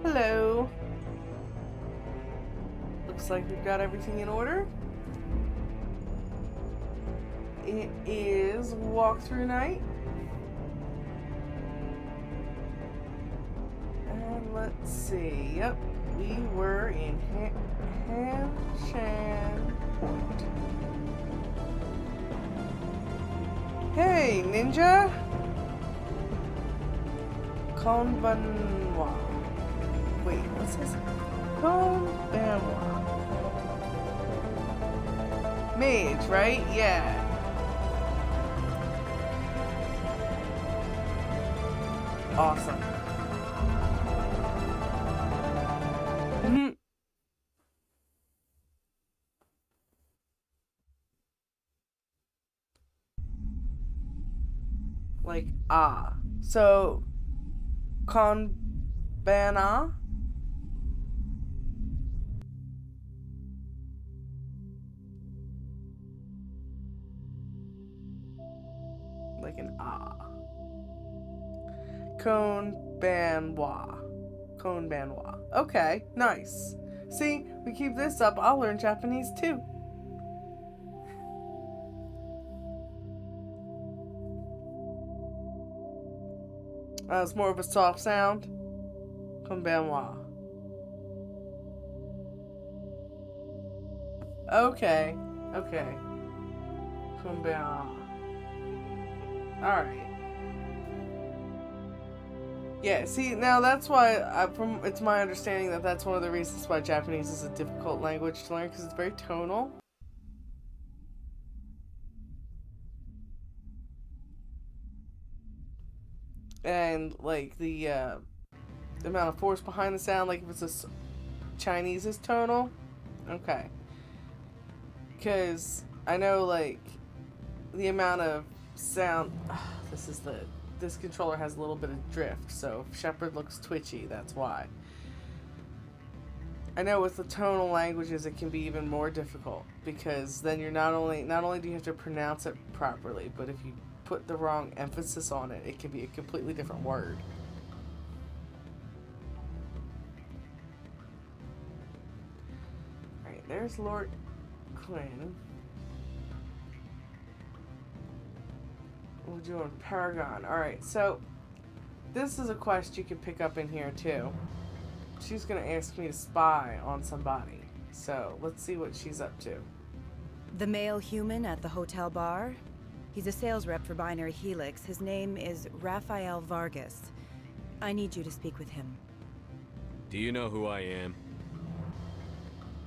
Hello. Looks like we've got everything in order. It is walkthrough night. And let's see. Yep, we were in Hanshan Point. Hey, ninja! Konbanwa. Wait, what's this? Konbanwa. Mage, right? Yeah. Awesome. Like, ah. So, Konbana? Like an ah. Konbanwa. Konbanwa. Okay, nice. See, we keep this up, I'll learn Japanese too. It's more of a soft sound. Konbanwa. Okay. Okay. Konbanwa. Alright. Yeah, see, now that's why, it's my understanding that that's one of the reasons why Japanese is a difficult language to learn, because it's very tonal. And, like, the amount of force behind the sound, like if it's Chinese is tonal. Okay. Because I know, like, the amount of sound, this controller has a little bit of drift, so if Shepard looks twitchy, that's why. I know with the tonal languages it can be even more difficult, because then you're not only do you have to pronounce it properly, but if you put the wrong emphasis on it, it can be a completely different word. Alright, there's Lord Quinn. We're doing Paragon. Alright, so this is a quest you can pick up in here too. She's gonna ask me to spy on somebody. So let's see what she's up to. The male human at the hotel bar? He's a sales rep for Binary Helix. His name is Rafael Vargas. I need you to speak with him. Do you know who I am?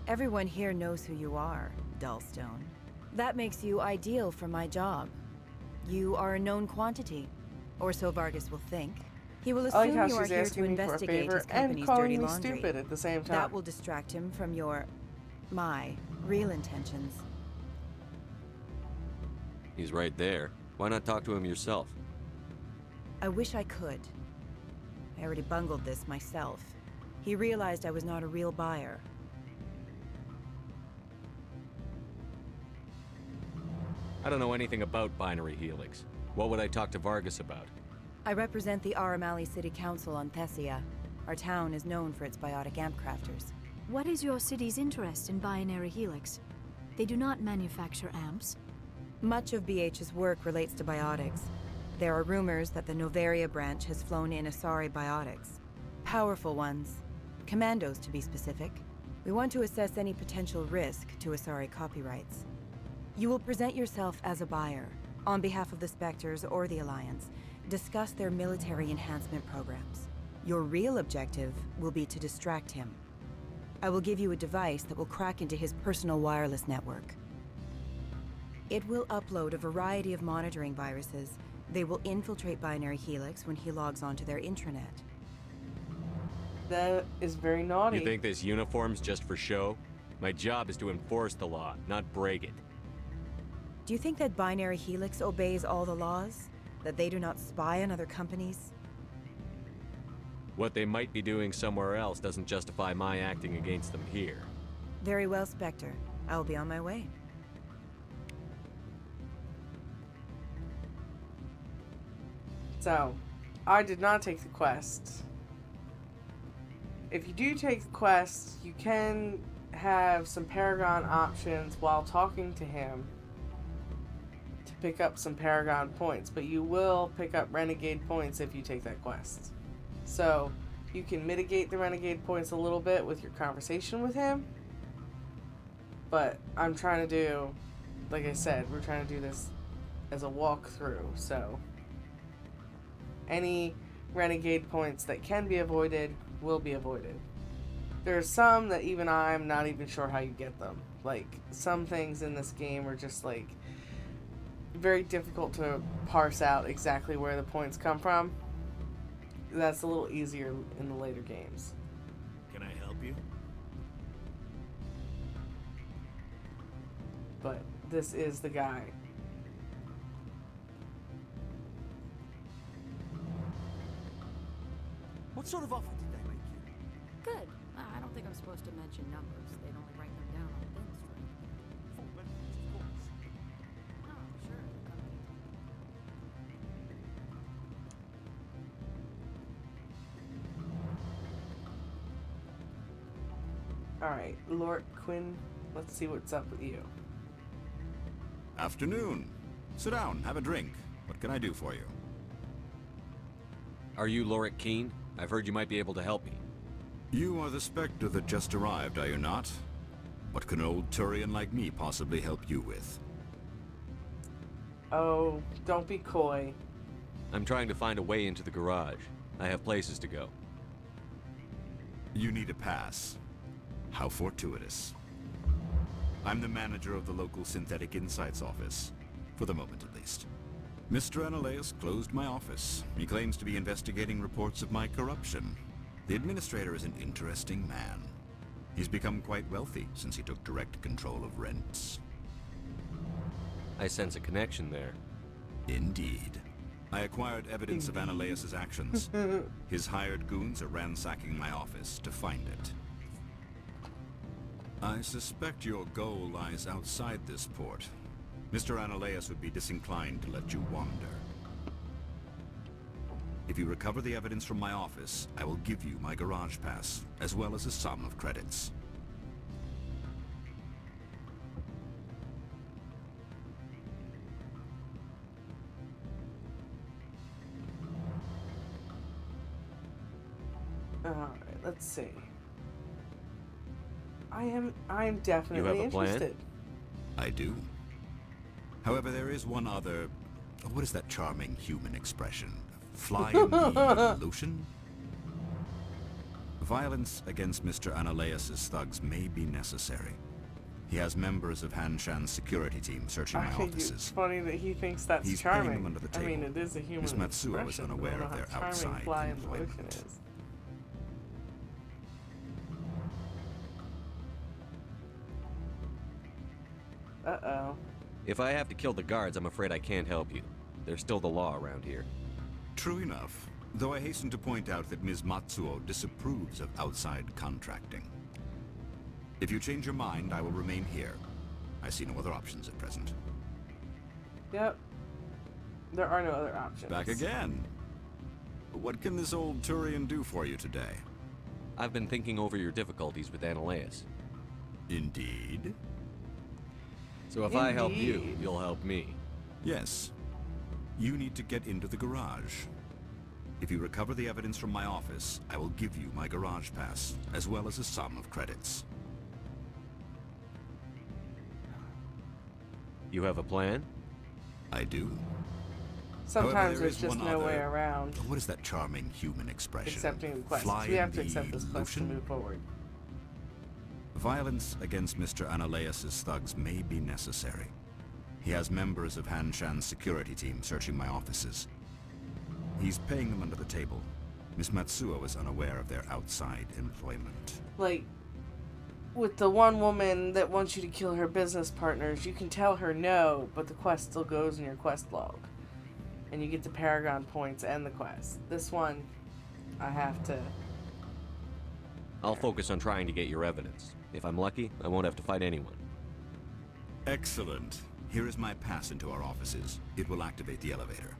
Everyone here knows who you are, Dullstone. That makes you ideal for my job. You are a known quantity, or so Vargas will think. He will assume you are here to investigate his company's dirty laundry. Stupid at the same time. That will distract him from my real intentions. He's right there. Why not talk to him yourself? I wish I could. I already bungled this myself. He realized I was not a real buyer. I don't know anything about Binary Helix. What would I talk to Vargas about? I represent the Aramali City Council on Thessia. Our town is known for its biotic amp crafters. What is your city's interest in Binary Helix? They do not manufacture amps. Much of BH's work relates to biotics. There are rumors that the Novaria branch has flown in Asari biotics. Powerful ones. Commandos, to be specific. We want to assess any potential risk to Asari copyrights. You will present yourself as a buyer, on behalf of the Spectres or the Alliance. Discuss their military enhancement programs. Your real objective will be to distract him. I will give you a device that will crack into his personal wireless network. It will upload a variety of monitoring viruses. They will infiltrate Binary Helix when he logs onto their intranet. That is very naughty. You think this uniform's just for show? My job is to enforce the law, not break it. Do you think that Binary Helix obeys all the laws? That they do not spy on other companies? What they might be doing somewhere else doesn't justify my acting against them here. Very well, Spectre. I will be on my way. So, I did not take the quest. if you do take the quest, you can have some Paragon options while talking to him to pick up some Paragon points, but you will pick up Renegade points if you take that quest. So you can mitigate the Renegade points a little bit with your conversation with him, but I'm trying to do, like I said, we're trying to do this as a walkthrough, so any Renegade points that can be avoided will be avoided. There's some that even I'm not even sure how you get them. Like, some things in this game are just, like, very difficult to parse out exactly where the points come from. That's a little easier in the later games. Can I help you? But this is the guy. What sort of offer did they make you? Good. I don't think I'm supposed to mention numbers. They'd only write them down on a thin string. Full benefits, of course. Oh, sure. Alright, Lord Quinn, let's see what's up with you. Afternoon. Sit down, have a drink. What can I do for you? Are you Lorik Keen? I've heard you might be able to help me. You are the Spectre that just arrived, are you not? What can an old Turian like me possibly help you with? Oh, don't be coy. I'm trying to find a way into the garage. I have places to go. You need a pass. How fortuitous. I'm the manager of the local Synthetic Insights office. For the moment, at least. Mr. Analeus closed my office. He claims to be investigating reports of my corruption. The administrator is an interesting man. He's become quite wealthy since he took direct control of rents. I sense a connection there. Indeed. I acquired evidence of Analeus' actions. His hired goons are ransacking my office to find it. I suspect your goal lies outside this port. Mr. Analeus would be disinclined to let you wander. If you recover the evidence from my office, I will give you my garage pass, as well as a sum of credits. Alright, let's see. I'm definitely You have a plan? interested. I do. However, there is one other... What is that charming human expression? Fly in the illusion? Violence against Mr. Analeus' thugs may be necessary. He has members of Han Shan's security team searching my I think it's offices. funny that he thinks that's He's paying charming. them under the I mean, table. it is a human Miss Matsuo was expression, but I unaware don't of know their how charming outside fly in the ocean employment. is. Uh-oh. If I have to kill the guards, I'm afraid I can't help you. There's still the law around here. True enough, though I hasten to point out that Ms. Matsuo disapproves of outside contracting. If you change your mind, I will remain here. I see no other options at present. Yep. There are no other options. Back again. What can this old Turian do for you today? I've been thinking over your difficulties with Analeus. Indeed? So if I help you, Indeed. you'll help me. Yes. You need to get into the garage. If you recover the evidence from my office, I will give you my garage pass, as well as a sum of credits. You have a plan? I do. Sometimes However, there there's is just one no way other- around What is that charming human expression? accepting the quest. Fly We have in to the accept this quest to illusion? move forward. Violence against Mr. Analeus' thugs may be necessary. He has members of Han Shan's security team searching my offices. He's paying them under the table. Miss Matsuo is unaware of their outside employment. Like, with the one woman that wants you to kill her business partners, you can tell her no, but the quest still goes in your quest log. And you get the Paragon points and the quest. This one, I have to... I'll focus on trying to get your evidence. If I'm lucky, I won't have to fight anyone. Excellent. Here is my pass into our offices. It will activate the elevator.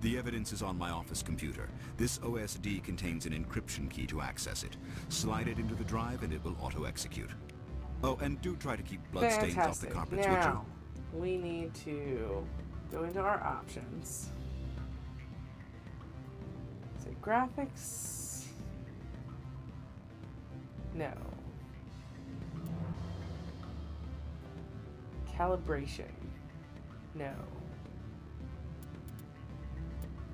The evidence is on my office computer. This OSD contains an encryption key to access it. Slide it into the drive and it will auto-execute. Oh, and do try to keep bloodstains off the Fantastic. carpets, would you? Now, we need to go into our options. Say graphics. No. Calibration. No.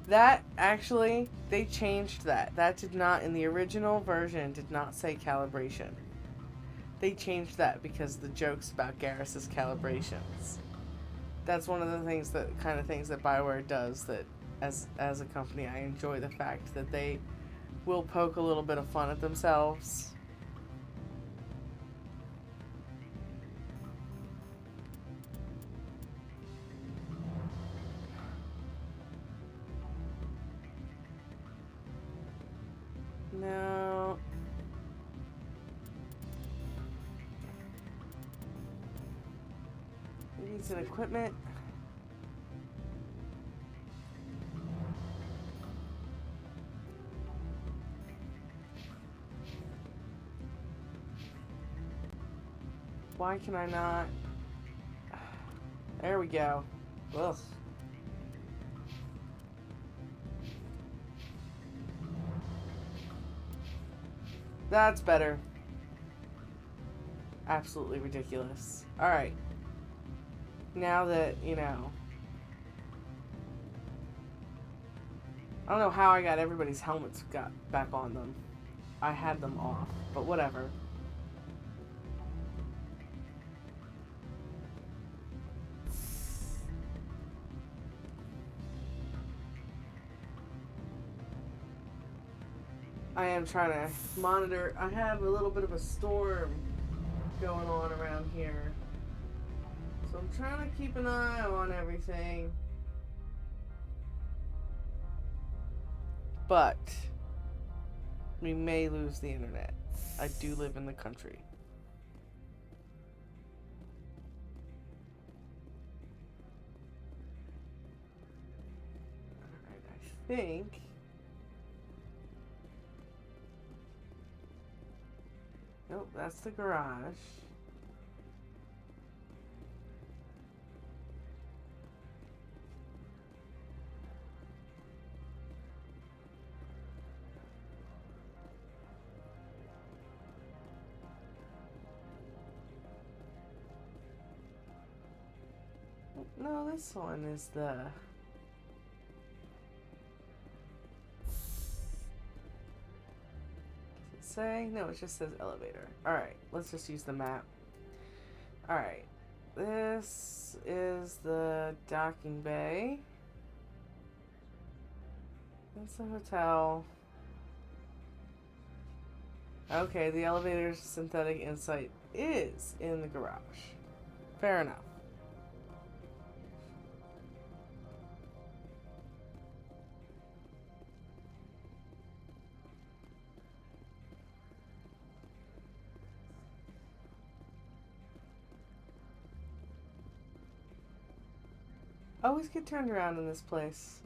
That, actually, they changed that. That did not, in the original version, did not say calibration. They changed that because the jokes about Garrus's calibrations. That's one of the things that, BioWare does that, as a company, I enjoy the fact that they will poke a little bit of fun at themselves. No. We need some equipment. Why can I not? There we go. Ugh. That's better. Absolutely ridiculous. Alright. Now that, you know. I don't know how I got everybody's helmets got back on them. I had them off, but whatever. I am trying to monitor. I have a little bit of a storm going on around here. So I'm trying to keep an eye on everything. But we may lose the internet. I do live in the country. Alright, I think. Nope, that's the garage. No, this one is the... say? No, it just says elevator. Alright, let's just use the map. Alright, this is the docking bay. That's the hotel. Okay, the elevator's synthetic insight is in the garage. Fair enough. Always get turned around in this place.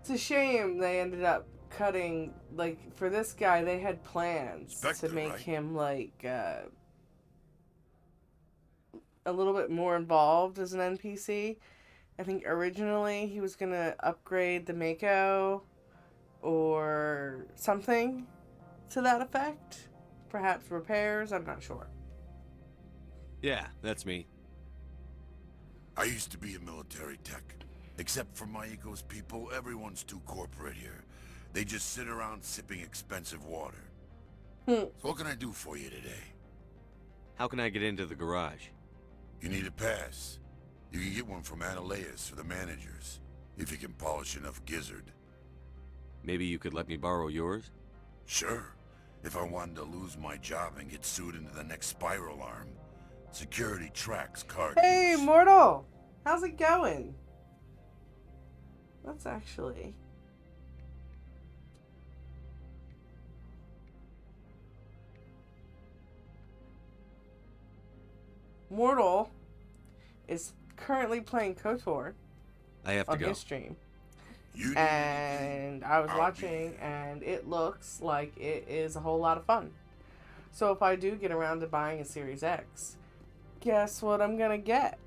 It's a shame they ended up cutting, like, for this guy, they had plans Spectre, to make right? him, like, a little bit more involved as an NPC. I think originally he was going to upgrade the Mako or something to that effect. Perhaps repairs, I'm not sure. Yeah, that's me. I used to be a military tech. Except for Maiko's people, everyone's too corporate here. They just sit around sipping expensive water. So what can I do for you today? How can I get into the garage? You need a pass. You can get one from Analeas or the managers, if you can polish enough gizzard. Maybe you could let me borrow yours? Sure, if I wanted to lose my job and get sued into the next spiral arm. Security tracks card Hey, use. Mortal! How's it going? Let's actually Mortal is currently playing KOTOR I have to on go. his stream. You need And I was I'll be watching, and it looks like it is a whole lot of fun. So if I do get around to buying a Series X, guess what I'm gonna get?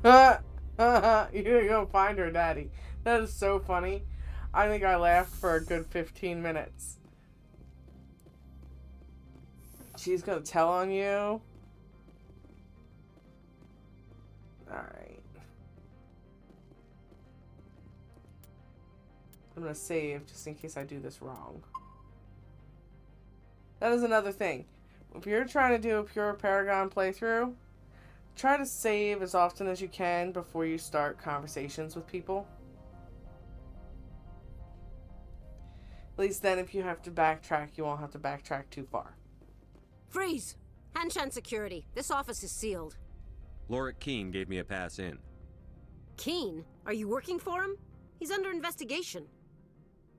You're gonna go find her, Daddy. That is so funny. I think I laughed for a good 15 minutes. She's gonna tell on you. Alright. I'm gonna save just in case I do this wrong. That is another thing. If you're trying to do a pure Paragon playthrough, try to save as often as you can before you start conversations with people. At least then if you have to backtrack, you won't have to backtrack too far. Freeze! Hanshan security. This office is sealed. Lorik Keene gave me a pass in. Keen? Are you working for him? He's under investigation.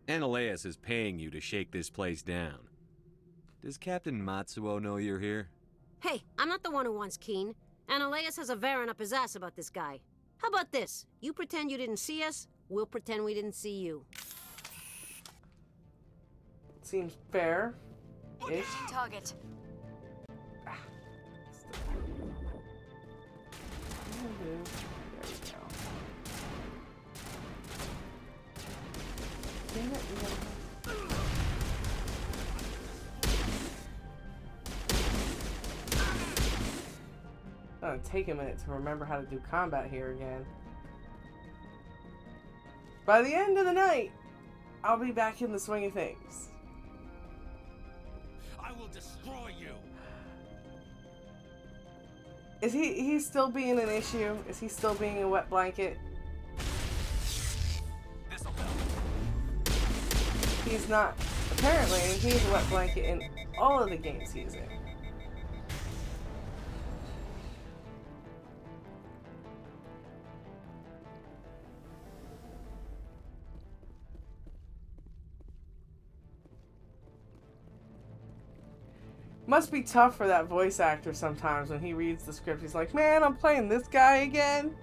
Ananias is paying you to shake this place down. Does Captain Matsuo know you're here? Hey, I'm not the one who wants Keen. Ananias has a Varen up his ass about this guy. How about this? You pretend you didn't see us, we'll pretend we didn't see you. Seems fair. Ish. Target. There we go. Damn it, we gotta- It's gonna take a minute to remember how to do combat here again. By the end of the night, I'll be back in the swing of things. I will destroy you. Is he's still being an issue? Is he still being a wet blanket? This'll help. He's not. Apparently, he's a wet blanket in all of the games he's in. Must be tough for that voice actor sometimes when he reads the script. He's like, man, I'm playing this guy again.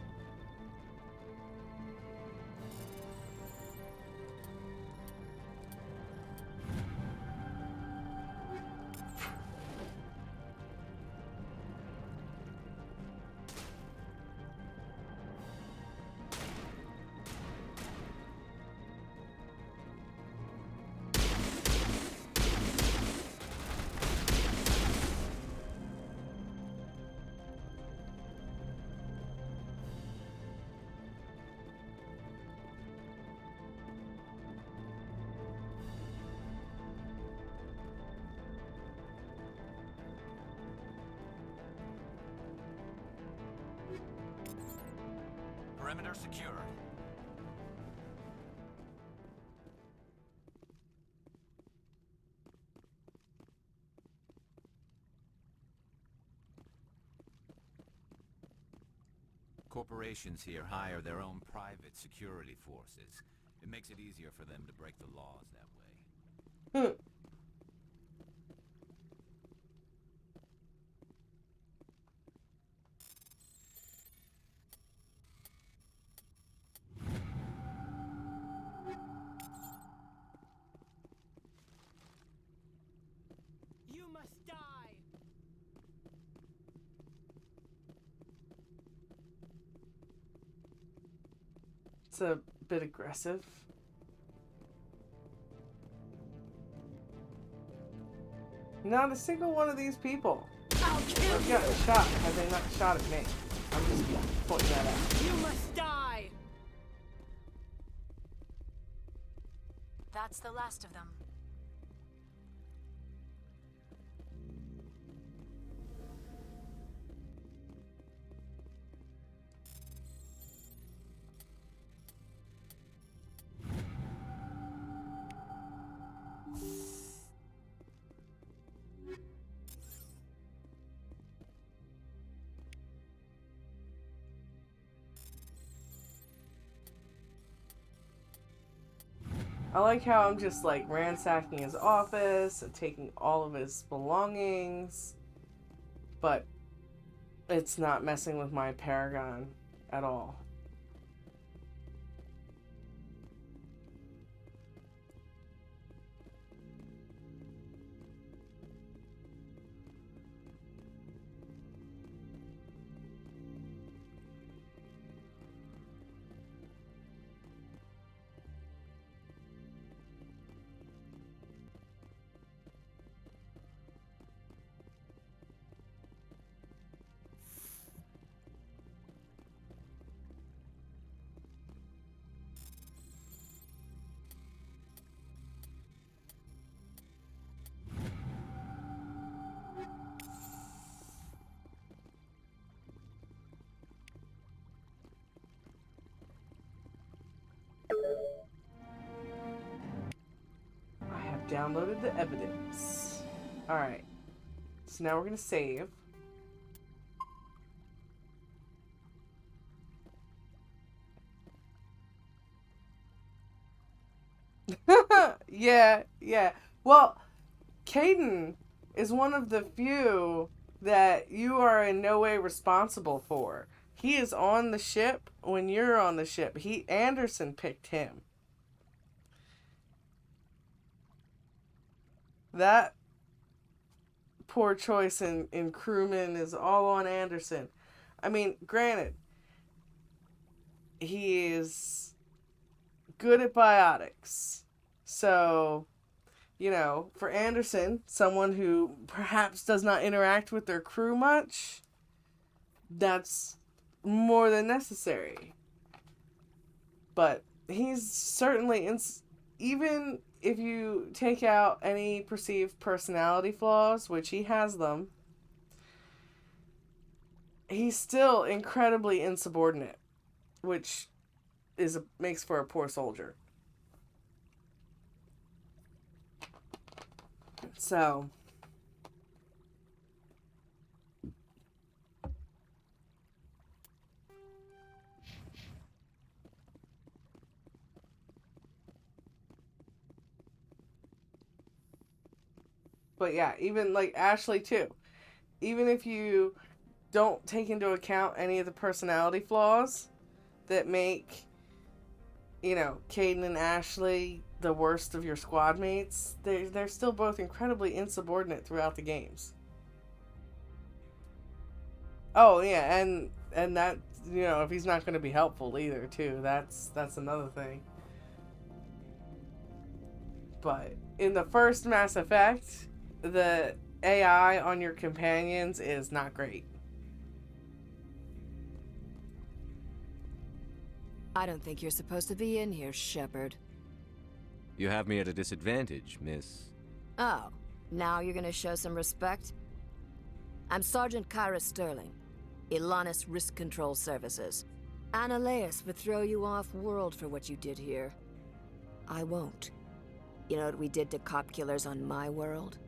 Perimeter secured. Corporations here hire their own private security forces. It makes it easier for them to break the laws that way. You must die! It's a bit aggressive. Not a single one of these people have gotten shot had they not shot at me. I'm just pointing that out. You must die! That's the last of them. I like how I'm just like ransacking his office and taking all of his belongings, but it's not messing with my Paragon at all. I have downloaded the evidence. Alright. So now we're going to save. Yeah. Well, Caden is one of the few that you are in no way responsible for. He is on the ship when you're on the ship. Anderson picked him. That poor choice in crewman is all on Anderson. I mean, granted, he is good at biotics. So, you know, for Anderson, someone who perhaps does not interact with their crew much, that's more than necessary. But he's certainly, even if you take out any perceived personality flaws, which he has them, he's still incredibly insubordinate, which makes for a poor soldier. So, but yeah, even like Ashley too. Even if you don't take into account any of the personality flaws that make, you know, Caden and Ashley the worst of your squad mates, they're still both incredibly insubordinate throughout the games. Oh yeah, and that, you know, if he's not going to be helpful either too, that's another thing. But in the first Mass Effect, the AI on your companions is not great. I don't think you're supposed to be in here, Shepard. You have me at a disadvantage, miss. Oh, now you're gonna show some respect? I'm Sergeant Kyra Sterling, Ilanis Risk Control Services. Ananias would throw you off-world for what you did here. I won't. You know what we did to cop killers on my world?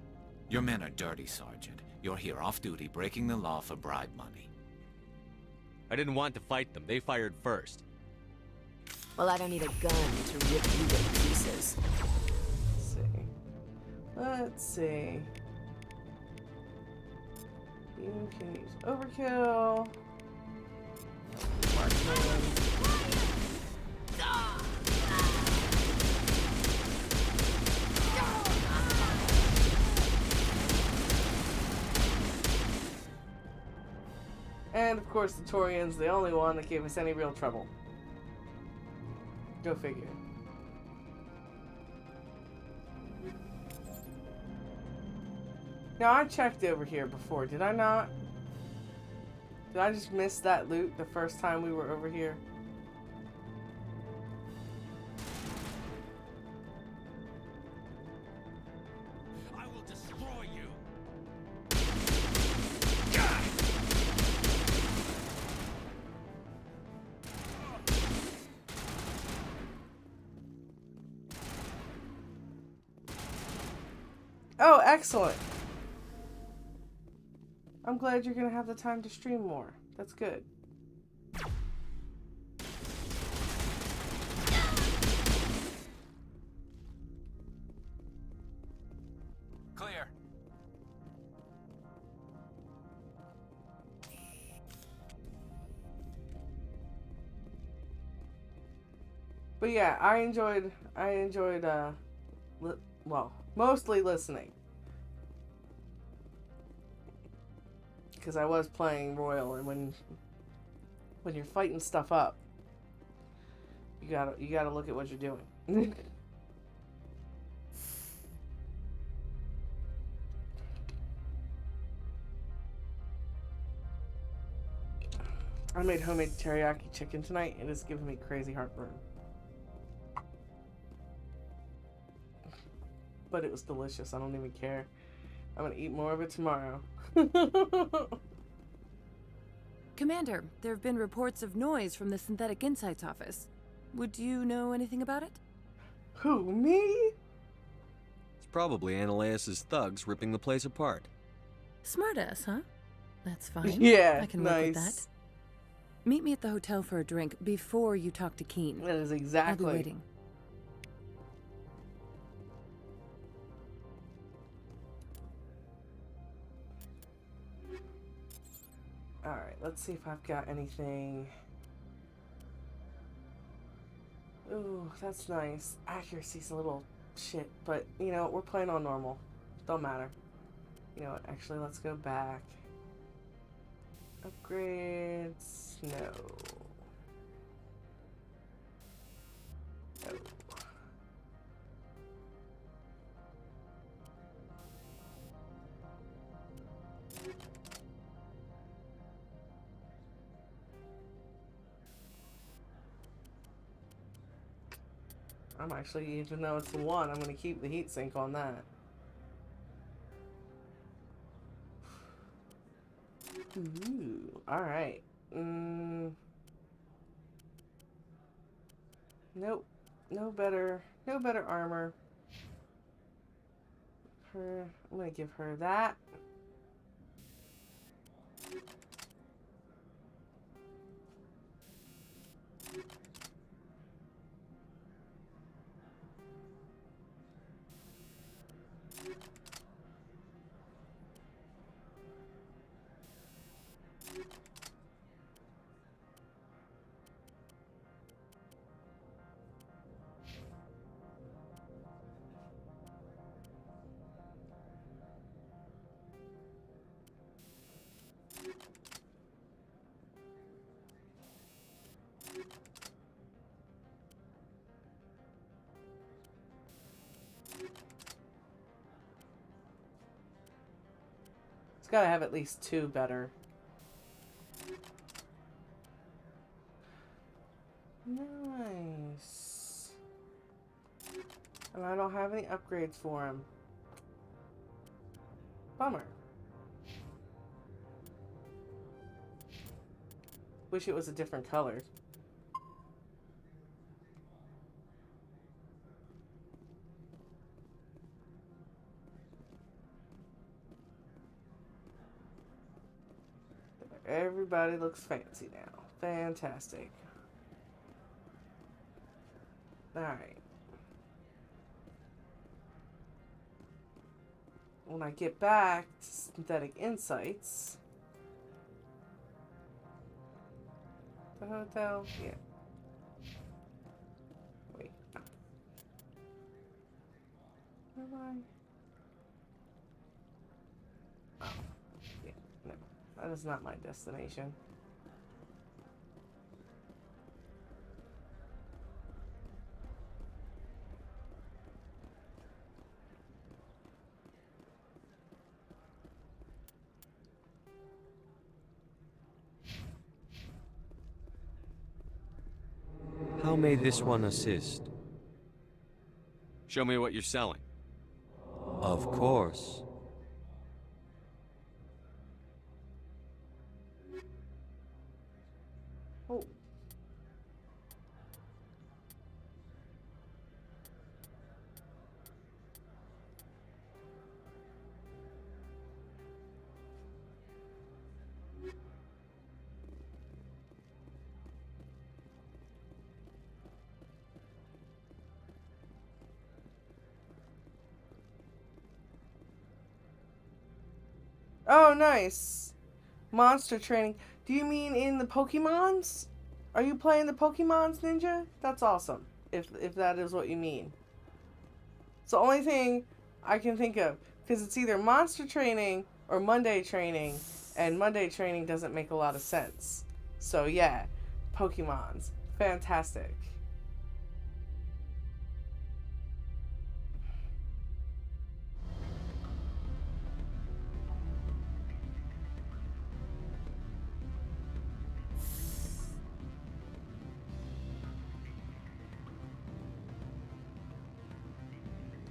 Your men are dirty, Sergeant. You're here off-duty, breaking the law for bribe money. I didn't want to fight them. They fired first. Well, I don't need a gun to rip you to pieces. Let's see. You can use overkill. Marksman. And of course, the Torian's the only one that gave us any real trouble. Go figure. Now, I checked over here before, did I not? Did I just miss that loot the first time we were over here? I will destroy you! Oh, excellent. I'm glad you're going to have the time to stream more. That's good. Clear. But yeah, I enjoyed well, mostly listening. Because I was playing Royal, and when you're fighting stuff up, you gotta look at what you're doing. I made homemade teriyaki chicken tonight. It is giving me crazy heartburn. But it was delicious. I don't even care. I'm gonna eat more of it tomorrow. Commander, there have been reports of noise from the Synthetic Insights office. Would you know anything about it? Who, me? It's probably Ananias's thugs ripping the place apart. Smartass, huh? That's fine. Yeah, I can work with nice. that. Meet me at the hotel for a drink before you talk to Keen. That is exactly. I'll be waiting. Alright, let's see if I've got anything. Ooh, that's nice. Accuracy's a little shit, but you know, we're playing on normal. Don't matter. You know what, actually, let's go back. Upgrades, no. No. I'm actually, even though it's the one, I'm going to keep the heatsink on that. Ooh, alright. Nope. No better armor. I'm going to give her that. It's got to have at least two better. Nice. And I don't have any upgrades for him. Bummer. Wish it was a different color. Everybody looks fancy now. Fantastic. Alright. When I get back to Synthetic Insights... The hotel? Yeah. Wait. Where am I? Oh. Yeah, no. That is not my destination. How may this one assist? Show me what you're selling. Of course. Oh. Oh, nice. Monster training. Do you mean in the Pokemons? Are you playing the Pokemons, Ninja? That's awesome. If that is what you mean. It's the only thing I can think of. Because it's either monster training or Monday training. And Monday training doesn't make a lot of sense. So yeah, Pokemons. Fantastic.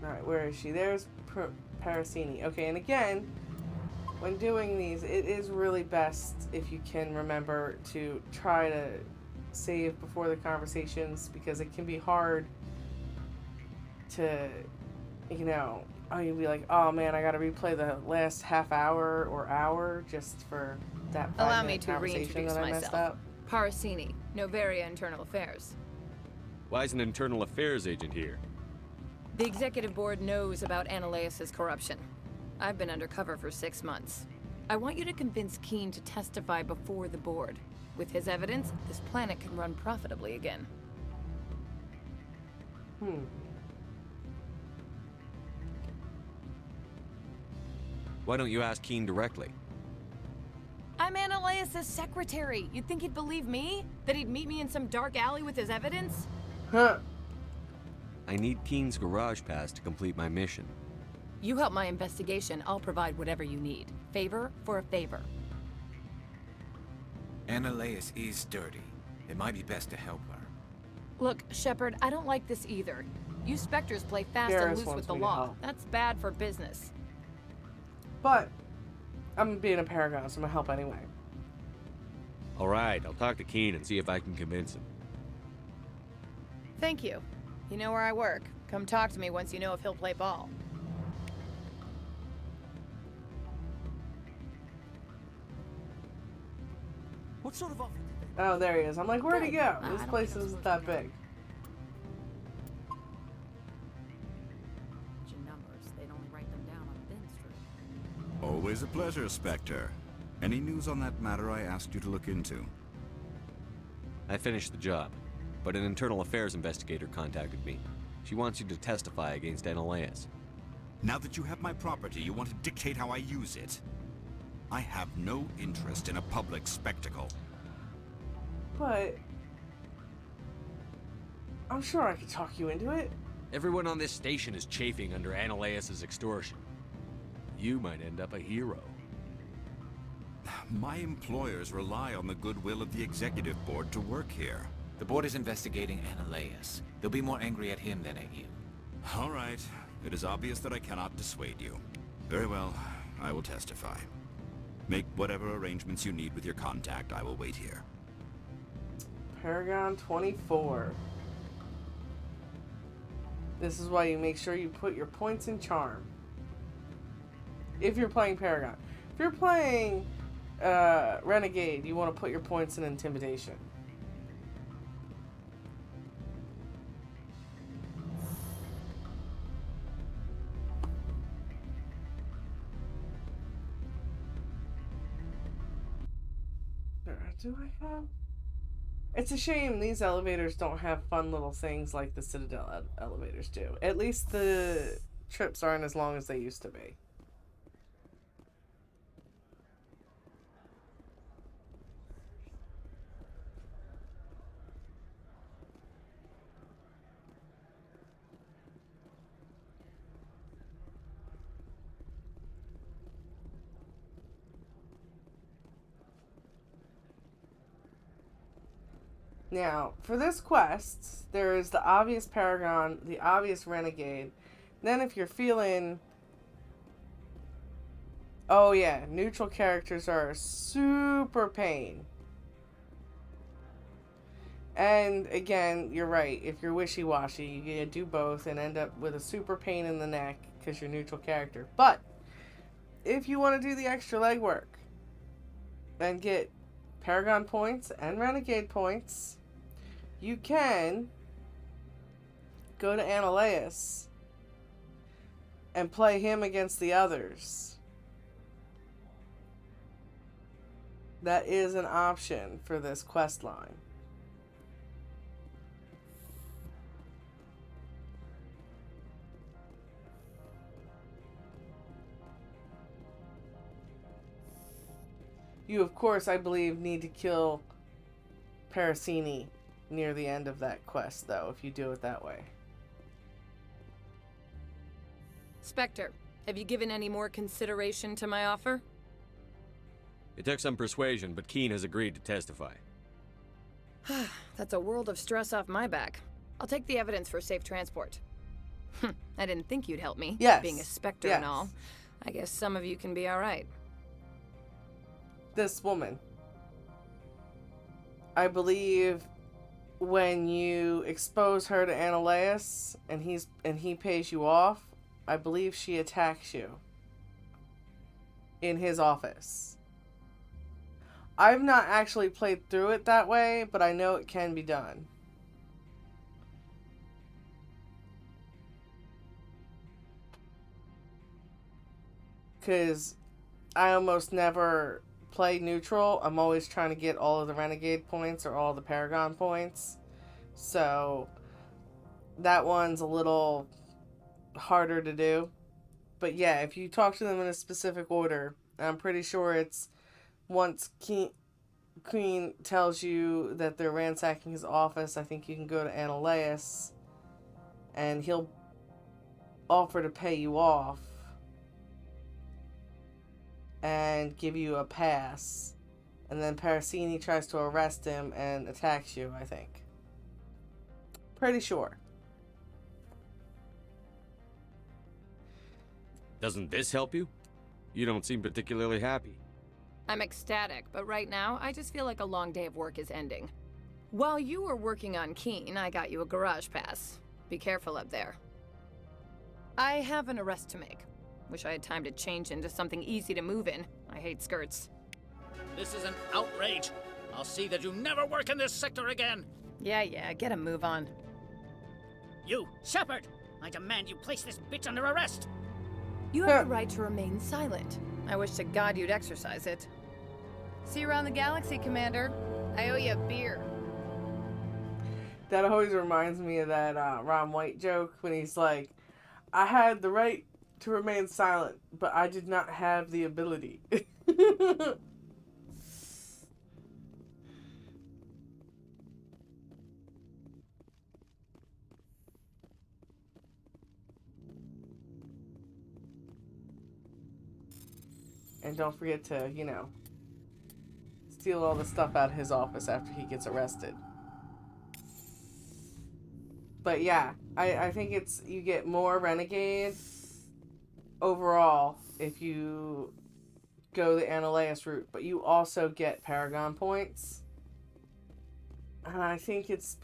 Alright, where is she? There's Parasini. Okay, and again, when doing these, it is really best if you can remember to try to save before the conversations, because it can be hard to, you'll be like, oh man, I gotta replay the last half hour or hour just for that 5-minute Allow me to conversation reintroduce that I messed myself. up. Parasini, Novaria Internal Affairs. Why is an internal affairs agent here? The executive board knows about Ananias' corruption. I've been undercover for 6 months. I want you to convince Keene to testify before the board. With his evidence, this planet can run profitably again. Why don't you ask Keene directly? I'm Ananias' secretary. You'd think he'd believe me? That he'd meet me in some dark alley with his evidence? Huh. I need Keene's garage pass to complete my mission. You help my investigation, I'll provide whatever you need. Favor for a favor. Ananias is dirty. It might be best to help her. Look, Shepard, I don't like this either. You Spectres play fast Garrus and loose wants with the me to law. help. That's bad for business. But I'm being a Paragon, so I'm gonna help anyway. Alright, I'll talk to Keene and see if I can convince him. Thank you. You know where I work. Come talk to me once you know if he'll play ball. What sort of offer? Oh, there he is. I'm like, where'd he go? I This don't place think I'm isn't supposed that to big. Your numbers, they'd only write them down on thin strip. Always a pleasure, Spectre. Any news on that matter I asked you to look into? I finished the job, but an internal affairs investigator contacted me. She wants you to testify against Ananias. Now that you have my property, you want to dictate how I use it. I have no interest in a public spectacle. But I'm sure I could talk you into it. Everyone on this station is chafing under Ananias' extortion. You might end up a hero. My employers rely on the goodwill of the executive board to work here. The board is investigating Ananias. They'll be more angry at him than at you. All right. It is obvious that I cannot dissuade you. Very well. I will testify. Make whatever arrangements you need with your contact. I will wait here. Paragon 24. This is why you make sure you put your points in charm. If you're playing Paragon. If you're playing Renegade, you want to put your points in intimidation. Do I have? It's a shame these elevators don't have fun little things like the Citadel elevators do. At least the trips aren't as long as they used to be. Now, for this quest, there is the obvious Paragon, the obvious Renegade. Then if you're feeling... Oh yeah, neutral characters are a super pain. And again, you're right. If you're wishy-washy, you do both and end up with a super pain in the neck because you're a neutral character. But, if you want to do the extra legwork and get Paragon points and Renegade points, you can go to Ananias and play him against the others. That is an option for this quest line. You, of course, I believe, need to kill Parasini near the end of that quest, though, if you do it that way. Spectre, have you given any more consideration to my offer? It took some persuasion, but Keen has agreed to testify. That's a world of stress off my back. I'll take the evidence for safe transport. I didn't think you'd help me, Yes. being a Spectre Yes. and all. I guess some of you can be alright. This woman, I believe, when you expose her to Ananias and he pays you off, I believe she attacks you in his office. I've not actually played through it that way, but I know it can be done. Because I almost never play neutral. I'm always trying to get all of the Renegade points or all the Paragon points. So that one's a little harder to do. But yeah, if you talk to them in a specific order, I'm pretty sure it's once Queen tells you that they're ransacking his office, I think you can go to Ananias and he'll offer to pay you off and give you a pass. And then Parasini tries to arrest him and attacks you, I think. Pretty sure. Doesn't this help you? You don't seem particularly happy. I'm ecstatic, but right now, I just feel like a long day of work is ending. While you were working on Keen, I got you a garage pass. Be careful up there. I have an arrest to make. Wish I had time to change into something easy to move in. I hate skirts. This is an outrage. I'll see that you never work in this sector again. Yeah, get a move on. You, Shepard! I demand you place this bitch under arrest. You have the right to remain silent. I wish to God you'd exercise it. See you around the galaxy, Commander. I owe you a beer. That always reminds me of that Ron White joke when he's like, I had the right to remain silent, but I did not have the ability. And don't forget to, steal all the stuff out of his office after he gets arrested. But yeah, I think you get more Renegade overall if you go the Ananias route, but you also get Paragon points. And I think it's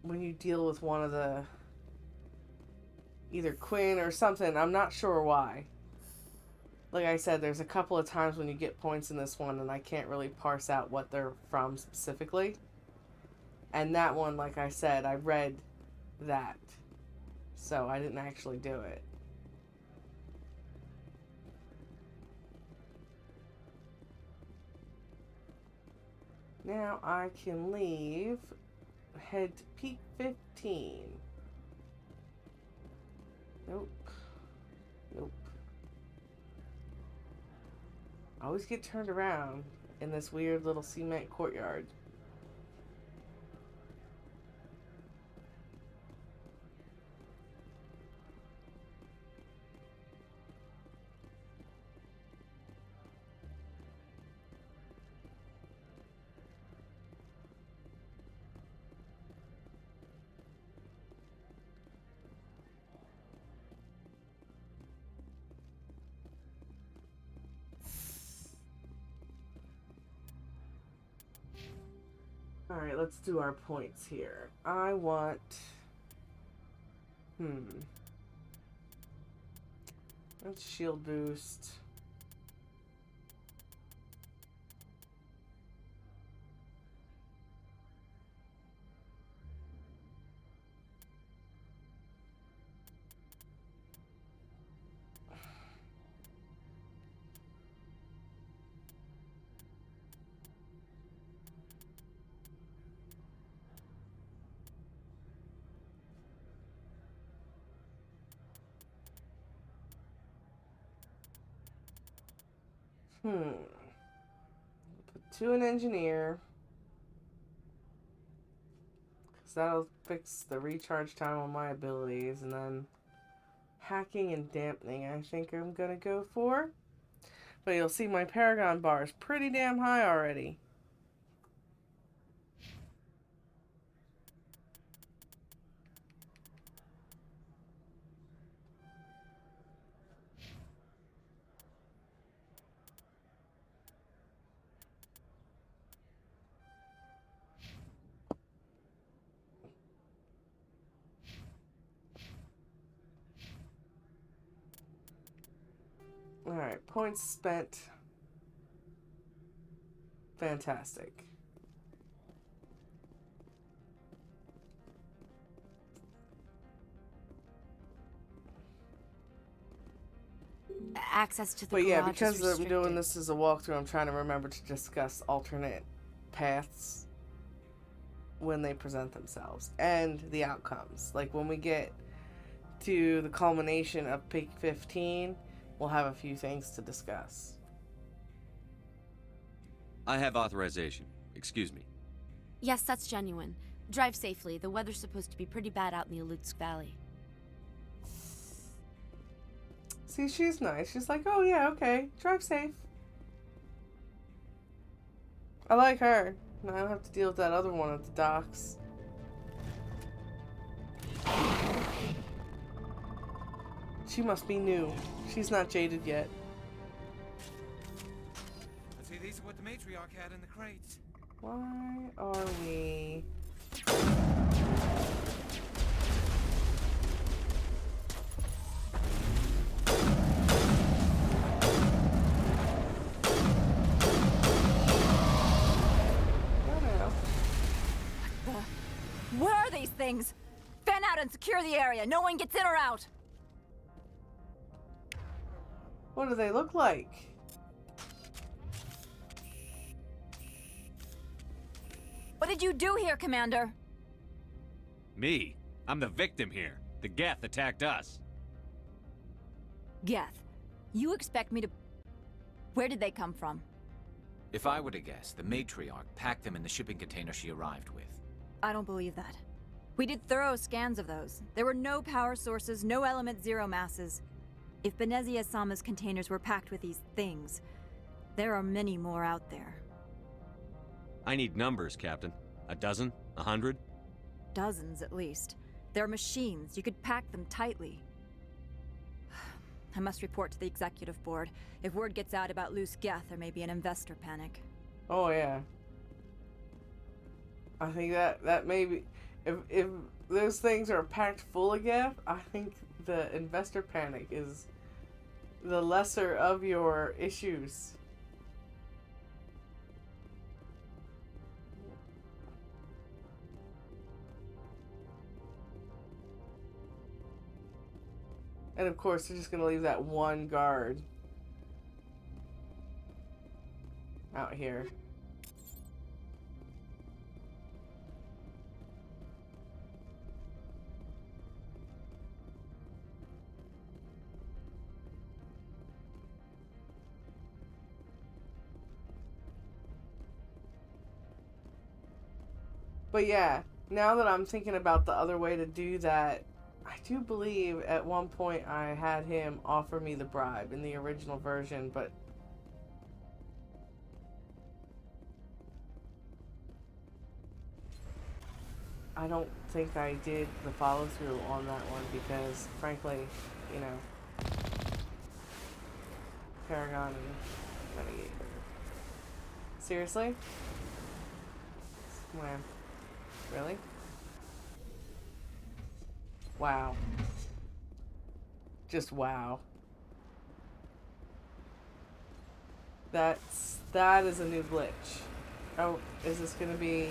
when you deal with one of the either Quinn or something. I'm not sure why. Like I said, there's a couple of times when you get points in this one and I can't really parse out what they're from specifically. And that one, like I said, I read that. So I didn't actually do it. Now I can leave, head to pt5. Nope. I always get turned around in this weird little cement courtyard. Alright, let's do our points here. I want... Let's shield boost. Put 2 in engineer. Because that'll fix the recharge time on my abilities. And then hacking and dampening I think I'm going to go for. But you'll see my Paragon bar is pretty damn high already. Alright, points spent. Fantastic. Access to the But yeah, garage because is I'm restricted. doing this as a walkthrough, I'm trying to remember to discuss alternate paths when they present themselves and the outcomes. Like when we get to the culmination of pt5, we'll have a few things to discuss. I have authorization. Excuse me. Yes, that's genuine. Drive safely. The weather's supposed to be pretty bad out in the Alutsk Valley. See, she's nice. She's like, oh yeah, okay, drive safe. I like her. I don't have to deal with that other one at the docks. She must be new. She's not jaded yet. Let's see, these are what the matriarch had in the crates. Why are we... Where are these things? Fan out and secure the area. No one gets in or out. What do they look like? What did you do here, Commander? Me? I'm the victim here. The Geth attacked us. Geth, you expect me to... Where did they come from? If I were to guess, the matriarch packed them in the shipping container she arrived with. I don't believe that. We did thorough scans of those. There were no power sources, no element zero masses. If Benezia Sama's containers were packed with these things, there are many more out there. I need numbers, Captain. A dozen? 100? Dozens, at least. They're machines. You could pack them tightly. I must report to the executive board. If word gets out about loose Geth, there may be an investor panic. Oh yeah. I think that may be... If those things are packed full of Geth, I think the investor panic is the lesser of your issues. And of course, they're just gonna leave that one guard out here. But yeah, now that I'm thinking about the other way to do that, I do believe at one point I had him offer me the bribe in the original version, but I don't think I did the follow through on that one because, frankly, you know, Paragon and Renegade. Seriously? When? Really? Wow. Just wow. That is a new glitch. Oh, is this gonna be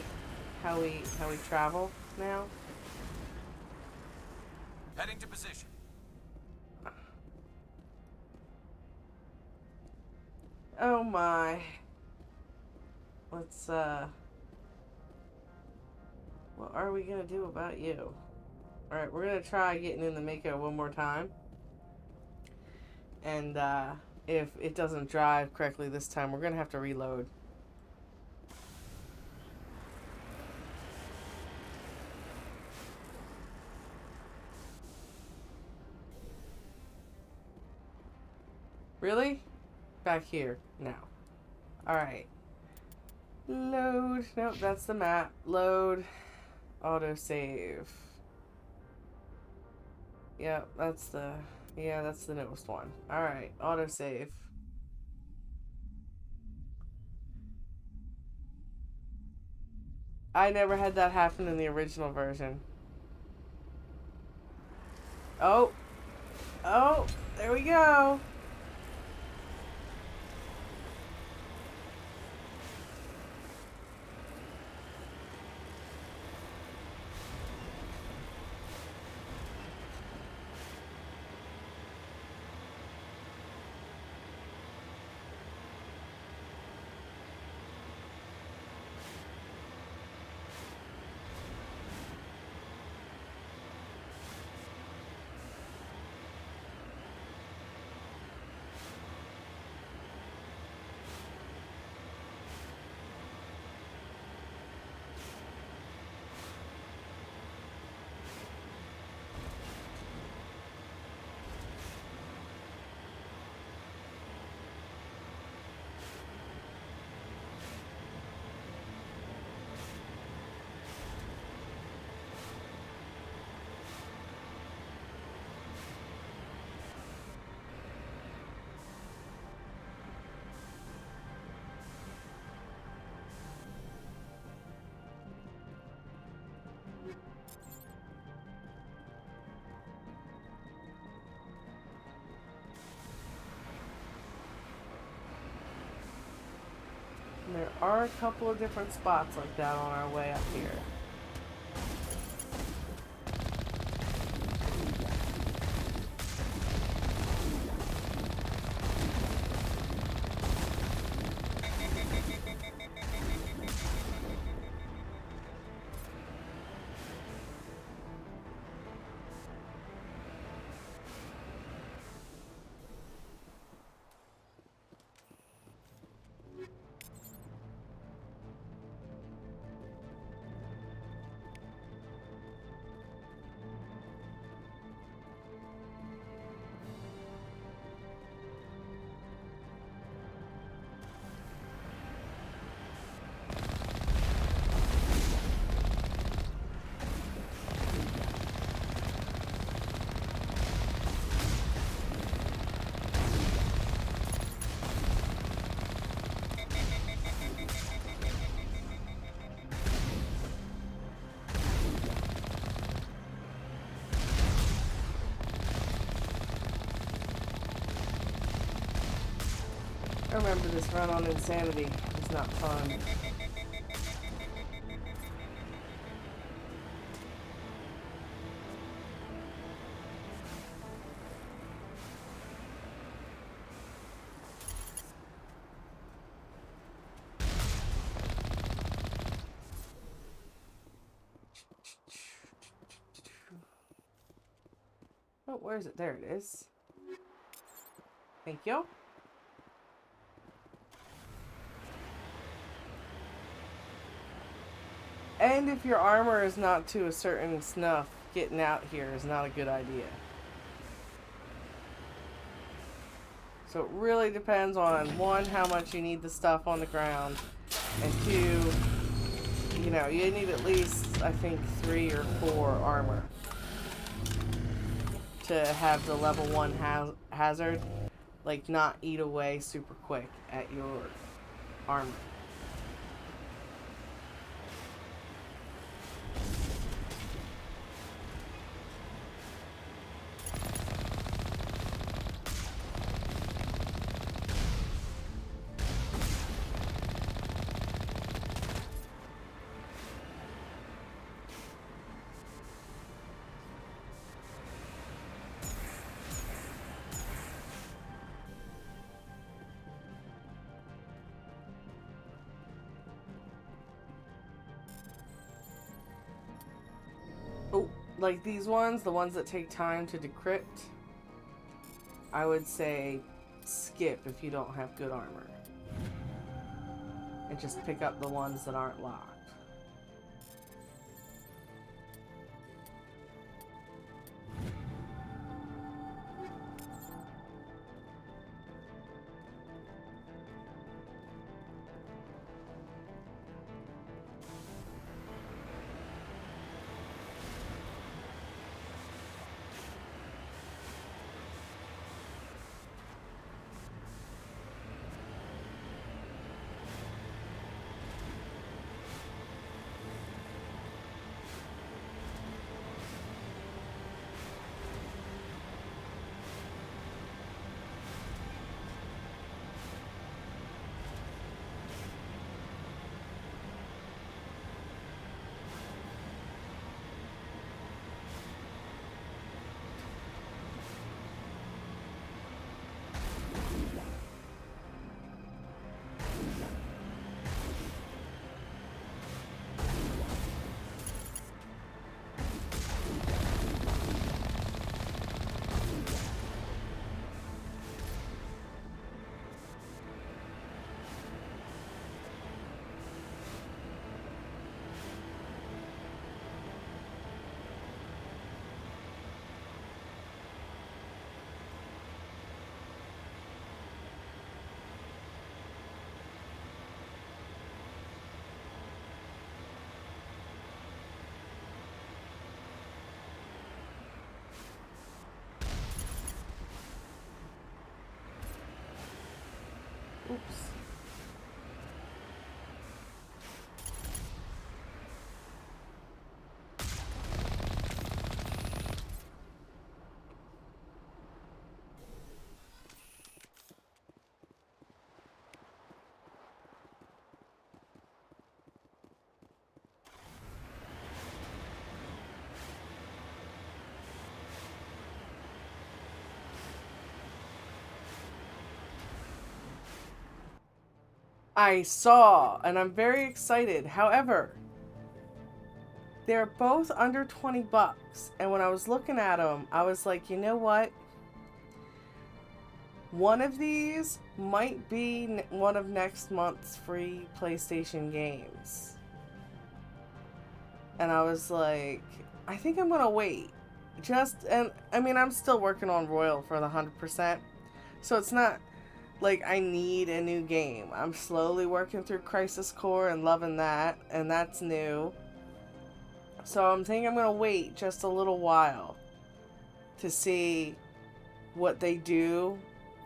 how we travel now? Heading to position. Oh my. Let's what are we gonna do about you? Alright, we're gonna try getting in the Mako one more time. And if it doesn't drive correctly this time. We're gonna have to reload. Really? Back here now. Alright. Load. Nope, that's the map. Load. Autosave. Yep, that's the... Yeah, that's the newest one. Alright, autosave. I never had that happen in the original version. Oh! Oh! There we go! There are a couple of different spots like that on our way up here. I remember this run on Insanity. It's not fun. Oh, where is it? There it is. Thank you. And if your armor is not to a certain snuff, getting out here is not a good idea. So it really depends on, one, how much you need the stuff on the ground, and two, you know, you need at least, I think, 3 or 4 armor to have the level 1 hazard, like, not eat away super quick at your armor. Oh, like these ones, the ones that take time to decrypt, I would say skip if you don't have good armor. And just pick up the ones that aren't locked. Oops. I saw, and I'm very excited. However, they're both under 20 bucks. And when I was looking at them, I was like, you know what? One of these might be one of next month's free PlayStation games. And I was like, I think I'm going to wait. And I mean, I'm still working on Royal for the 100%. So it's not like I need a new game. I'm slowly working through Crisis Core and loving that, and that's new. So I'm thinking I'm gonna wait just a little while to see what they do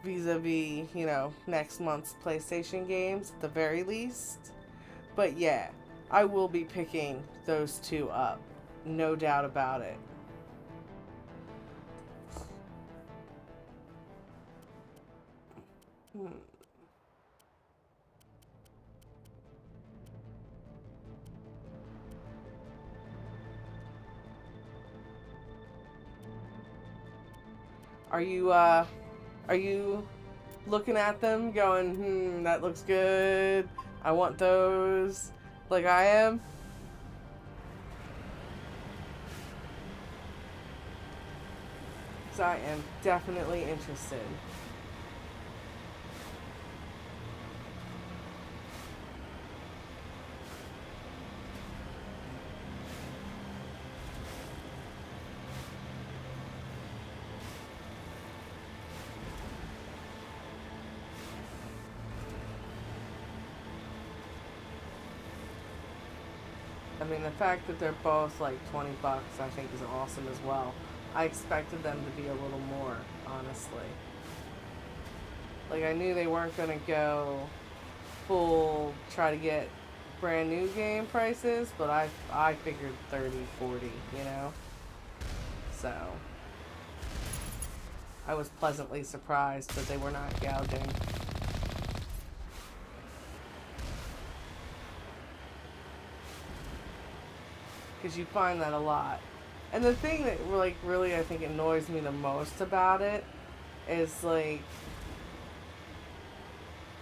vis-a-vis, you know, next month's PlayStation games at the very least. But yeah, I will be picking those two up. No doubt about it. Are you looking at them going, that looks good, I want those, like I am? So I am definitely interested. I mean, the fact that they're both like 20 bucks, I think is awesome as well. I expected them to be a little more, honestly. Like, I knew they weren't going to go full, try to get brand new game prices, but I figured 30, 40, you know? So, I was pleasantly surprised that they were not gouging. Because you find that a lot. And the thing that, like, really I think annoys me the most about it is, like,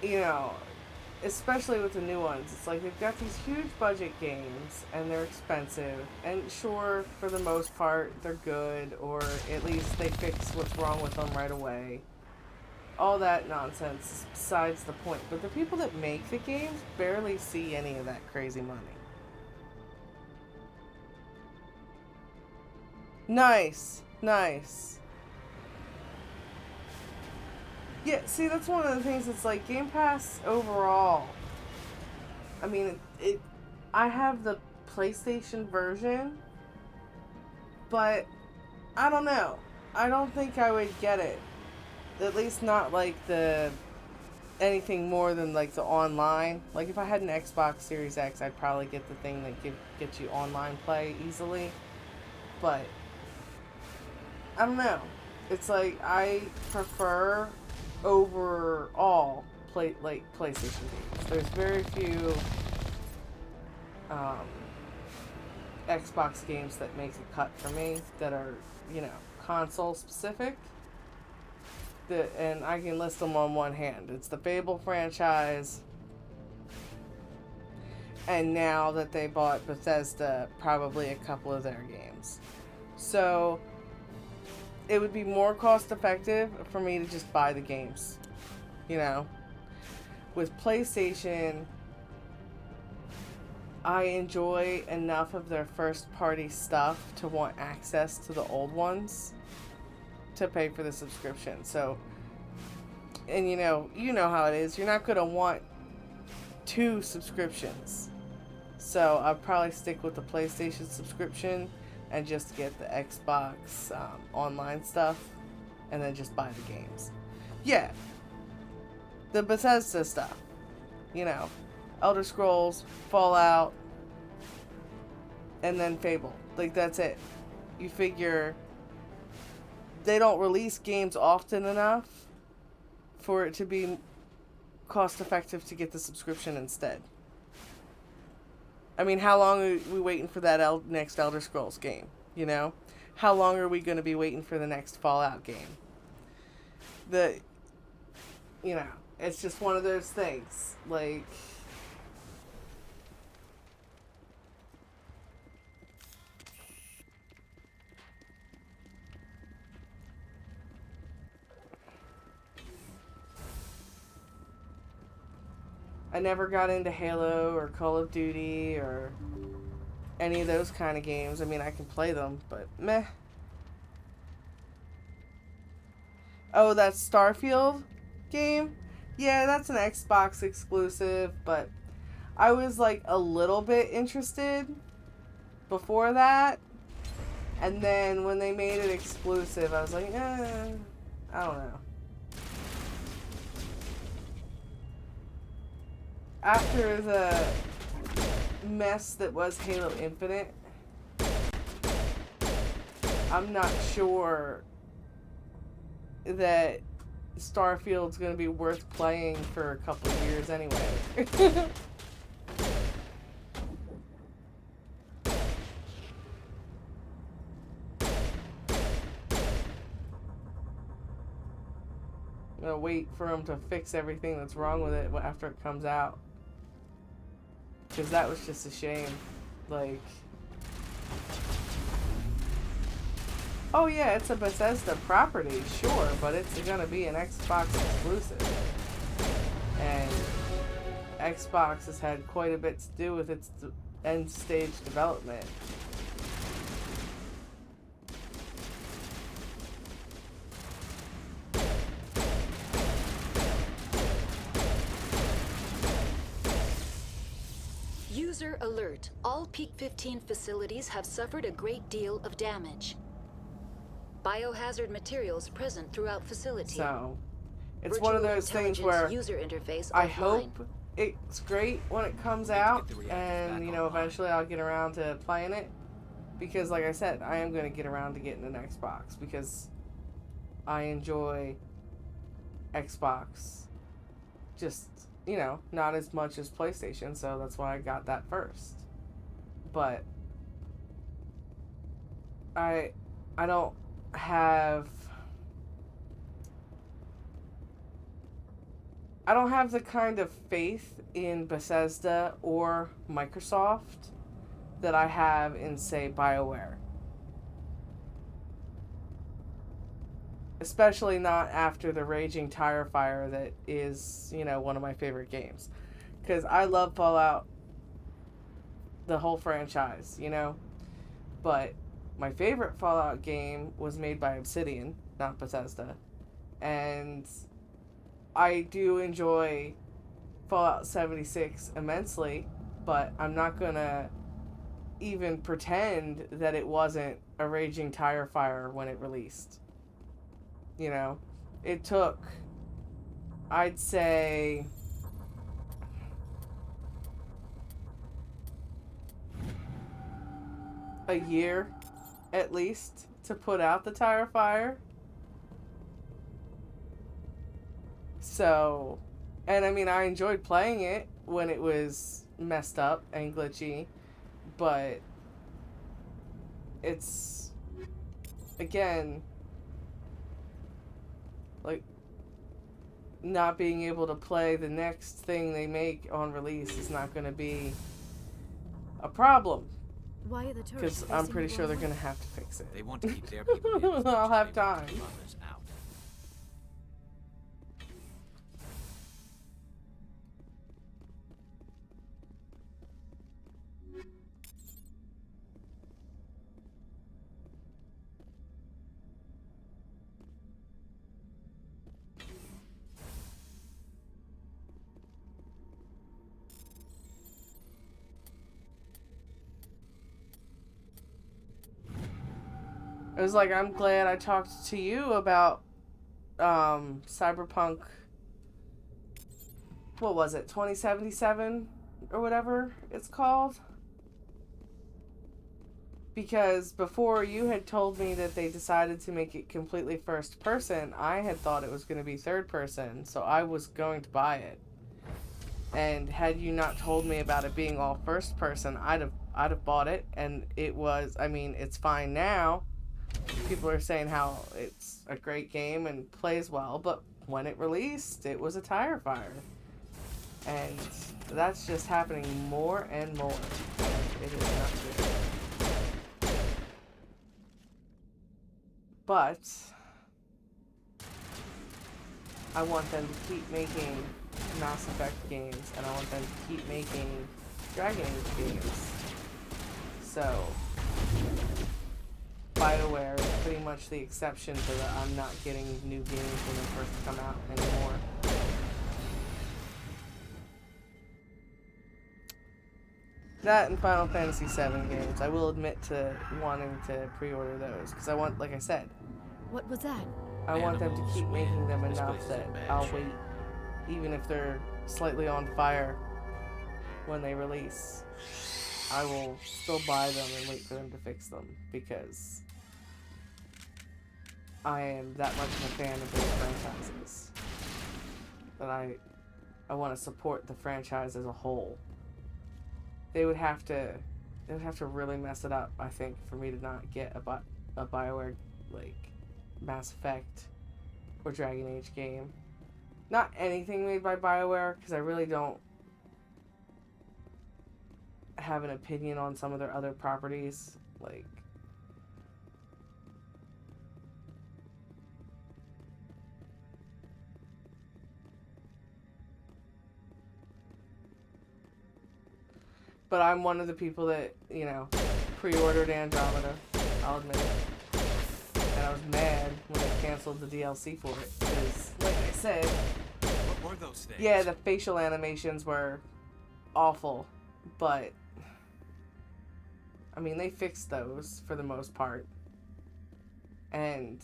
you know, especially with the new ones, it's like they've got these huge budget games and they're expensive, and sure, for the most part they're good, or at least they fix what's wrong with them right away. all that nonsense is besides the point. But the people that make the games barely see any of that crazy money. Nice. Nice. Yeah, see, that's one of the things. It's like Game Pass overall. I mean, I have the PlayStation version, but I don't know. I don't think I would get it. At least not like anything more than like the online. Like if I had an Xbox Series X, I'd probably get the thing that gets you online play easily. But I don't know. It's like I prefer overall PlayStation games. There's very few Xbox games that make a cut for me that are, console specific. And I can list them on one hand. It's the Fable franchise, and now that they bought Bethesda, probably a couple of their games. So it would be more cost effective for me to just buy the games. With PlayStation, I enjoy enough of their first party stuff to want access to the old ones to pay for the subscription. So, and you know how it is. You're not going to want 2 subscriptions. So I'll probably stick with the PlayStation subscription and just get the Xbox online stuff and then just buy the games. Yeah. The Bethesda stuff. Elder Scrolls, Fallout, and then Fable. Like, that's it. You figure they don't release games often enough for it to be cost effective to get the subscription instead. I mean, how long are we waiting for that next Elder Scrolls game? How long are we going to be waiting for the next Fallout game? It's just one of those things. Like, I never got into Halo or Call of Duty or any of those kind of games. I mean, I can play them, but meh. Oh, that Starfield game? Yeah, that's an Xbox exclusive, but I was like a little bit interested before that. And then when they made it exclusive, I was like, I don't know. After the mess that was Halo Infinite, I'm not sure that Starfield's going to be worth playing for a couple of years anyway. I'm going to wait for them to fix everything that's wrong with it after it comes out. Because that was just a shame. Like, oh yeah, it's a Bethesda property, sure, but it's gonna be an Xbox exclusive. And Xbox has had quite a bit to do with its end stage development. User alert. All pt5 facilities have suffered a great deal of damage. Biohazard materials present throughout facility. So, it's one of those things where user interface I hope it's great when it comes out, and eventually I'll get around to playing it. Because like I said, I am going to get around to getting an Xbox because I enjoy Xbox. Just, not as much as PlayStation, so that's why I got that first. But I don't have the kind of faith in Bethesda or Microsoft that I have in, say, BioWare. Especially not after the raging tire fire that is, you know, one of my favorite games. Because I love Fallout, the whole franchise, you know? But my favorite Fallout game was made by Obsidian, not Bethesda. And I do enjoy Fallout 76 immensely, but I'm not gonna even pretend that it wasn't a raging tire fire when it released. You know, it took, I'd say, a year at least to put out the tire fire. So, and I mean, I enjoyed playing it when it was messed up and glitchy, but it's, again, like, not being able to play the next thing they make on release is not going to be a problem. Why are the tourists? Because I'm pretty sure they're going to have to fix it. They want to keep their people in as much I'll as have they want time. to keep others out. It was like, I'm glad I talked to you about Cyberpunk, what was it, 2077 or whatever it's called? Because before you had told me that they decided to make it completely first person, I had thought it was going to be third person, so I was going to buy it. And had you not told me about it being all first person, I'd have bought it, and it was, I mean, it's fine now. People are saying how it's a great game and plays well, but when it released, it was a tire fire. And that's just happening more and more. And it is not good. But I want them to keep making Mass Effect games, and I want them to keep making Dragon Age games. So BioWare is pretty much the exception to the I'm not getting new games when they first come out anymore. That and Final Fantasy VII games. I will admit to wanting to pre-order those, because I want, like I said, What was that? I want them to keep making them enough that I'll wait, even if they're slightly on fire when they release. I will still buy them and wait for them to fix them, because I am that much of a fan of those franchises that I want to support the franchise as a whole. They would have to really mess it up, I think, for me to not get a BioWare like Mass Effect or Dragon Age game. Not anything made by BioWare, because I really don't have an opinion on some of their other properties, like but I'm one of the people that, you know, pre-ordered Andromeda, I'll admit it. And I was mad when they canceled the DLC for it, because, like I said, What were those things? yeah, the facial animations were awful, but I mean, they fixed those for the most part. And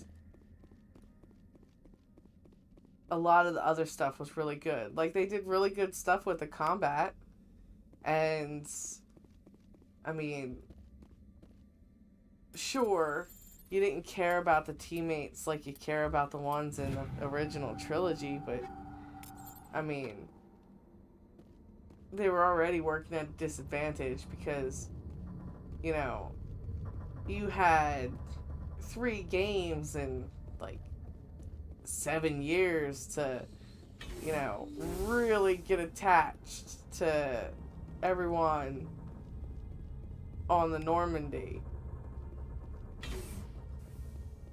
a lot of the other stuff was really good. Like, they did really good stuff with the combat. And, I mean, sure, you didn't care about the teammates like you care about the ones in the original trilogy, but, I mean, they were already working at a disadvantage because, you know, you had 3 games in, like, 7 years to, you know, really get attached to everyone on the Normandy.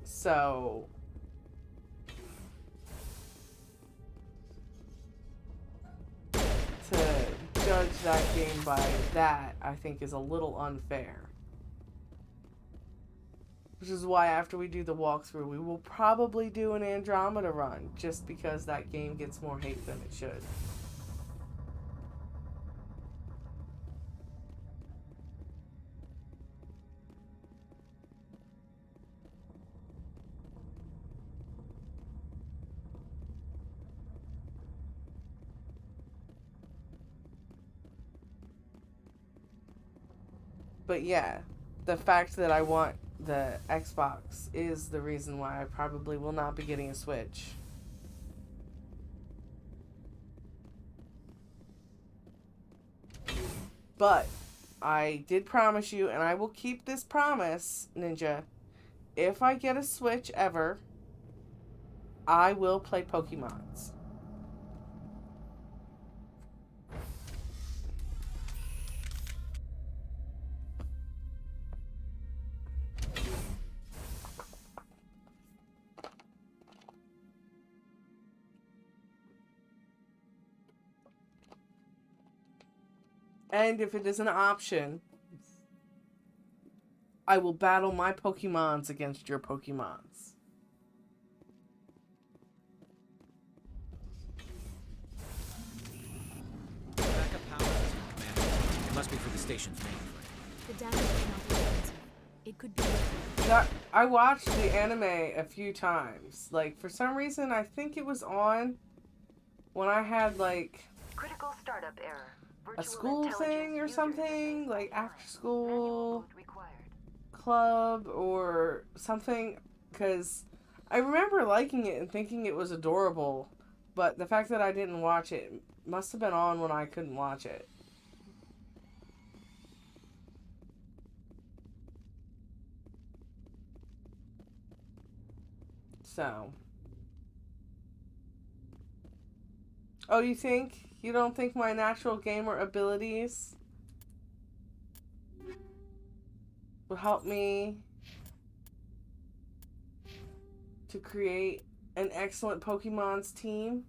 So, judge that game by that, I think, is a little unfair. Which is why after we do the walkthrough, we will probably do an Andromeda run, just because that game gets more hate than it should. But yeah, the fact that I want the Xbox is the reason why I probably will not be getting a Switch. But I did promise you, and I will keep this promise, Ninja. If I get a Switch ever, I will play Pokemons. And if it is an option, I will battle my Pokemons against your Pokemons. Backup power system, Commander. It must be for the station's mainframe. The damage cannot be defensive. It could be. I watched the anime a few times. Like, for some reason, I think it was on when I had, like, critical startup error. A school thing or something, like after school club or something, because I remember liking it and thinking it was adorable, but the fact that I didn't watch it must have been on when I couldn't watch it. So. Oh, you think? You don't think my natural gamer abilities will help me to create an excellent Pokemon's team?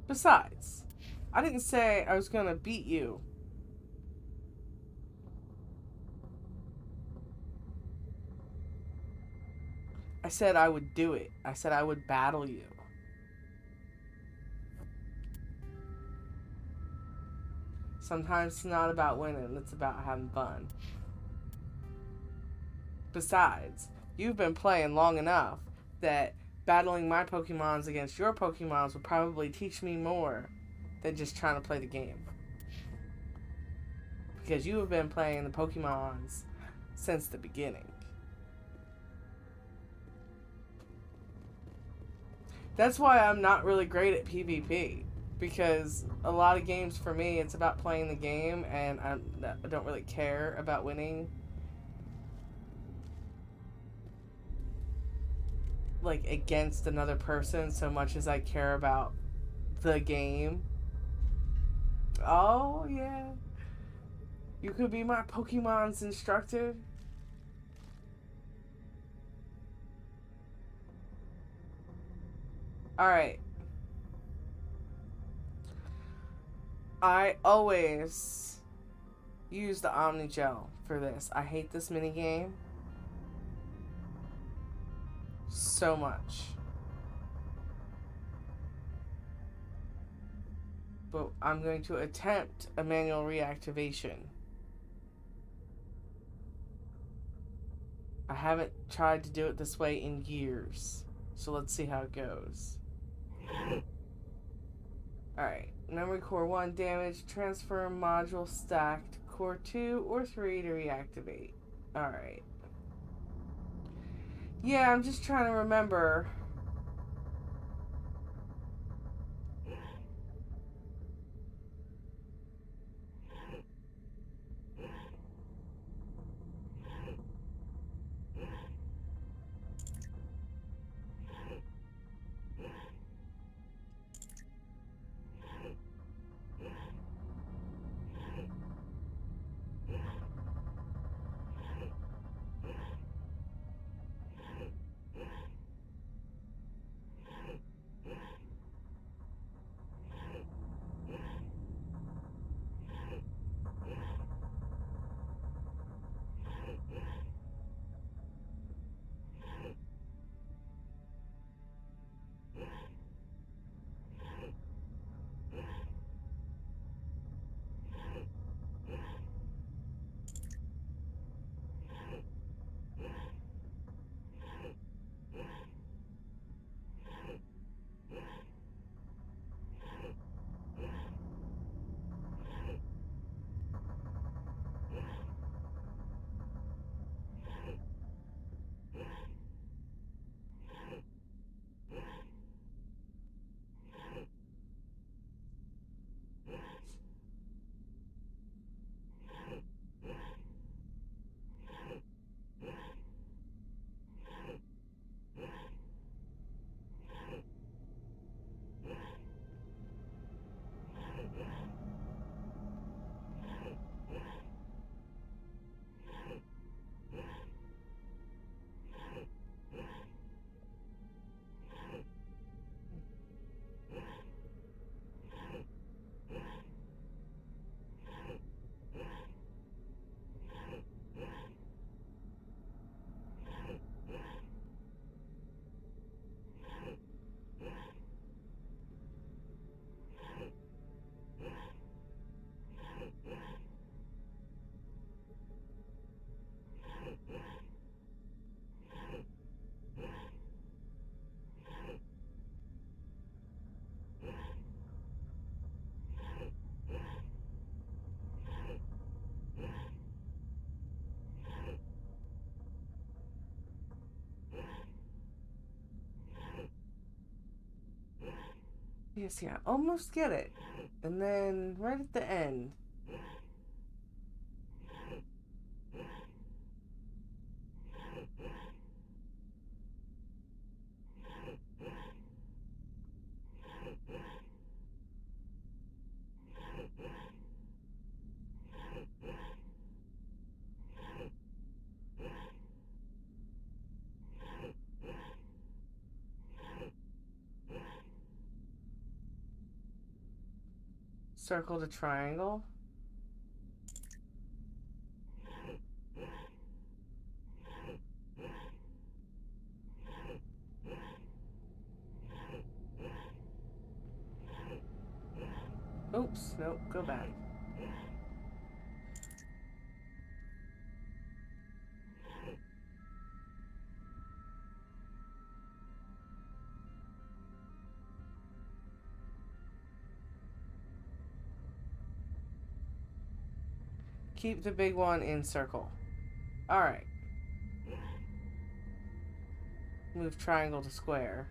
Besides, I didn't say I was gonna beat you. I said I would do it. I said I would battle you. Sometimes it's not about winning, it's about having fun. Besides, you've been playing long enough that battling my Pokemons against your Pokemons would probably teach me more than just trying to play the game. Because you have been playing the Pokemons since the beginning. That's why I'm not really great at PvP. Because a lot of games for me, it's about playing the game, and I don't really care about winning. Like, against another person so much as I care about the game. Oh, yeah. You could be my Pokemon's instructor. Alright. I always use the Omni Gel for this. I hate this minigame so much. But I'm going to attempt a manual reactivation. I haven't tried to do it this way in years. So let's see how it goes. Alright. Memory core 1 damage. Transfer module stacked. Core 2 or 3 to reactivate. Alright. Yeah, I'm just trying to remember. Yes, yeah, almost get it. And then right at the end. Circle to triangle. Oops, nope, go back. Keep the big one in circle. Alright. Move triangle to square.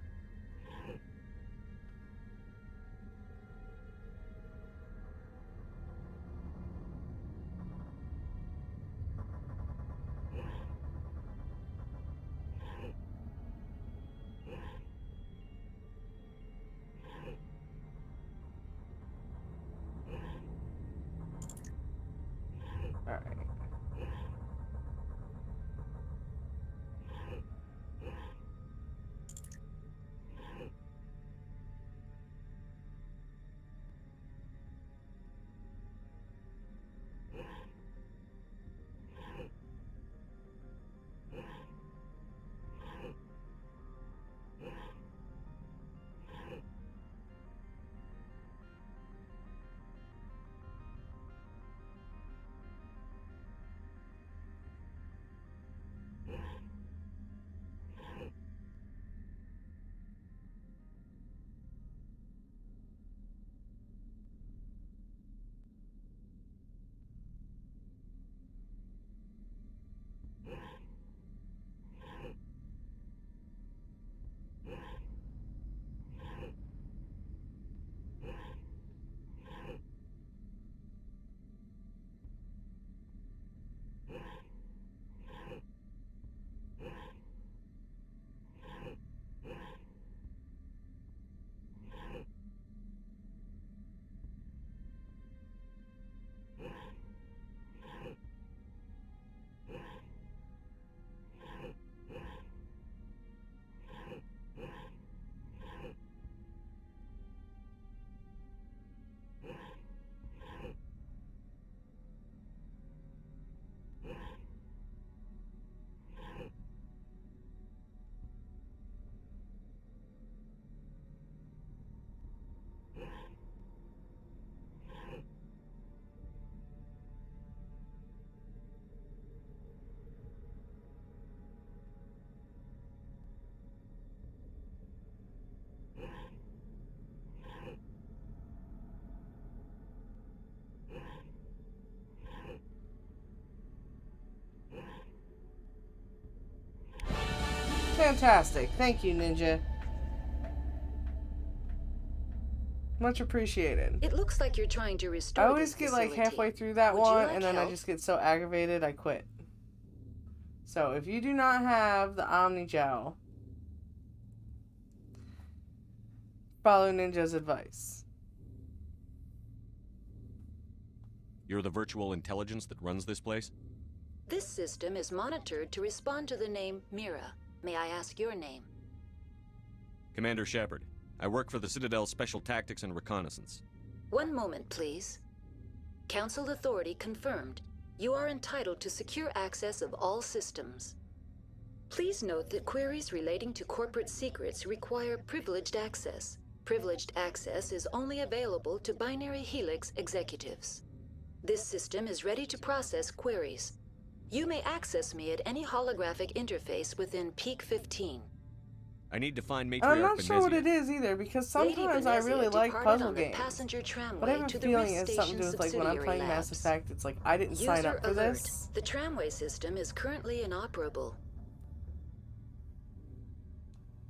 Alright. Fantastic. Thank you, Ninja. Much appreciated. It looks like you're trying to restore I always this get like facility. halfway through that Would you one like and then I help? just get so aggravated I quit. So if you do not have the Omni Gel, follow Ninja's advice. You're the virtual intelligence that runs this place? This system is monitored to respond to the name Mira. May I ask your name? Commander Shepard. I work for the Citadel's Special Tactics and Reconnaissance. One moment, please. Council authority confirmed. You are entitled to secure access of all systems. Please note that queries relating to corporate secrets require privileged access. Privileged access is only available to Binary Helix executives. This system is ready to process queries. You may access me at any holographic interface within pt5. I need to find Matriarch I'm not sure what Benezia. it is either, because Lady sometimes I really Benezia like departed puzzle on the games. passenger tramway But I have a to the feeling Rift it's something to do Station with, like, when I'm subsidiary playing Mass labs. Effect, it's like, I didn't sign up for User this. alert. The tramway system is currently inoperable.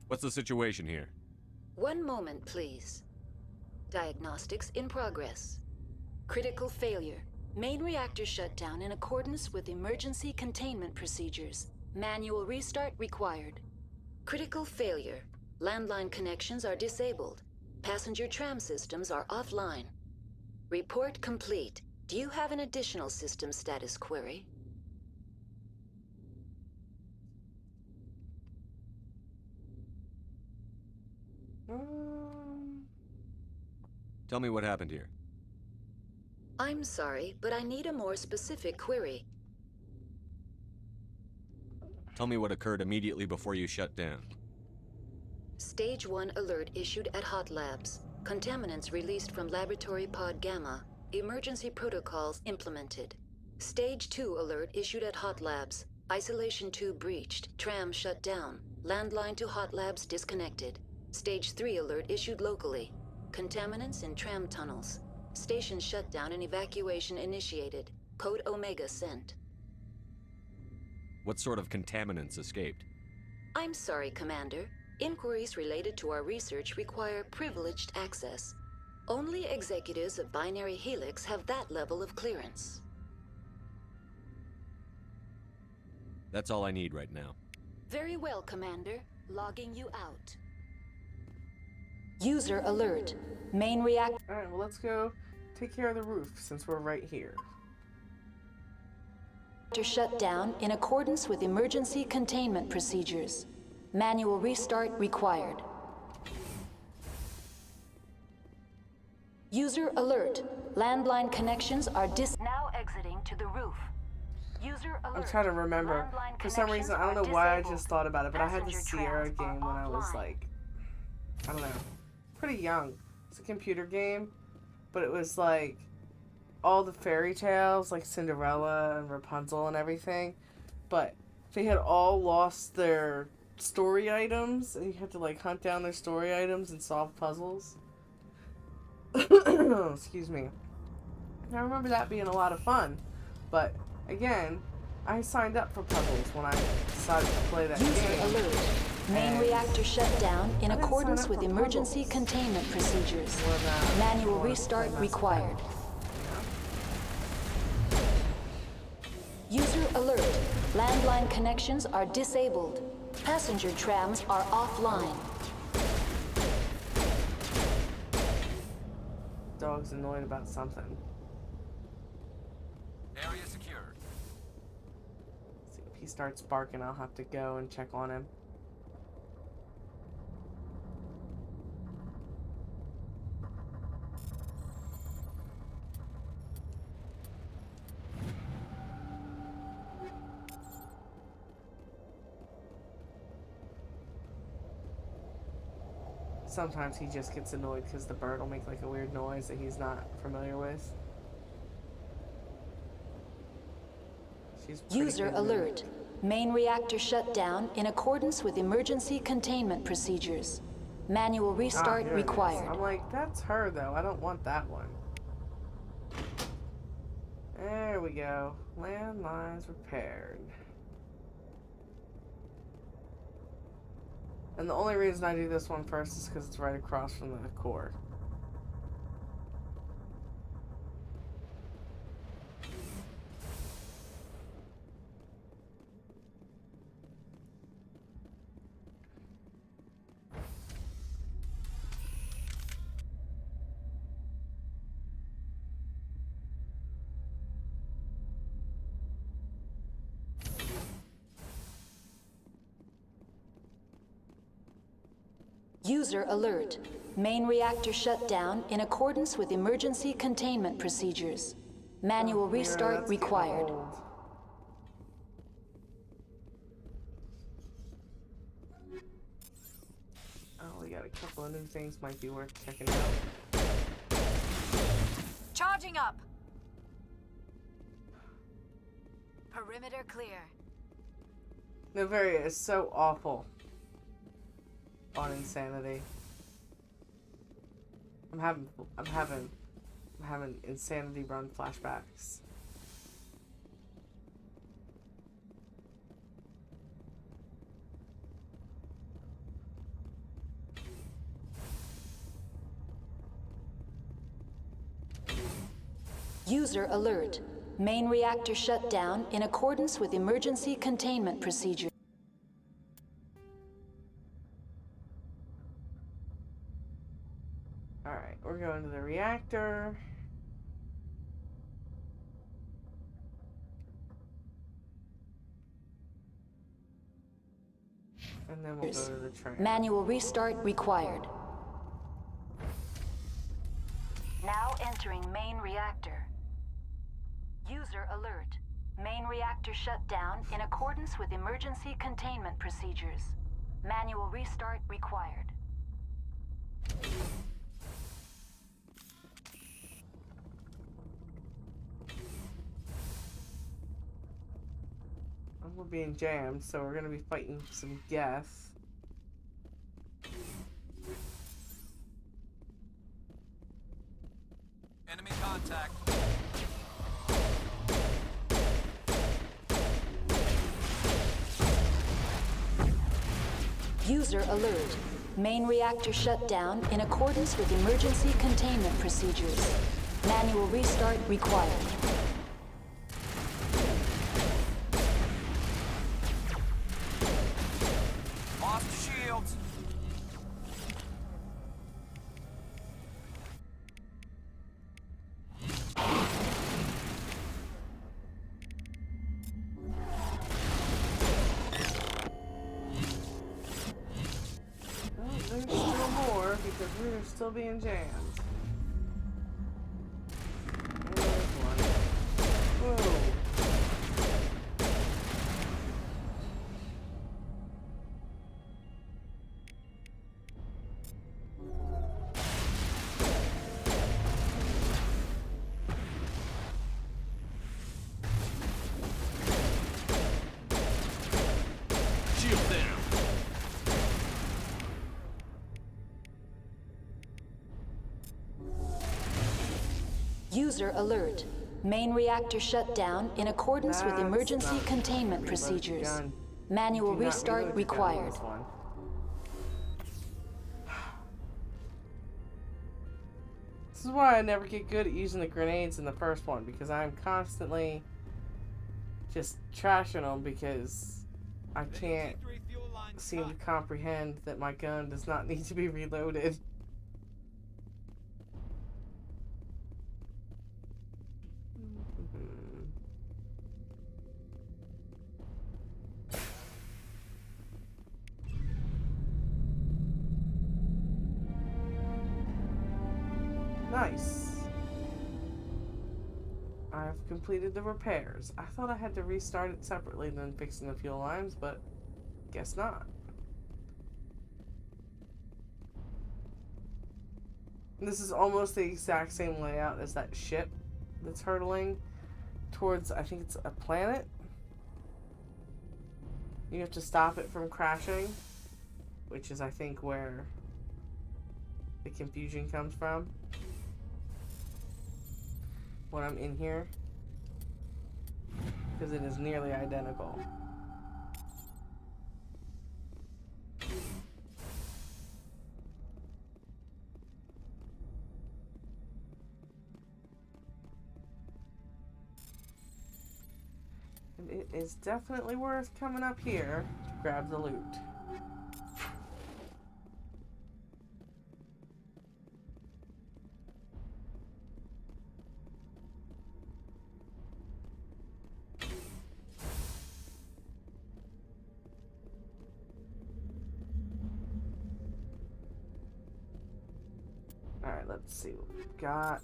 What's the situation here? One moment, please. Diagnostics in progress. Critical failure. Main reactor shut down in accordance with emergency containment procedures. Manual restart required. Critical failure. Landline connections are disabled. Passenger tram systems are offline. Report complete. Do you have an additional system status query? Tell me what happened here. I'm sorry, but I need a more specific query. Tell me what occurred immediately before you shut down. Stage 1 alert issued at Hot Labs. Contaminants released from Laboratory Pod Gamma. Emergency protocols implemented. Stage 2 alert issued at Hot Labs. Isolation tube breached. Tram shut down. Landline to Hot Labs disconnected. Stage 3 alert issued locally. Contaminants in tram tunnels. Station shutdown and evacuation initiated. Code Omega sent. What sort of contaminants escaped? I'm sorry, Commander. Inquiries related to our research require privileged access. Only executives of Binary Helix have that level of clearance. That's all I need right now. Very well, Commander. Logging you out. User alert. Main reactor. Alright, well, let's go take care of the roof since we're right here. Shut down in accordance with emergency containment procedures. Manual restart required. User alert. Landline connections are now exiting to the roof. User alert. I'm trying to remember. For some reason, I don't know why I just thought about it, but I had the Passenger Sierra trams game when are I was offline. like, I don't know, pretty young. It's a computer game, but it was like all the fairy tales, like Cinderella and Rapunzel and everything, but they had all lost their story items, and you had to like hunt down their story items and solve puzzles. Excuse me. I remember that being a lot of fun, but again, I signed up for puzzles when I decided to play that User game. alert. Main reactor shut down in I didn't accordance sign up with for emergency puzzles. containment procedures. When, Manual when I restart played Mass required. Effect. User alert. Landline connections are disabled. Passenger trams are offline. Dog's annoyed about something. Area secured. See, if he starts barking, I'll have to go and check on him. Sometimes he just gets annoyed because the bird will make like a weird noise that he's not familiar with. She's pretty User good. alert. Main reactor shut down in accordance with emergency containment procedures. Manual restart Here it is. required. I'm like, that's her though. I don't want that one. There we go. Landlines repaired. And the only reason I do this one first is because it's right across from the core. User alert. Main reactor shut down in accordance with emergency containment procedures. Manual Yeah, restart that's getting required. old. Oh, we got a couple of new things might be worth checking out. Charging up. Perimeter clear. Novaria is so awful on insanity. I'm having insanity run flashbacks. User alert. Main reactor shut down in accordance with emergency containment procedure. Alright, we're going to the reactor. And then we'll go to the train. Manual restart required. Now entering main reactor. User alert. Main reactor shut down in accordance with emergency containment procedures. Manual restart required. And we're being jammed, so we're gonna be fighting some Geth. Enemy contact. User alert. Main reactor shut down in accordance with emergency containment procedures. Manual restart required. Lost shields. Well, there's still more because we're still being jammed. There's one. Whoa. Shield down. User alert. Main reactor shut down in accordance with emergency containment procedures. Manual restart required. This is why I never get good at using the grenades in the first one, because I'm constantly just trashing them because I can't seem to comprehend that my gun does not need to be reloaded. Nice. I've completed the repairs. I thought I had to restart it separately than fixing the fuel lines, but guess not. And this is almost the exact same layout as that ship that's hurtling towards, I think it's a planet. You have to stop it from crashing, which is, I think, where the confusion comes from. When I'm in here, because it is nearly identical. And it is definitely worth coming up here to grab the loot. Alright, let's see what we've got.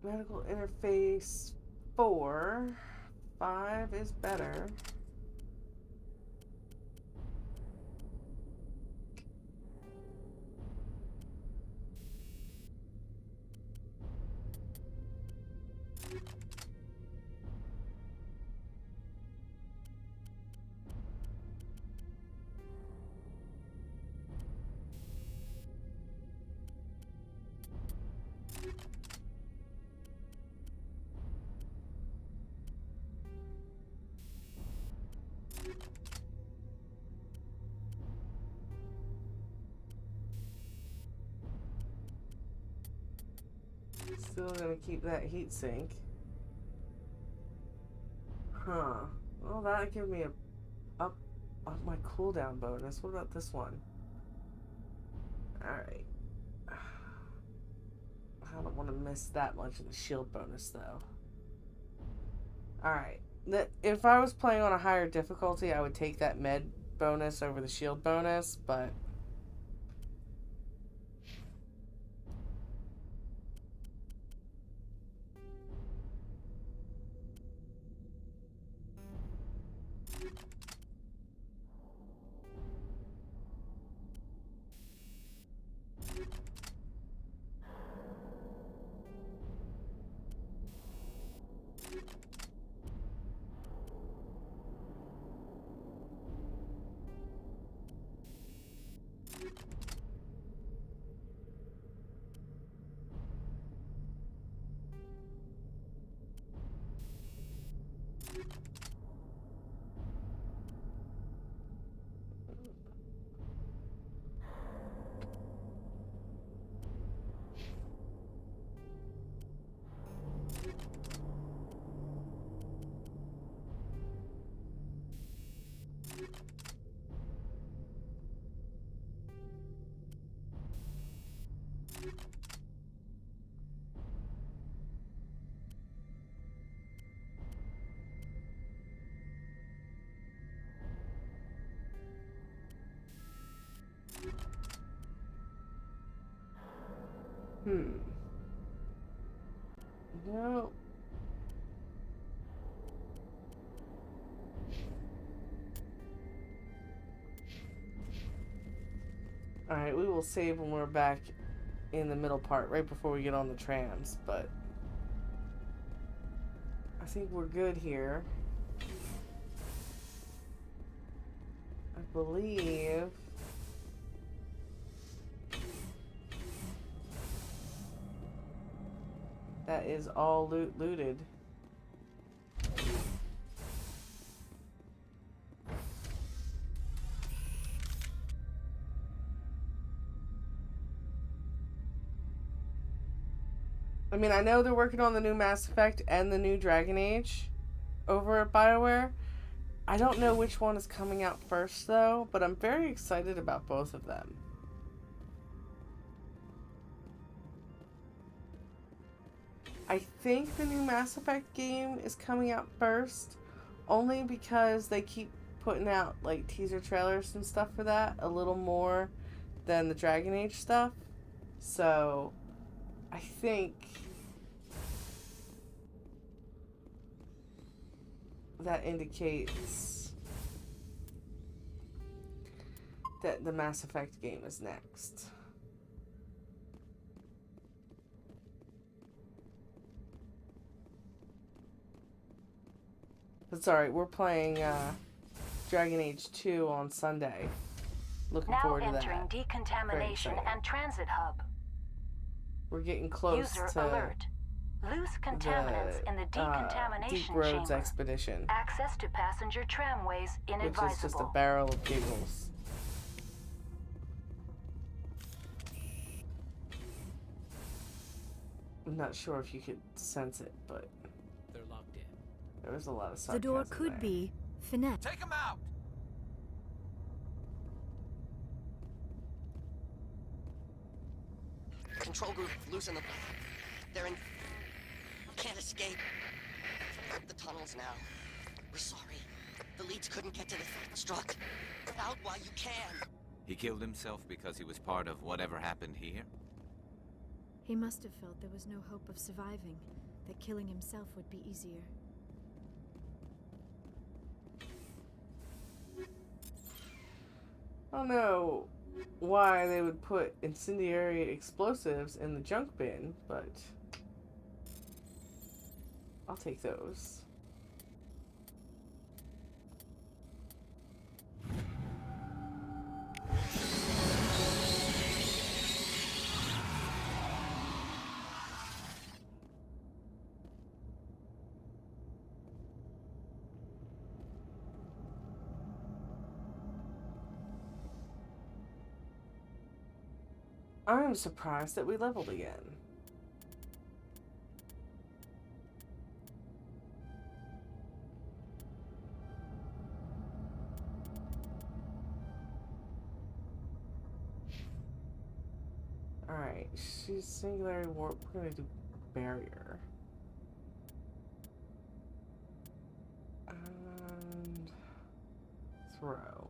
Medical interface 4. 5 is better. Still gonna keep that heat sink. Huh. Well, that'll give me a up my cooldown bonus. What about this one? Alright. I don't want to miss that much of the shield bonus, though. Alright. If I was playing on a higher difficulty, I would take that med bonus over the shield bonus, but... No. Alright, we will save when we're back in the middle part, right before we get on the trams, but... I think we're good here. I believe... that is all looted. I mean, I know they're working on the new Mass Effect and the new Dragon Age over at BioWare. I don't know which one is coming out first, though, but I'm very excited about both of them. I think the new Mass Effect game is coming out first, only because they keep putting out, like, teaser trailers and stuff for that a little more than the Dragon Age stuff. So, I think that indicates that the Mass Effect game is next. That's alright, we're playing Dragon Age 2 on Sunday. Looking forward to that. Now entering decontamination and transit hub. We're getting close User to alert. Loose contaminants in the decontamination Deep Roads chamber. Expedition. Access to passenger tramways inadvisable. Which is just a barrel of giggles. I'm not sure if you could sense it, but They're locked in. there was a lot of The sarcasm door could there. be finesse. Take him out! Control group, loosen them. They're in... Can't escape. The tunnels now. We're sorry. The leads couldn't get to the struck. Get out while you can. He killed himself because he was part of whatever happened here? He must have felt there was no hope of surviving, that killing himself would be easier. I don't know why they would put incendiary explosives in the junk bin, but I'll take those. I'm surprised that we leveled again. Alright, she's singularity warp. We're gonna do barrier. And throw.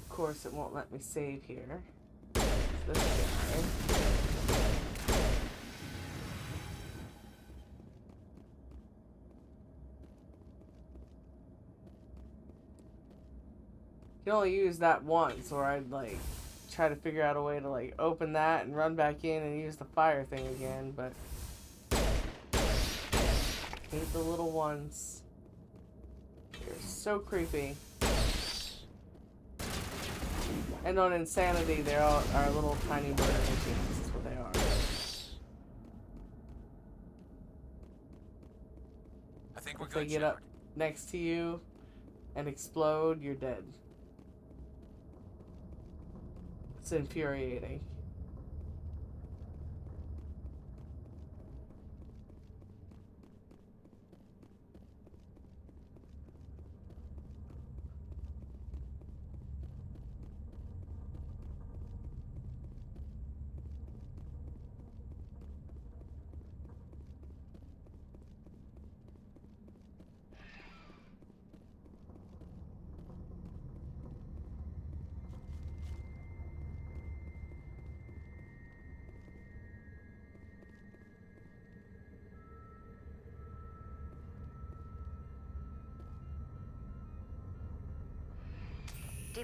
Of course, it won't let me save here. This guy. You can only use that once, or I'd like try to figure out a way to like open that and run back in and use the fire thing again, but hate the little ones. They're so creepy. And on Insanity, they all are little tiny murder machines. That's what they are. I think we're If they good, get up next to you and explode, you're dead. It's infuriating.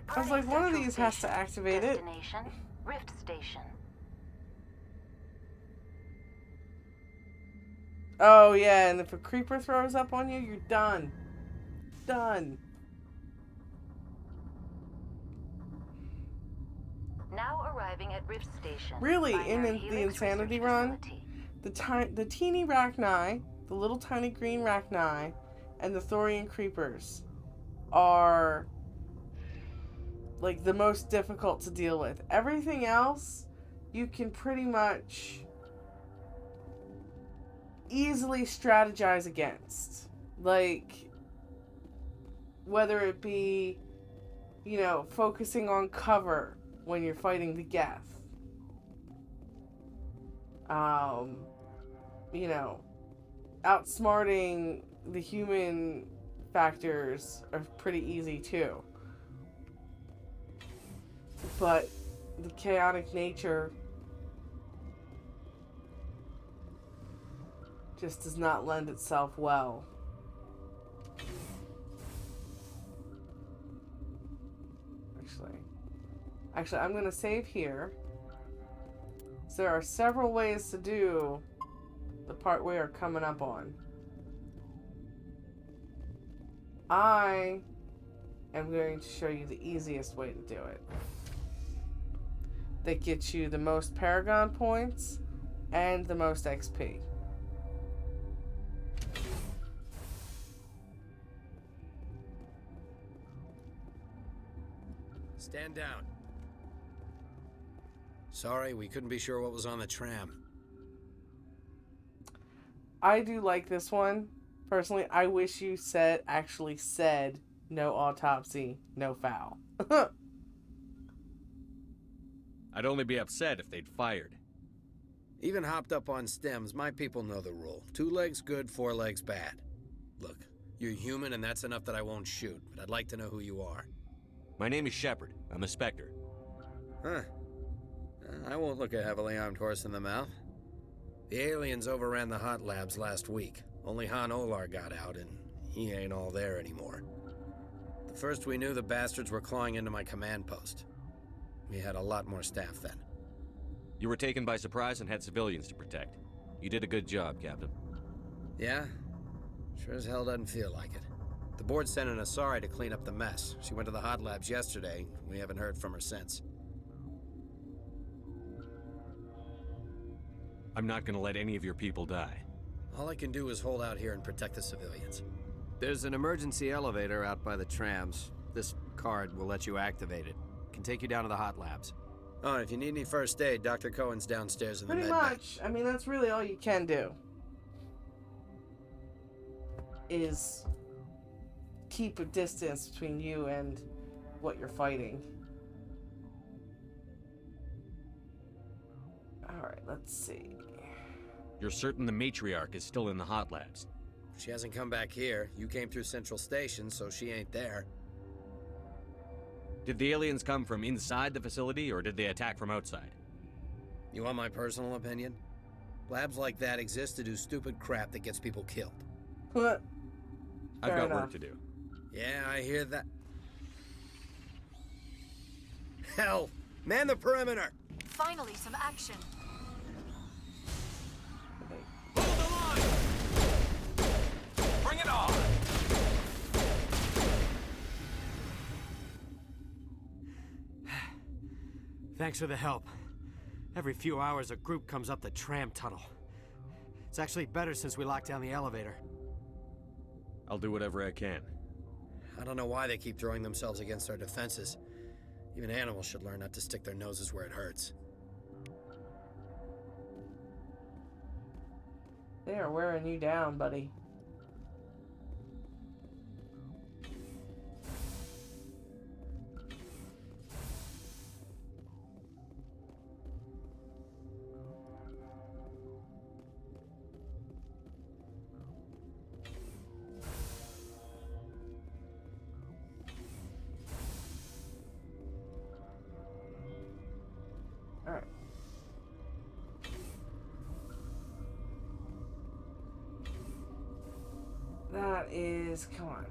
I was like, one of these has to activate it. Destination, Rift Station. Oh yeah, and if a creeper throws up on you, you're done. Done. Now arriving at Rift Station. Really, in Binary the Helix Insanity Research run, Facility. the teeny Rachni, the little tiny green Rachni, and the Thorian creepers are like the most difficult to deal with. Everything else you can pretty much easily strategize against. Like, whether it be, you know, focusing on cover when you're fighting the Geth. You know, outsmarting the human factors are pretty easy too. But the chaotic nature just does not lend itself well. Actually, I'm going to save here. So there are several ways to do the part we are coming up on. I am going to show you the easiest way to do it. That gets you the most Paragon points and the most XP. Stand down. Sorry, we couldn't be sure what was on the tram. I do like this one. Personally, I wish you actually said no autopsy, no foul. I'd only be upset if they'd fired. Even hopped up on stems, my people know the rule. 2 legs good, 4 legs bad. Look, you're human and that's enough that I won't shoot, but I'd like to know who you are. My name is Shepard. I'm a Spectre. Huh. I won't look a heavily armed horse in the mouth. The aliens overran the hot labs last week. Only Han Olar got out, and he ain't all there anymore. The first we knew, the bastards were clawing into my command post. We had a lot more staff then. You were taken by surprise and had civilians to protect. You did a good job, Captain. Yeah? Sure as hell doesn't feel like it. The board sent an Asari to clean up the mess. She went to the hot labs yesterday. We haven't heard from her since. I'm not gonna let any of your people die. All I can do is hold out here and protect the civilians. There's an emergency elevator out by the trams. This card will let you activate it. Can take you down to the hot labs. Oh, and if you need any first aid, Dr. Cohen's downstairs in the med Pretty much. I mean, that's really all you can do. is keep a distance between you and what you're fighting. Alright, let's see. You're certain the matriarch is still in the hot labs? She hasn't come back here. You came through Central Station, so she ain't there. Did the aliens come from inside the facility, or did they attack from outside? You want my personal opinion? Labs like that exist to do stupid crap that gets people killed. I've got work to do. Yeah, I hear that. Hell! Man the perimeter! Finally, some action. Bring it on! Thanks for the help. Every few hours, a group comes up the tram tunnel. It's actually better since we locked down the elevator. I'll do whatever I can. I don't know why they keep throwing themselves against our defenses. Even animals should learn not to stick their noses where it hurts. They are wearing you down, buddy. Alright. That is, come on.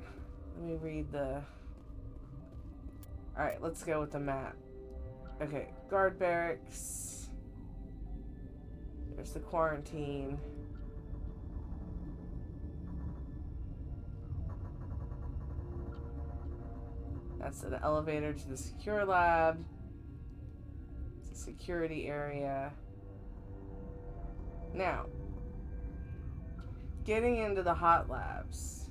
Let me read the... Alright, let's go with the map. Okay, guard barracks. There's the quarantine. That's an elevator to the secure lab. It's a security area. Now, getting into the hot labs.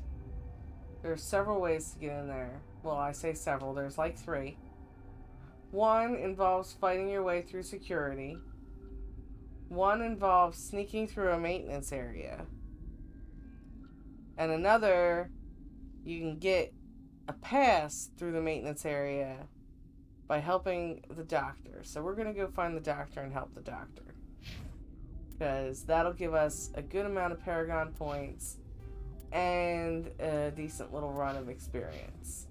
There's several ways to get in there. Well, I say several. There's like 3. One involves fighting your way through security. One involves sneaking through a maintenance area. And another, you can get a pass through the maintenance area by helping the doctor. So we're going to go find the doctor and help the doctor. Because that'll give us a good amount of Paragon points and a decent little run of experience.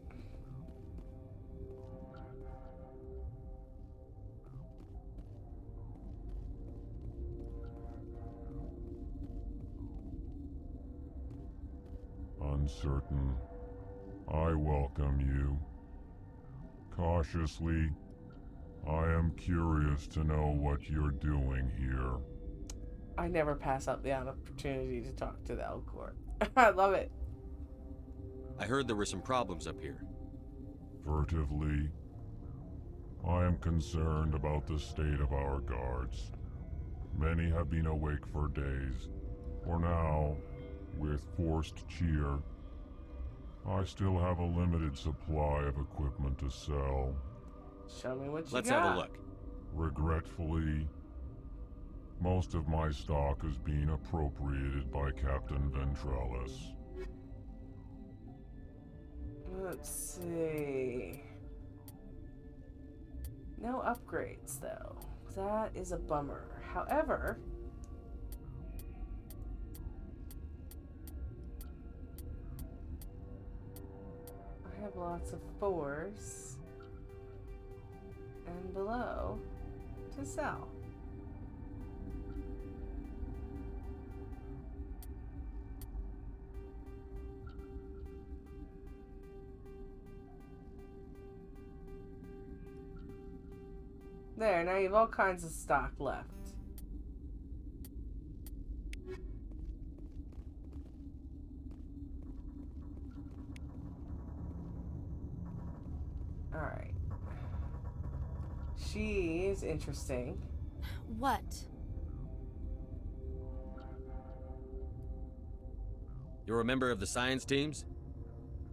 Uncertain, I welcome you. Cautiously, I am curious to know what you're doing here. I never pass up the opportunity to talk to the Elcor. I love it. I heard there were some problems up here. Furtively, I am concerned about the state of our guards. Many have been awake for days. For now, with forced cheer, I still have a limited supply of equipment to sell. Show me what you Let's got. have a look. Regretfully, most of my stock is being appropriated by Captain Ventrellis. Let's see. No upgrades, though. That is a bummer. However, I have lots of 4s and below to sell. There, now you have all kinds of stock left. Alright. She is interesting. What? You're a member of the science teams?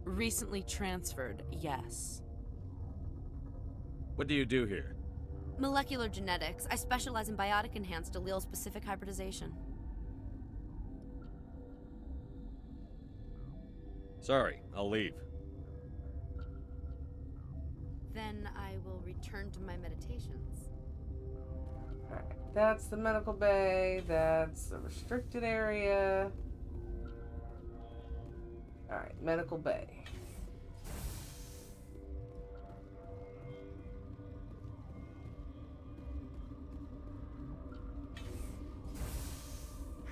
Recently transferred, yes. What do you do here? Molecular genetics. I specialize in biotic-enhanced allele-specific hybridization. Sorry, I'll leave. Then I will return to my meditations. Alright, that's the medical bay, that's the restricted area. Alright, medical bay.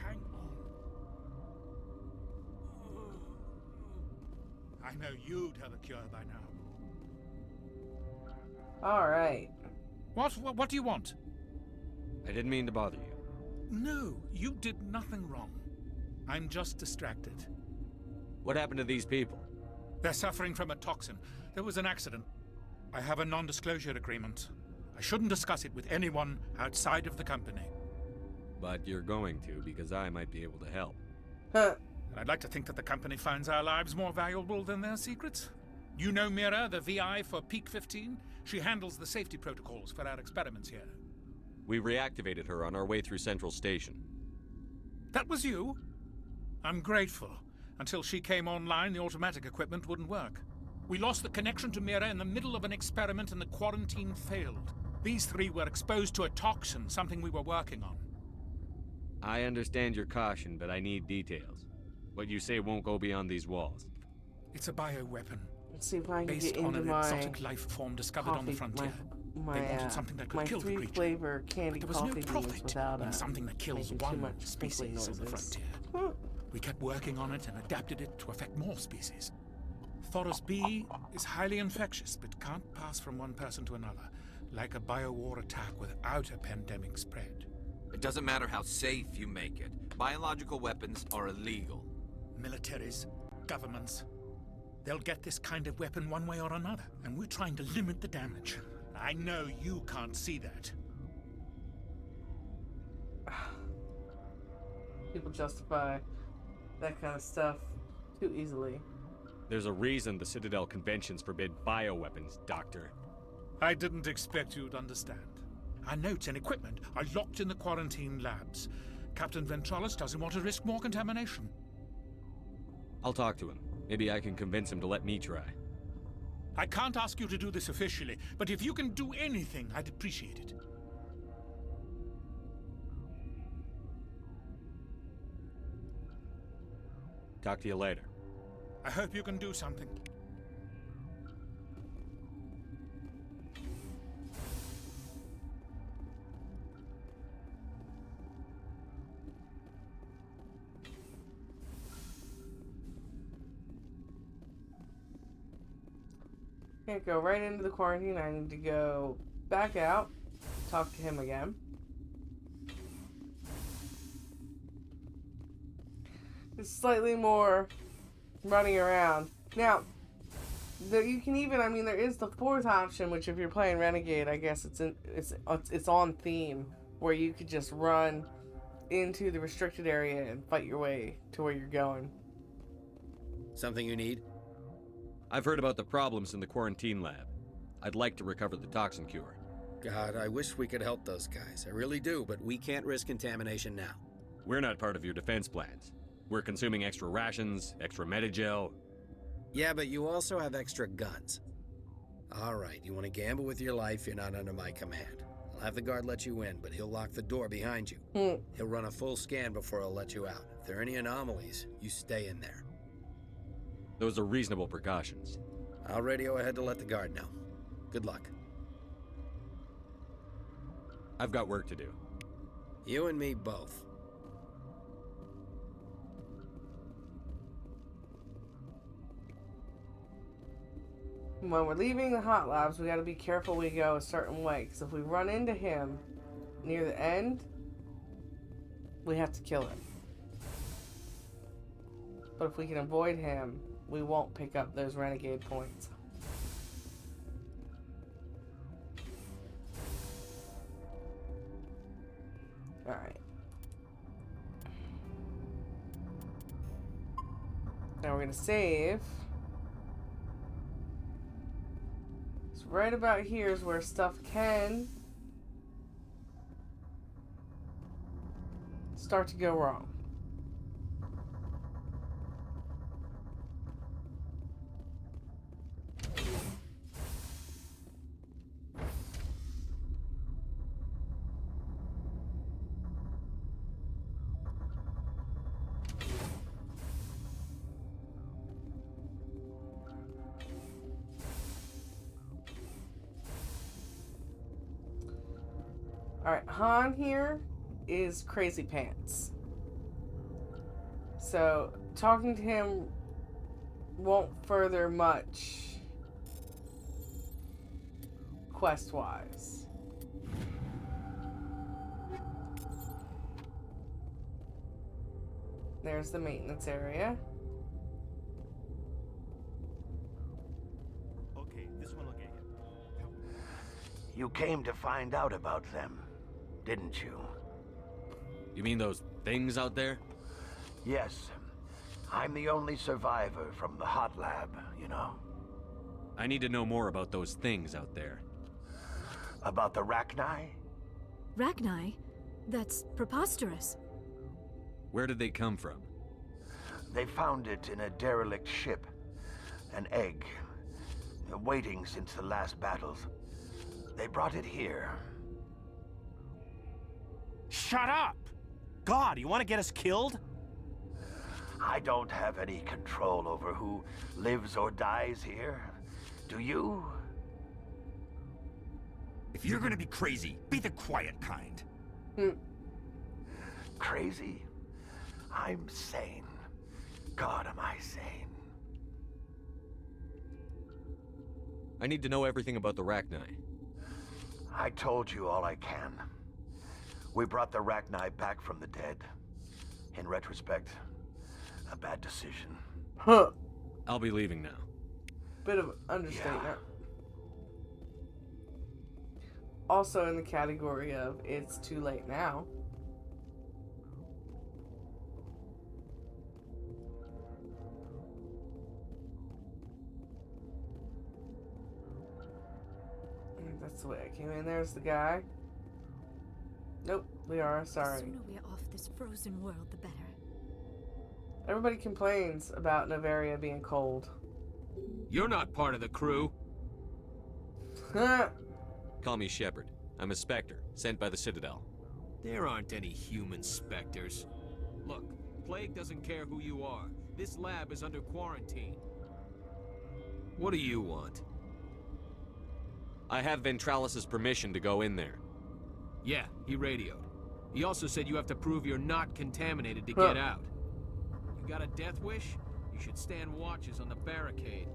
Hang on. I know you'd have a cure by now. Alright. What do you want? I didn't mean to bother you. No, you did nothing wrong. I'm just distracted. What happened to these people? They're suffering from a toxin. There was an accident. I have a non-disclosure agreement. I shouldn't discuss it with anyone outside of the company. But you're going to, because I might be able to help. Huh. And I'd like to think that the company finds our lives more valuable than their secrets. You know Mira, the VI for pt5? She handles the safety protocols for our experiments here. We reactivated her on our way through Central Station. That was you? I'm grateful. Until she came online, the automatic equipment wouldn't work. We lost the connection to Mira in the middle of an experiment and the quarantine failed. These three were exposed to a toxin, something we were working on. I understand your caution, but I need details. What you say won't go beyond these walls. It's a bioweapon. Let's see if I can based get on into an my exotic life form discovered on the frontier. My, they wanted something that could kill the creature. flavor candy But there was coffee no profit without in something that kills one species on the frontier. We kept working on it and adapted it to affect more species. Thoros B is highly infectious, but can't pass from one person to another, like a biowar attack without a pandemic spread. It doesn't matter how safe you make it. Biological weapons are illegal. Militaries, governments, they'll get this kind of weapon one way or another, and we're trying to limit the damage. I know you can't see that. People justify that kind of stuff too easily. There's a reason the Citadel conventions forbid bioweapons, Doctor. I didn't expect you'd understand. Our notes and equipment are locked in the quarantine labs. Captain Ventralis doesn't want to risk more contamination. I'll talk to him. Maybe I can convince him to let me try. I can't ask you to do this officially, but if you can do anything, I'd appreciate it. Talk to you later. I hope you can do something. Can't go right into the quarantine. I need to go back out, talk to him again. It's slightly more running around. Now, you can even, I mean, there is the fourth option, which if you're playing Renegade, I guess it's on theme, where you could just run into the restricted area and fight your way to where you're going. Something you need? I've heard about the problems in the quarantine lab. I'd like to recover the toxin cure. God, I wish we could help those guys. I really do, but we can't risk contamination now. We're not part of your defense plans. We're consuming extra rations, extra Medigel. Yeah, but you also have extra guns. All right, you want to gamble with your life, you're not under my command. I'll have the guard let you in, but he'll lock the door behind you. He'll run a full scan before he'll let you out. If there are any anomalies, you stay in there. Those are reasonable precautions. I'll radio ahead to let the guard know. Good luck. I've got work to do. You and me both. When we're leaving the hot labs, we gotta be careful we go a certain way, because if we run into him near the end, we have to kill him. But if we can avoid him, we won't pick up those renegade points. Alright. Now we're gonna save. So right about here is where stuff can start to go wrong. Alright, Han here is crazy pants. So, talking to him won't further much quest-wise. There's the maintenance area. Okay, this one will get you. You came to find out about them, didn't you? You mean those things out there? Yes. I'm the only survivor from the hot lab, you know. I need to know more about those things out there. About the Rachni? Rachni? That's preposterous. Where did they come from? They found it in a derelict ship. An egg. Waiting since the last battles. They brought it here. Shut up! God, you want to get us killed? I don't have any control over who lives or dies here. Do you? If you're gonna be crazy, be the quiet kind. Crazy? I'm sane. God, am I sane. I need to know everything about the Rachni. I told you all I can. We brought the Rachni back from the dead. In retrospect, a bad decision. Huh. I'll be leaving now. Bit of understatement. Also in the category of it's too late now. That's the way I came in. There's the guy. Nope, we are sorry. The sooner we are off this frozen world, the better. Everybody complains about Novaria being cold. You're not part of the crew. Call me Shepard. I'm a Spectre, sent by the Citadel. There aren't any human specters. Look, Plague doesn't care who you are. This lab is under quarantine. What do you want? I have Ventralis's permission to go in there. Yeah, he radioed. He also said you have to prove you're not contaminated to get out. You got a death wish? You should stand watches on the barricade.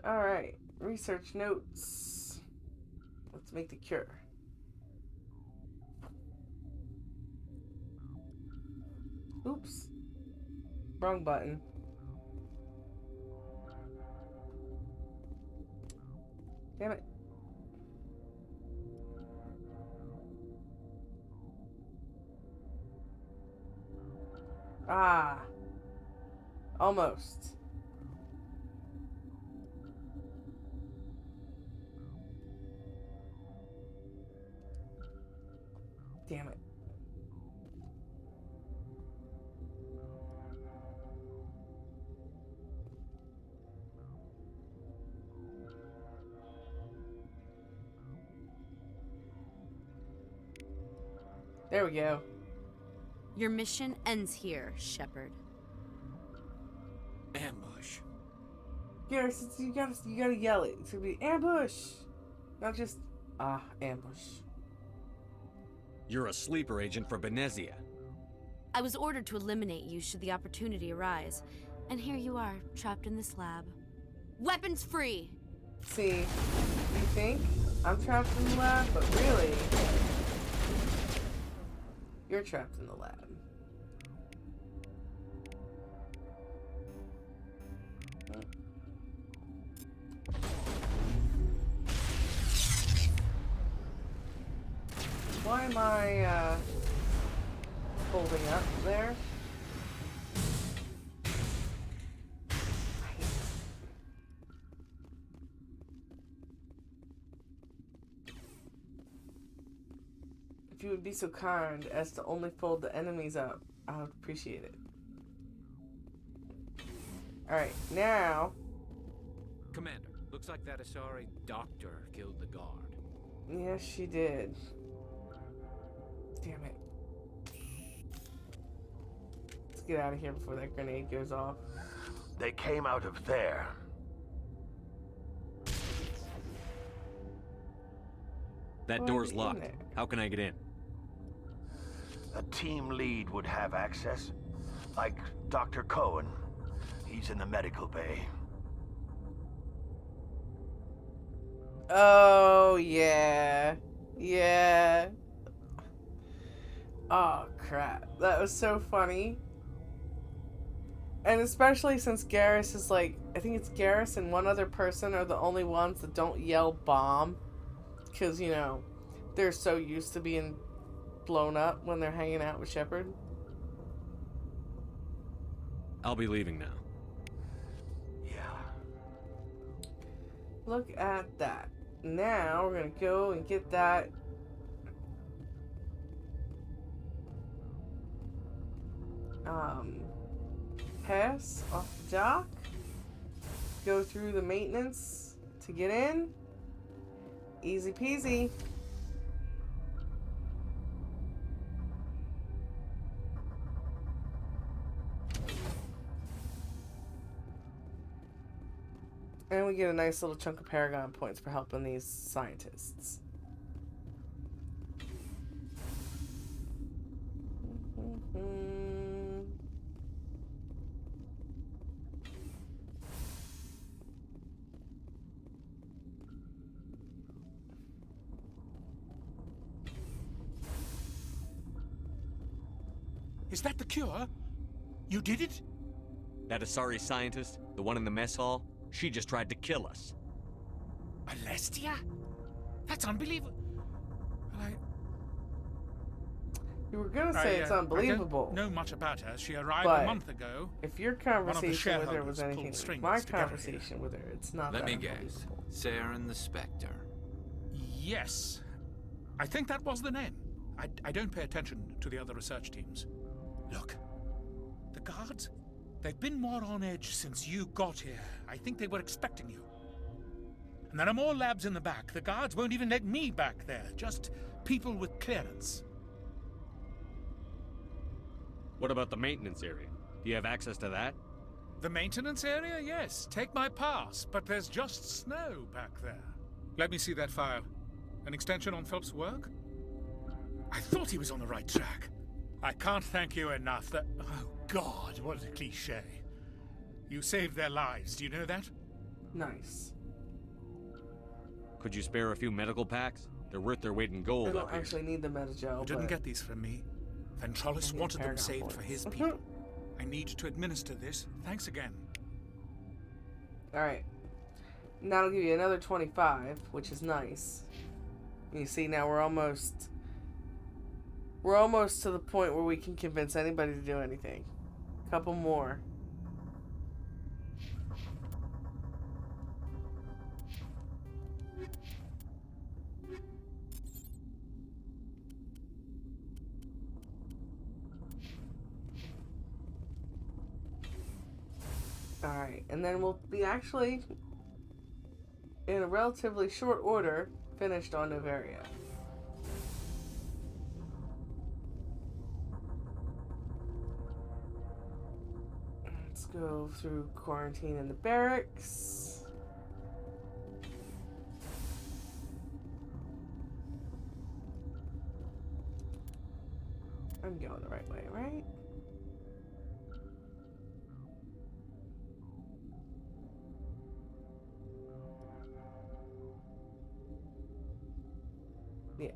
Alright, research notes. Let's make the cure. Oops. Wrong button. Damn it. Ah. Almost. Damn it. There we go. Your mission ends here, Shepard. Ambush. Garrison, you gotta yell it. It's gonna be ambush. Not just ambush. You're a sleeper agent for Benezia. I was ordered to eliminate you should the opportunity arise. And here you are, trapped in this lab. Weapons free! See, you think I'm trapped in the lab, but really, you're trapped in the lab. Why am I, holding up there? If you would be so kind as to only fold the enemies up, I would appreciate it. Alright, now... Commander, looks like that Asari doctor killed the guard. Yes, she did. Damn it. Let's get out of here before that grenade goes off. They came out of there. That door's locked. How can I get in? A team lead would have access. Like Dr. Cohen. He's in the medical bay. Oh, yeah. Yeah. Oh, crap. That was so funny. And especially since Garrus is like, I think it's Garrus and one other person are the only ones that don't yell bomb. Because, you know, they're so used to being blown up when they're hanging out with Shepard. I'll be leaving now. Look at that. Now we're gonna go and get that pass off the dock. Go through the maintenance to get in. Easy peasy. And we get a nice little chunk of Paragon points for helping these scientists. Is that the cure? You did it? That Asari scientist, the one in the mess hall, she just tried to kill us. Alestia? That's unbelievable. Well, You were gonna say it's unbelievable. I don't know much about her. She arrived but a month ago. If your conversation with her was anything like my conversation with her, it's not Let that me guess. Saren the Spectre. Yes. I think that was the name. I don't pay attention to the other research teams. Look, the guards, they've been more on edge since you got here. I think they were expecting you. And there are more labs in the back. The guards won't even let me back there. Just people with clearance. What about the maintenance area? Do you have access to that? The maintenance area? Yes. Take my pass. But there's just snow back there. Let me see that file. An extension on Phelps' work? I thought he was on the right track. I can't thank you enough. Oh, God, what a cliché. You saved their lives. Do you know that? Nice. Could you spare a few medical packs? They're worth their weight in gold. I don't actually need the Metagel. You didn't get these from me. Ventrollis wanted them saved for his people. I need to administer this. Thanks again. Alright. Now I'll give you another 25, which is nice. You see, now we're almost to the point where we can convince anybody to do anything. A couple more. Alright, and then we'll be actually, in a relatively short order, finished on Novaria. Let's go through quarantine in the barracks. I'm going the right way, right? Yeah.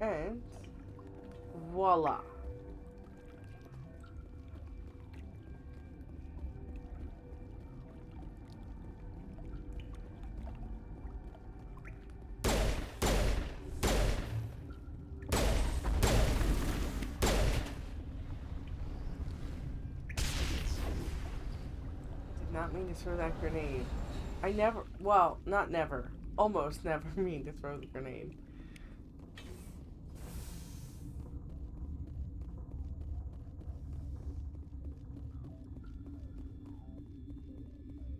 And voila. Not mean to throw that grenade. I never, well, not never, almost never mean to throw the grenade.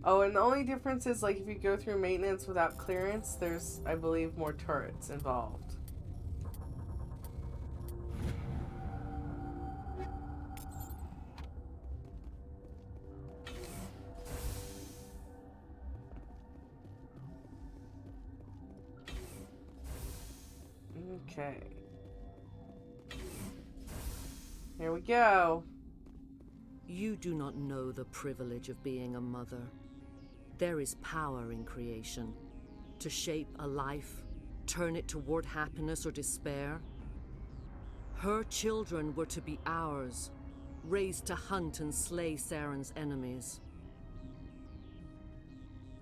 Oh, and the only difference is, like, if you go through maintenance without clearance, there's, I believe, more turrets involved. Okay. Here we go. You do not know the privilege of being a mother. There is power in creation. To shape a life, turn it toward happiness or despair. Her children were to be ours, raised to hunt and slay Saren's enemies.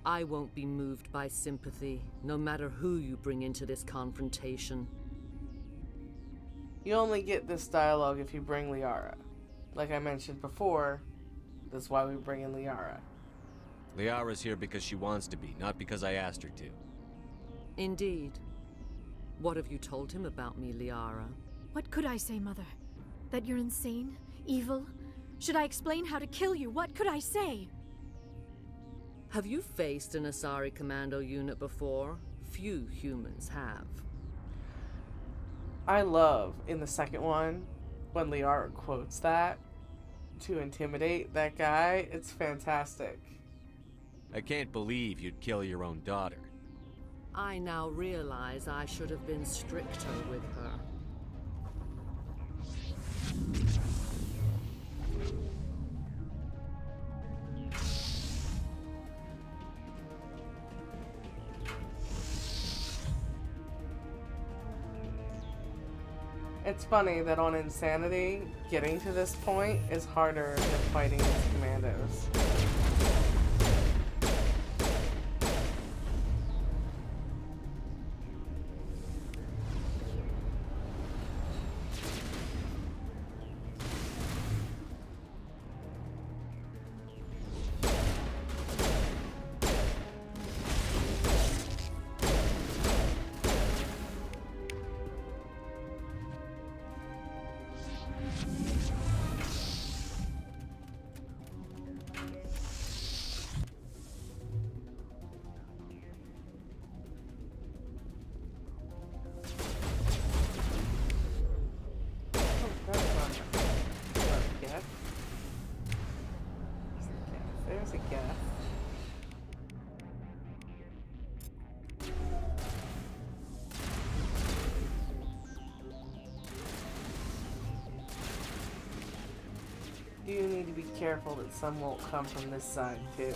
I won't be moved by sympathy, no matter who you bring into this confrontation. You only get this dialogue if you bring Liara. Like I mentioned before, that's why we bring in Liara. Liara's here because she wants to be, not because I asked her to. Indeed. What have you told him about me, Liara? What could I say, Mother? That you're insane? Evil? Should I explain how to kill you? What could I say? Have you faced an Asari commando unit before? Few humans have. I love, in the second one, when Liara quotes that to intimidate that guy. It's fantastic. I can't believe you'd kill your own daughter. I now realize I should have been stricter with her. It's funny that on Insanity, getting to this point is harder than fighting these commandos. There's a gap. You need to be careful that some won't come from this side too.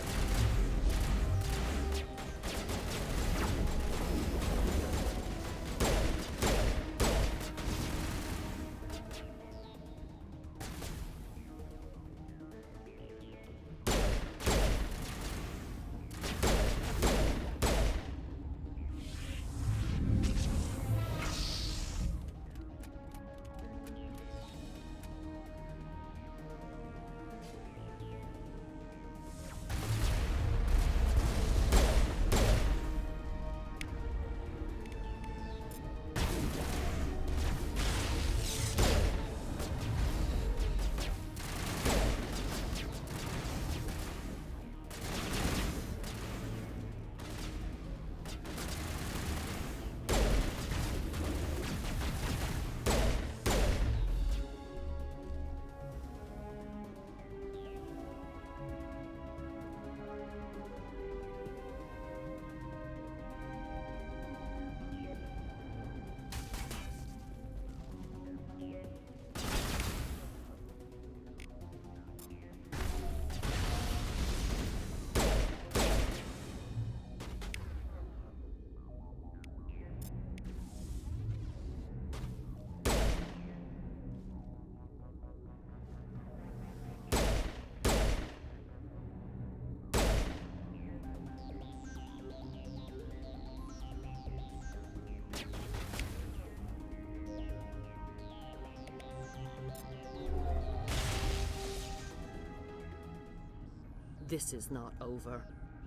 This is not over.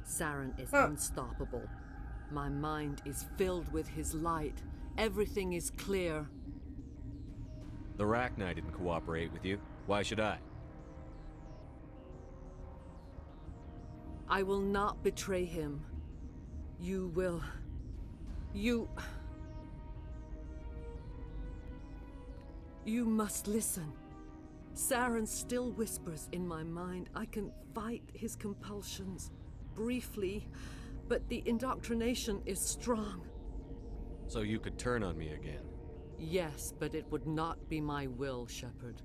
Saren is unstoppable. My mind is filled with his light. Everything is clear. The Rachni didn't cooperate with you. Why should I? I will not betray him. You will. You must listen. Saren still whispers in my mind. I can fight his compulsions, briefly, but the indoctrination is strong. So you could turn on me again? Yes, but it would not be my will, Shepard.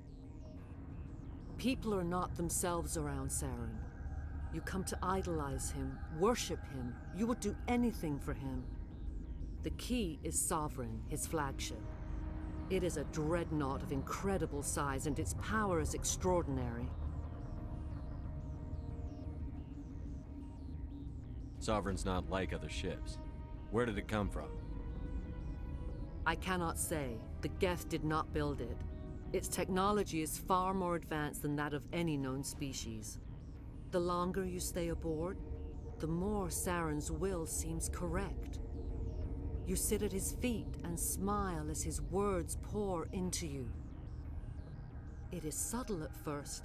People are not themselves around Saren. You come to idolize him, worship him. You would do anything for him. The key is Sovereign, his flagship. It is a dreadnought of incredible size, and its power is extraordinary. Sovereign's not like other ships. Where did it come from? I cannot say. The Geth did not build it. Its technology is far more advanced than that of any known species. The longer you stay aboard, the more Saren's will seems correct. You sit at his feet and smile as his words pour into you. It is subtle at first.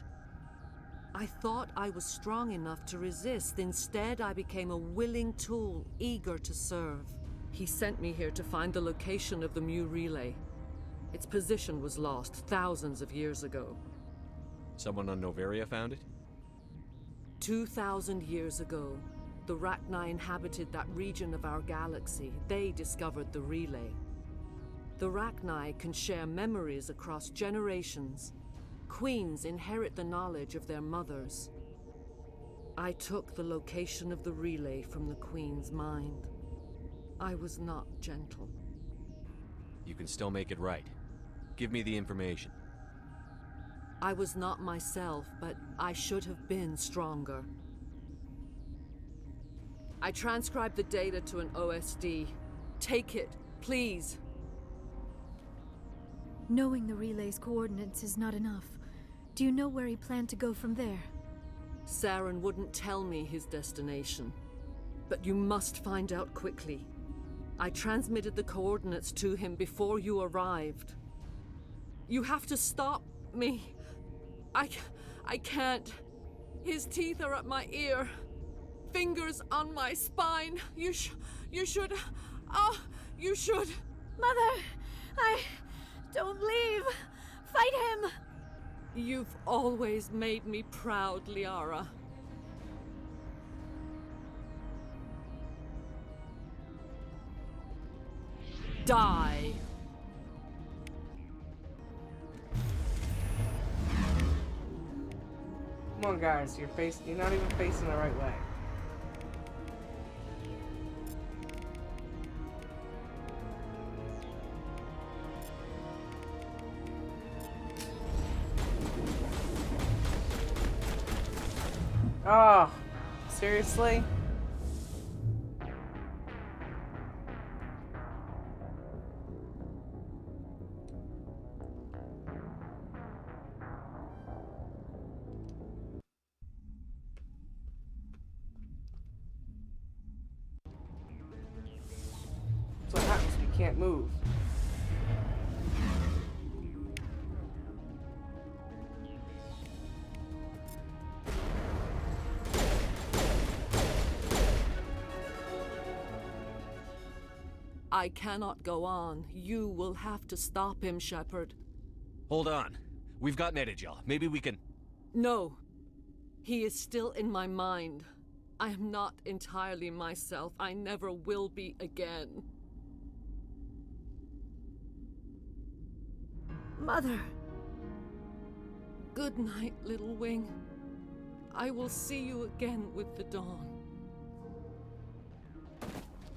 I thought I was strong enough to resist. Instead, I became a willing tool, eager to serve. He sent me here to find the location of the Mu relay. Its position was lost thousands of years ago. Someone on Noveria found it? 2,000 years ago, the Rachni inhabited that region of our galaxy. They discovered the relay. The Rachni can share memories across generations. Queens inherit the knowledge of their mothers. I took the location of the relay from the Queen's mind. I was not gentle. You can still make it right. Give me the information. I was not myself, but I should have been stronger. I transcribed the data to an OSD. Take it, please. Knowing the relay's coordinates is not enough. Do you know where he planned to go from there? Saren wouldn't tell me his destination. But you must find out quickly. I transmitted the coordinates to him before you arrived. You have to stop me. I can't. His teeth are at my ear. Fingers on my spine. You should. You should. Mother, don't leave. Fight him. You've always made me proud, Liara. Die. Come on, guys. You're not even facing the right way. Oh, seriously? That's what happens when you can't move. I cannot go on. You will have to stop him, Shepard. Hold on. We've got Netagel. Maybe we can... No. He is still in my mind. I am not entirely myself. I never will be again. Mother. Good night, little wing. I will see you again with the dawn.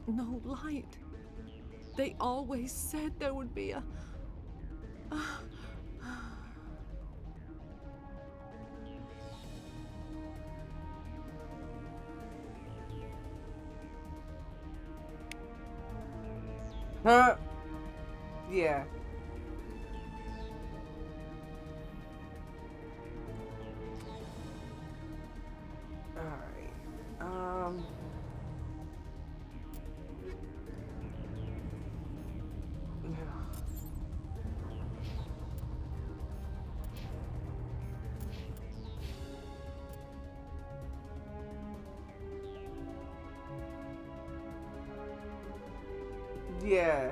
No light. They always said there would be a... Huh? Yeah. Yeah,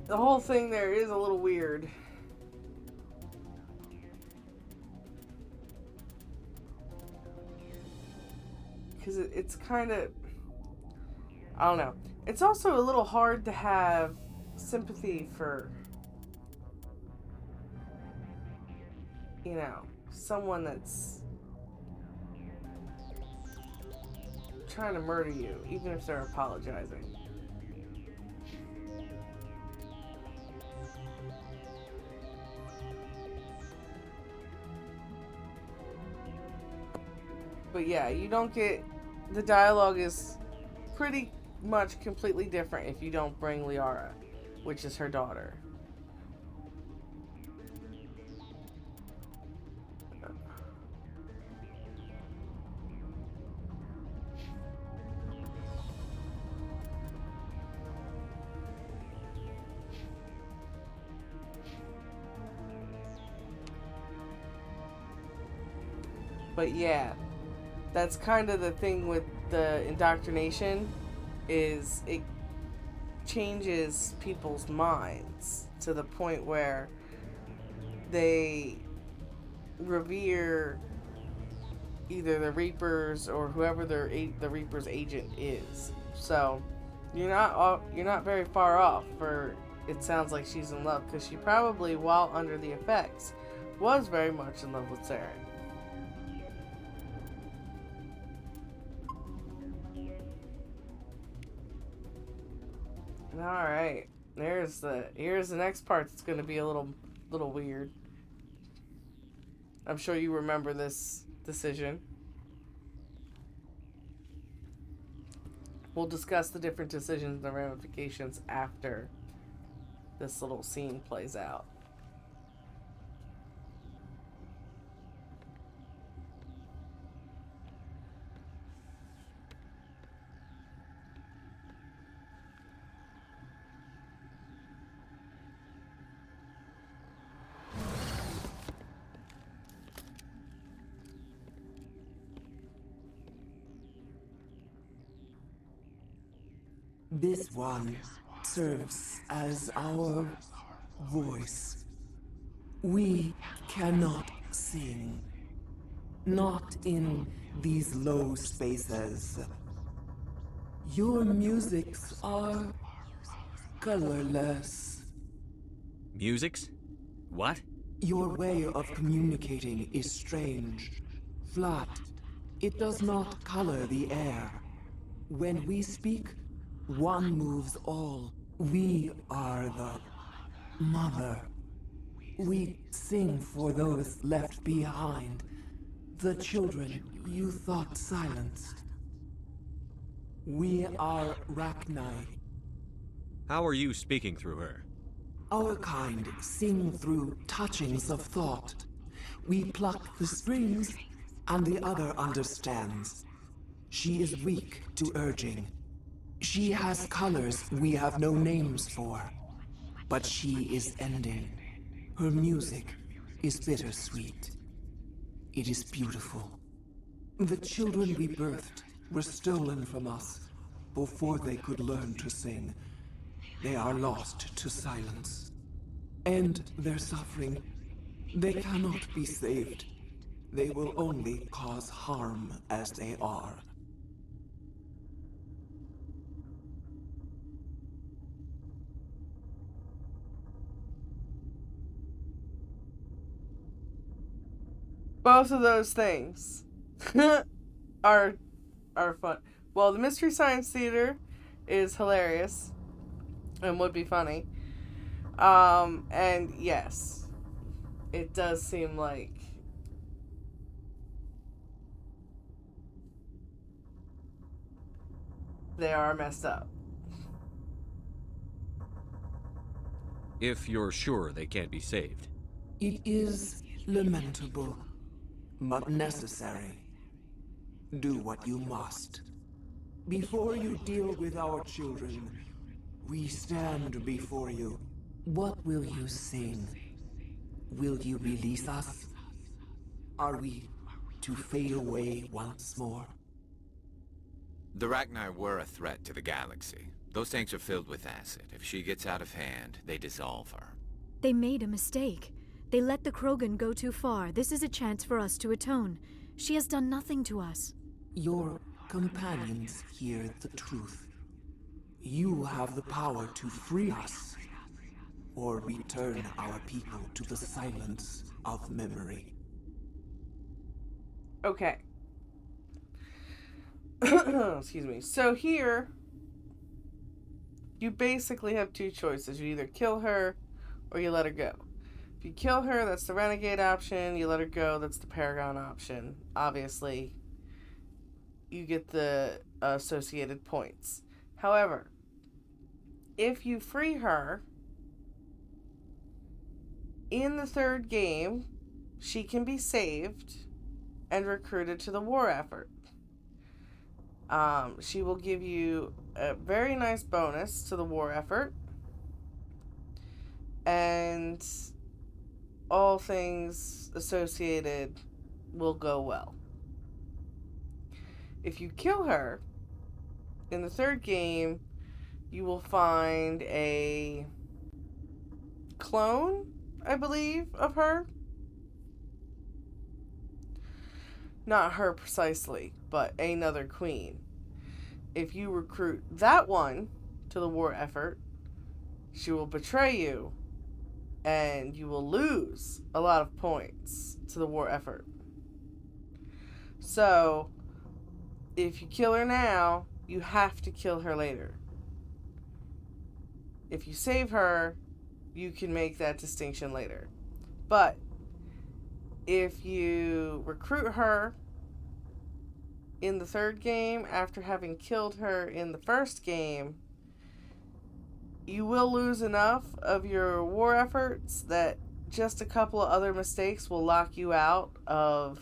the whole thing there is a little weird. Because it's kind of, I don't know. It's also a little hard to have sympathy for, you know, someone that's trying to murder you, even if they're apologizing. But yeah, you don't get, the dialogue is pretty much completely different if you don't bring Liara, which is her daughter. But yeah, that's kind of the thing with the indoctrination, is it changes people's minds to the point where they revere either the Reapers or whoever the Reaper's agent is. So you're not very far off. For it sounds like she's in love, because she probably, while under the effects, was very much in love with Saren. All right, here's the next part that's going to be a little weird. I'm sure you remember this decision. We'll discuss the different decisions and the ramifications after this little scene plays out. This one serves as our voice. We cannot sing. Not in these low spaces. Your musics are colorless. Musics? What? Your way of communicating is strange. Flat. It does not color the air. When we speak, one moves all. We are the mother. We sing for those left behind. The children you thought silenced. We are Rachni. How are you speaking through her? Our kind sing through touchings of thought. We pluck the strings, and the other understands. She is weak to urging. She has colors we have no names for. But she is ending. Her music is bittersweet. It is beautiful. The children we birthed were stolen from us before they could learn to sing. They are lost to silence. And their suffering, they cannot be saved. They will only cause harm as they are. Both of those things are fun. Well, the Mystery Science Theater is hilarious and would be funny. And yes, it does seem like they are messed up. If you're sure they can't be saved. It is lamentable, but necessary. Do what you must. Before you deal with our children, we stand before you. What will you sing? Will you release us? Are we to fade away once more? The Rachni were a threat to the galaxy. Those tanks are filled with acid. If she gets out of hand, they dissolve her. They made a mistake. They let the Krogan go too far. This is a chance for us to atone. She has done nothing to us. Your companions hear the truth. You have the power to free us, or return our people to the silence of memory. Okay. Excuse me. So here, you basically have two choices. You either kill her, or you let her go. If you kill her, that's the Renegade option. You let her go, that's the Paragon option. Obviously, you get the associated points. However, if you free her, in the third game, she can be saved and recruited to the war effort. She will give you a very nice bonus to the war effort, and all things associated will go well. If you kill her, in the third game, you will find a clone, I believe, of her. Not her precisely, but another queen. If you recruit that one to the war effort, she will betray you, and you will lose a lot of points to the war effort. So, if you kill her now, you have to kill her later. If you save her, you can make that distinction later. But if you recruit her in the third game after having killed her in the first game, you will lose enough of your war efforts that just a couple of other mistakes will lock you out of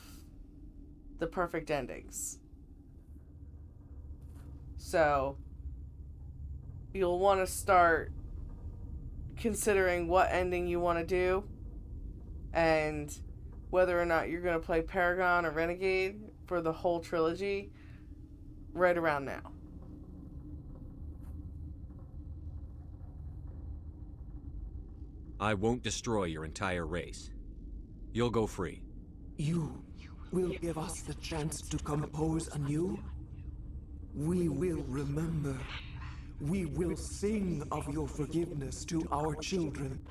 the perfect endings. So, you'll want to start considering what ending you want to do and whether or not you're going to play Paragon or Renegade for the whole trilogy right around now. I won't destroy your entire race. You'll go free. You will give us the chance to compose anew? We will remember. We will sing of your forgiveness to our children.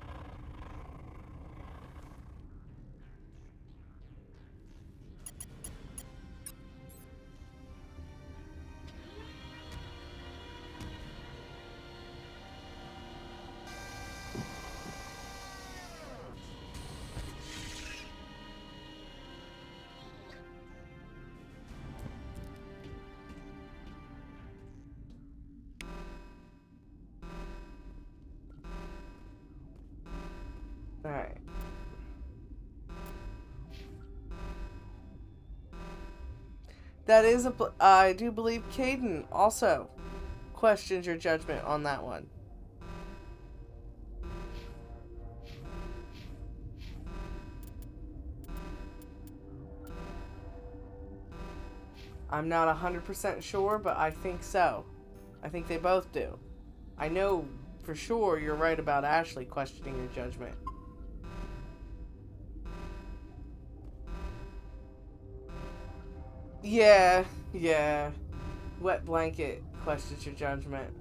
Alright. That is I do believe Caden also questions your judgment on that one. I'm not 100% sure, but I think so. I think they both do. I know for sure you're right about Ashley questioning your judgment. Yeah. Wet blanket questions your judgment.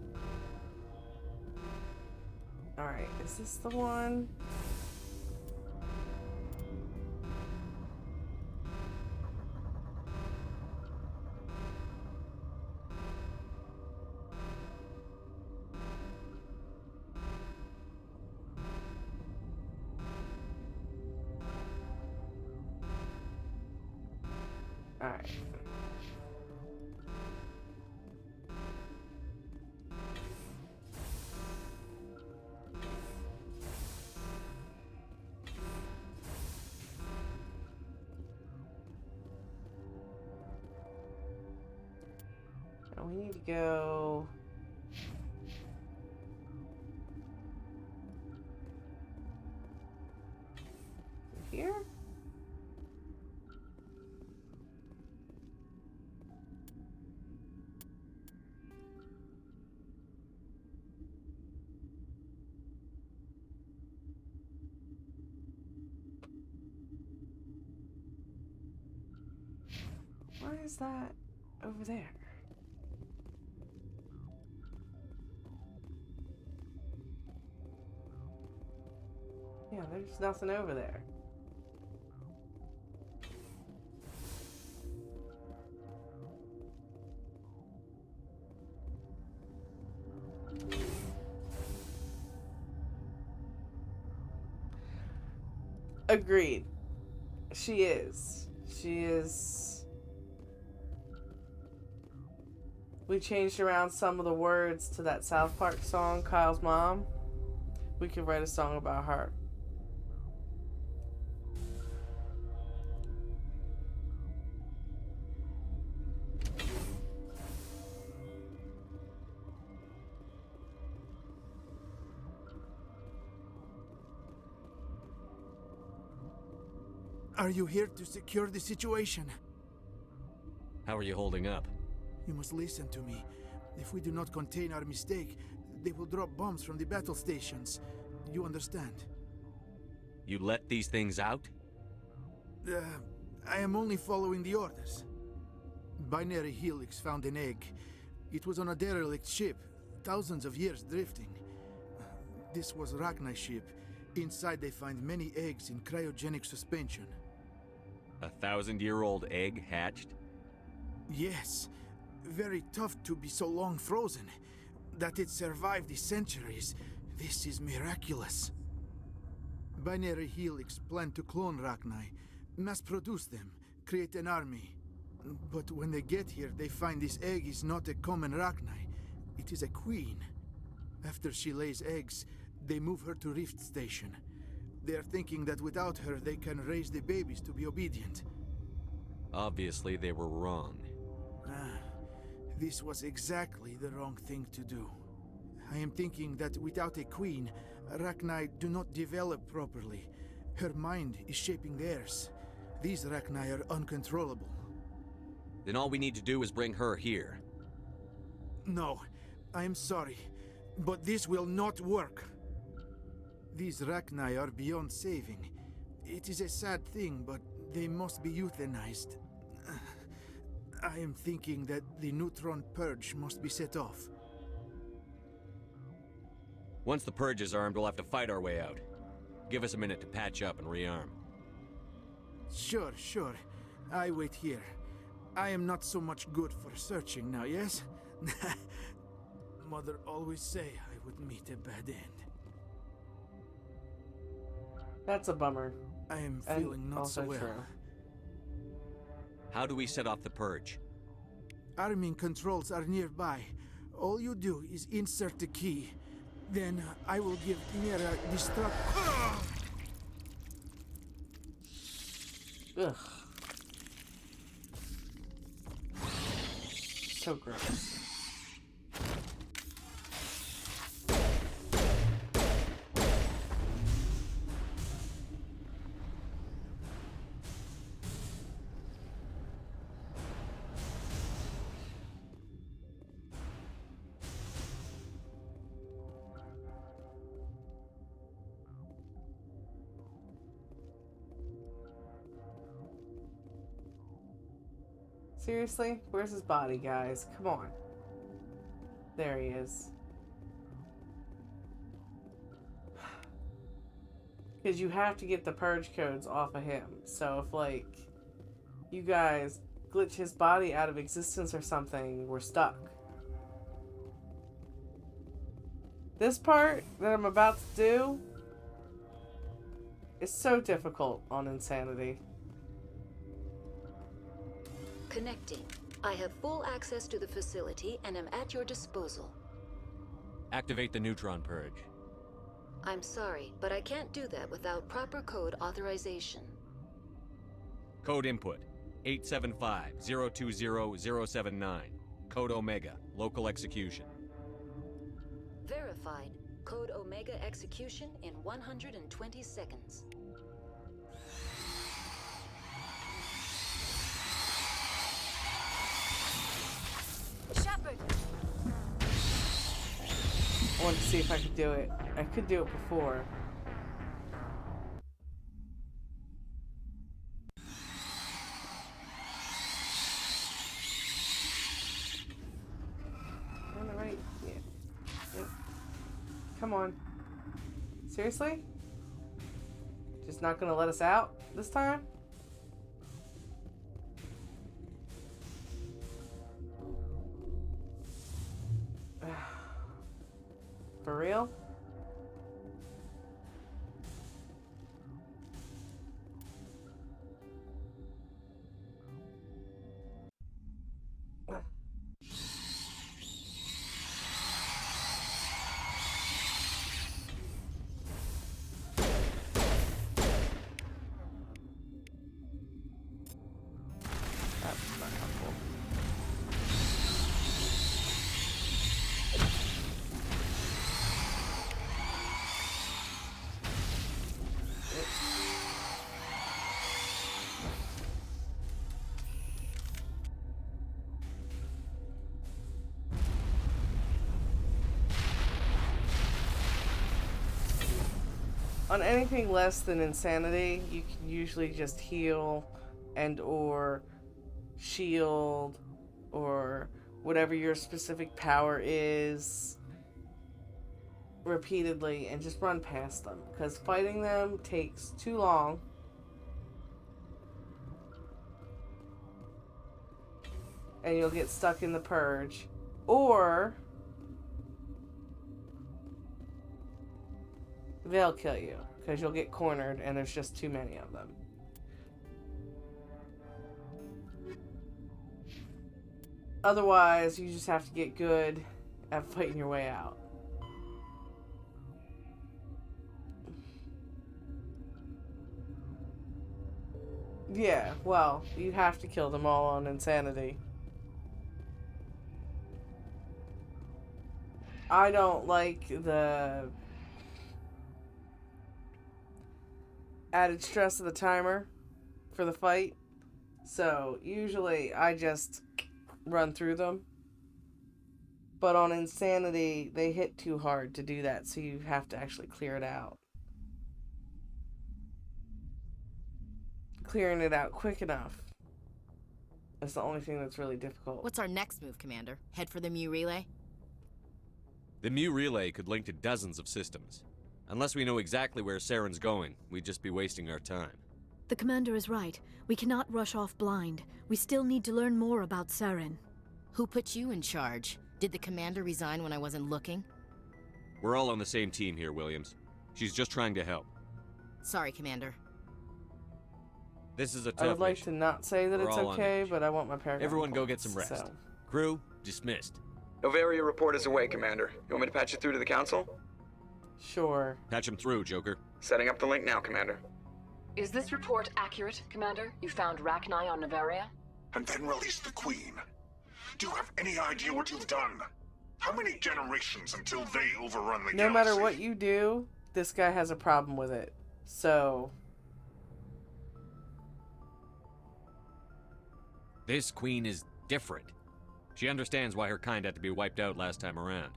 Alright, is this the one? Alright. Now we need to go here? is that over there? Yeah, there's nothing over there. Agreed. She is. She is. We changed around some of the words to that South Park song, Kyle's Mom. We could write a song about her. Are you here to secure the situation? How are you holding up? You must listen to me. If we do not contain our mistake, they will drop bombs from the battle stations. You understand? You let these things out? I am only following the orders. Binary Helix found an egg. It was on a derelict ship, thousands of years drifting. This was Rachni's ship. Inside they find many eggs in cryogenic suspension. 1,000-year-old egg hatched? Yes. Very tough to be so long frozen. That it survived the centuries. This is miraculous. Binary Helix planned to clone Rachni, mass produce them, create an army. But when they get here, they find this egg is not a common Rachni. It is a queen. After she lays eggs, they move her to Rift Station. They are thinking that without her, they can raise the babies to be obedient. Obviously, they were wrong. This was exactly the wrong thing to do. I am thinking that without a queen, Rachni do not develop properly. Her mind is shaping theirs. These Rachni are uncontrollable. Then all we need to do is bring her here. No, I am sorry, but this will not work. These Rachni are beyond saving. It is a sad thing, but they must be euthanized. I am thinking that the neutron purge must be set off. Once the purge is armed, we'll have to fight our way out. Give us a minute to patch up and rearm. Sure, sure. I wait here. I am not so much good for searching now, yes? Mother always say I would meet a bad end. That's a bummer. I am feeling not so well. True. How do we set off the purge? Arming controls are nearby. All you do is insert the key. Then I will give Mira destruct. Ugh. So gross. Seriously? Where's his body, guys? Come on. There he is. Because you have to get the purge codes off of him. So if, like, you guys glitch his body out of existence or something, we're stuck. This part that I'm about to do is so difficult on Insanity. Connecting. I have full access to the facility and am at your disposal. Activate the neutron purge. I'm sorry, but I can't do that without proper code authorization. Code input 875-020-079. Code Omega. Local execution. Verified. Code Omega execution in 120 seconds. Shepard! I wanted to see if I could do it. I could do it before. Come on. Seriously? Just not gonna let us out this time? For real? That's not helpful. On anything less than insanity, you can usually just heal and or shield or whatever your specific power is repeatedly and just run past them, because fighting them takes too long. And you'll get stuck in the purge. Or they'll kill you because you'll get cornered and there's just too many of them. Otherwise, you just have to get good at fighting your way out. Yeah, well, you have to kill them all on insanity. I don't like the added stress of the timer for the fight, so usually I just run through them. But on insanity, they hit too hard to do that, so you have to actually clear it out. Clearing it out quick enough is the only thing that's really difficult. What's our next move, Commander? Head for the Mu Relay? The Mu Relay could link to dozens of systems. Unless we know exactly where Saren's going, we'd just be wasting our time. The commander is right. We cannot rush off blind. We still need to learn more about Saren. Who put you in charge? Did the commander resign when I wasn't looking? We're all on the same team here, Williams. She's just trying to help. Sorry, Commander. This is a tough I would like mission. to not say that We're it's all on okay, edge. but I want my paragraph. Everyone go get some rest. So. Crew, dismissed. Novaria report is away, Commander. You want me to patch it through to the Council? Sure. Patch him through, Joker. Setting up the link now, Commander. Is this report accurate, Commander? You found Rachni on Novaria? And then released the Queen. Do you have any idea what you've done? How many generations until they overrun the No galaxy? matter what you do, this guy has a problem with it. So... This Queen is different. She understands why her kind had to be wiped out last time around.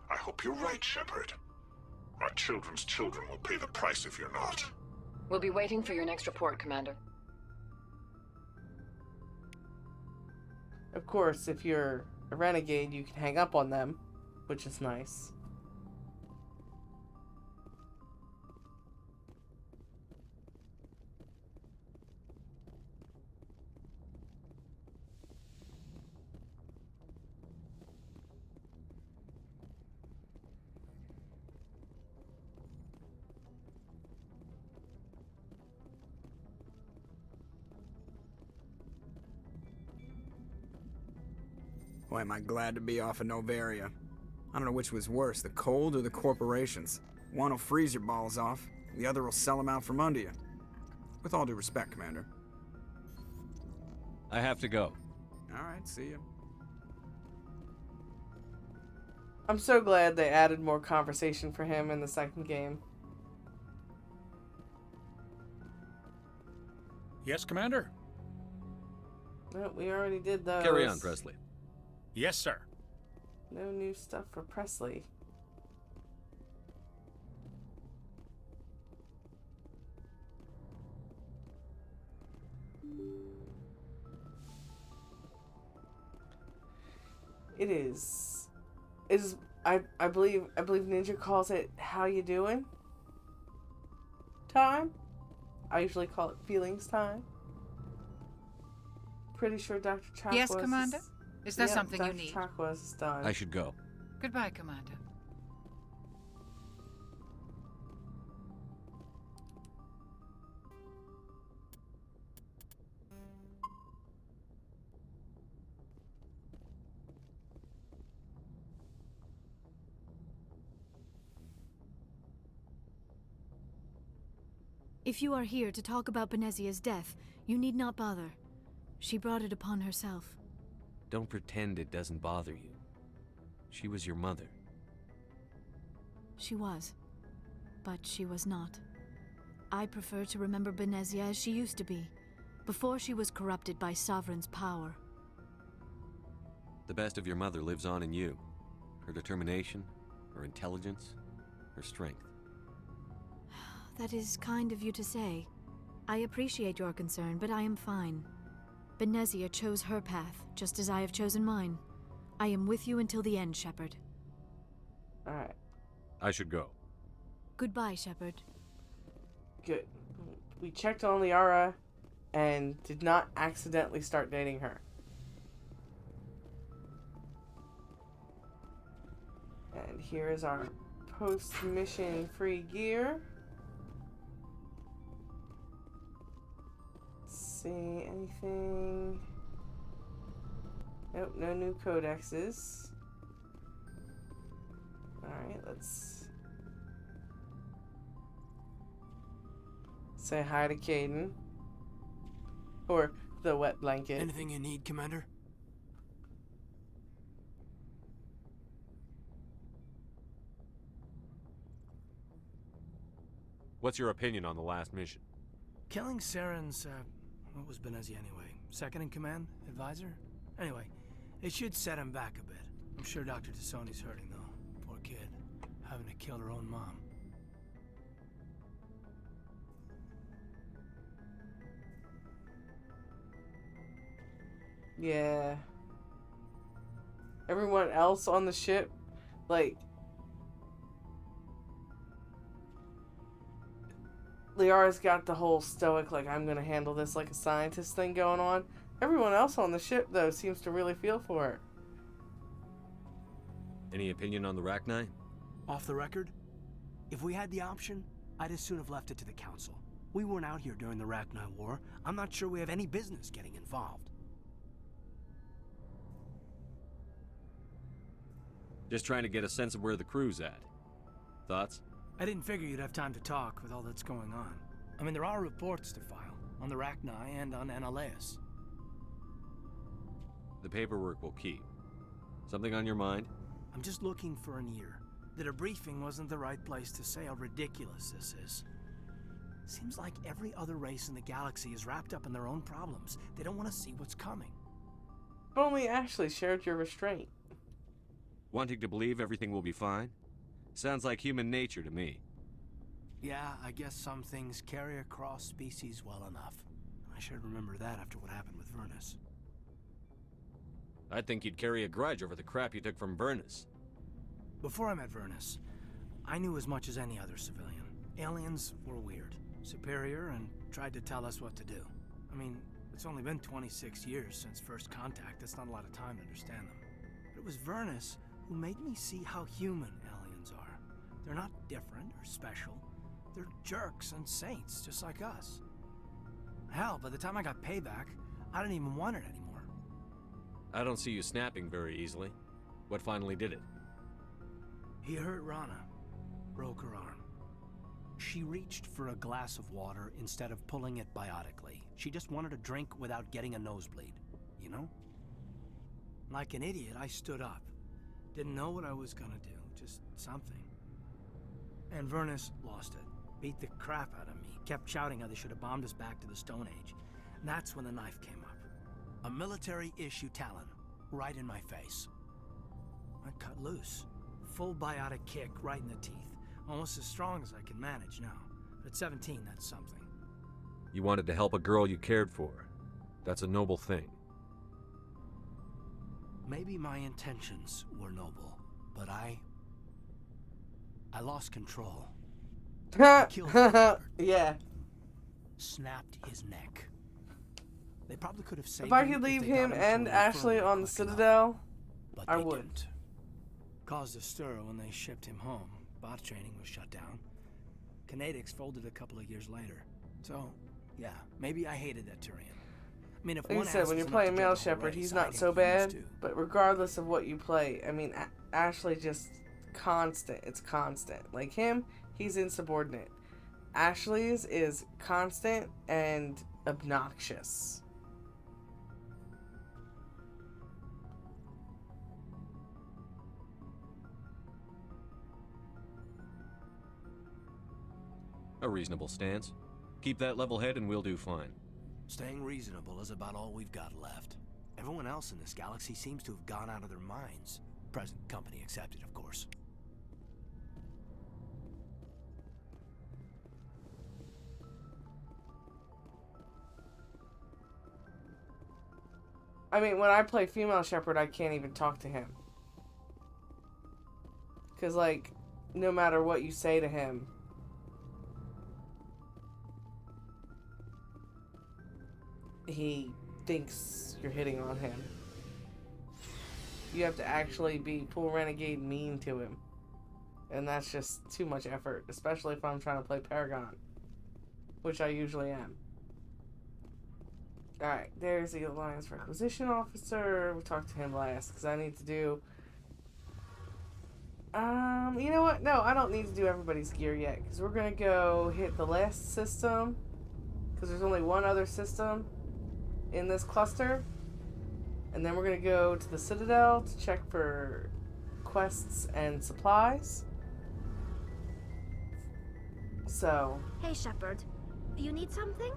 I hope you're right, Shepard. Our children's children will pay the price if you're not. We'll be waiting for your next report, Commander. Of course, if you're a renegade, you can hang up on them, which is nice. Boy, am I glad to be off of Novaria. I don't know which was worse, the cold or the corporations. One will freeze your balls off, the other will sell them out from under you. With all due respect, Commander. I have to go. Alright, see ya. I'm so glad they added more conversation for him in the second game. Yes, Commander? No, we already did those. Carry on, Presley. Yes, sir. No new stuff for Presley. It is I believe Ninja calls it "How you doing?" time. I usually call it feelings time. Pretty sure Dr. Chakwas. Yes, Commander? Is there something Dr. you need? Chakwas is done. I should go. Goodbye, Commander. If you are here to talk about Benezia's death, you need not bother. She brought it upon herself. Don't pretend it doesn't bother you. She was your mother. She was. But she was not. I prefer to remember Benezia as she used to be, before she was corrupted by Sovereign's power. The best of your mother lives on in you. Her determination, her intelligence, her strength. That is kind of you to say. I appreciate your concern, but I am fine. Benezia chose her path, just as I have chosen mine. I am with you until the end, Shepard. Alright. I should go. Goodbye, Shepard. Good. We checked on Liara and did not accidentally start dating her. And here is our post-mission free gear. See anything? Nope, no new codexes. Alright, let's say hi to Caden. Or the wet blanket. Anything you need, Commander? What's your opinion on the last mission? Killing Saren's, what was Benezia anyway? Second in command? Advisor? Anyway, it should set him back a bit. I'm sure Dr. Tassoni's hurting, though. Poor kid. Having to kill her own mom. Yeah. Everyone else on the ship, like, Liara's got the whole stoic, like, I'm gonna handle this like a scientist thing going on. Everyone else on the ship, though, seems to really feel for her. Any opinion on the Rachni? Off the record? If we had the option, I'd as soon have left it to the Council. We weren't out here during the Rachni War. I'm not sure we have any business getting involved. Just trying to get a sense of where the crew's at. Thoughts? I didn't figure you'd have time to talk with all that's going on. I mean, there are reports to file, on the Rachni and on Annaleus. The paperwork will keep. Something on your mind? I'm just looking for an ear. The debriefing wasn't the right place to say how ridiculous this is. Seems like every other race in the galaxy is wrapped up in their own problems. They don't want to see what's coming. If only Ashley shared your restraint. Wanting to believe everything will be fine? Sounds like human nature to me. Yeah, I guess some things carry across species well enough. I should remember that after what happened with Vernus. I'd think you'd carry a grudge over the crap you took from Vernus. Before I met Vernus, I knew as much as any other civilian. Aliens were weird, superior, and tried to tell us what to do. I mean, it's only been 26 years since first contact. That's not a lot of time to understand them. But it was Vernus who made me see how human aliens are. They're not different or special. They're jerks and saints, just like us. Hell, by the time I got payback, I didn't even want it anymore. I don't see you snapping very easily. What finally did it? He hurt Rana. Broke her arm. She reached for a glass of water instead of pulling it biotically. She just wanted a drink without getting a nosebleed, you know? Like an idiot, I stood up. Didn't know what I was gonna do, just something. And Vernus lost it. Beat the crap out of me. Kept shouting how they should have bombed us back to the Stone Age. And that's when the knife came up. A military-issue Talon, right in my face. I cut loose. Full biotic kick right in the teeth. Almost as strong as I can manage now. But at 17, that's something. You wanted to help a girl you cared for. That's a noble thing. Maybe my intentions were noble, but I I lost control. I killed him. Yeah. Snapped his neck. They probably could have saved If I him could leave they got him to and an Ashley infirmary on the quick enough. Citadel, But I they would. didn't. Caused a stir when they shipped him home. Bot training was shut down. Kinetics folded a couple of years later. So, yeah, maybe I hated that Turian. I mean, if Like I one said, ass when was you're enough playing to Male judge a whole Shepherd, race, he's I not think so he bad. used to. But regardless of what you play, I mean, Ashley just constant. It's constant. Like him, he's insubordinate. Ashley's is constant and obnoxious. A reasonable stance. Keep that level head and we'll do fine. Staying reasonable is about all we've got left. Everyone else in this galaxy seems to have gone out of their minds. Present company accepted, of course. I mean, when I play Female Shepherd, I can't even talk to him. Because, like, no matter what you say to him, he thinks you're hitting on him. You have to actually be full renegade mean to him. And that's just too much effort, especially if I'm trying to play Paragon, which I usually am. Alright, there's the Alliance Requisition Officer. We talked to him last, because I need to do... you know what? No, I don't need to do everybody's gear yet, because we're going to go hit the last system, because there's only one other system in this cluster. And then we're going to go to the Citadel to check for quests and supplies. So... Hey, Shepard. You need something?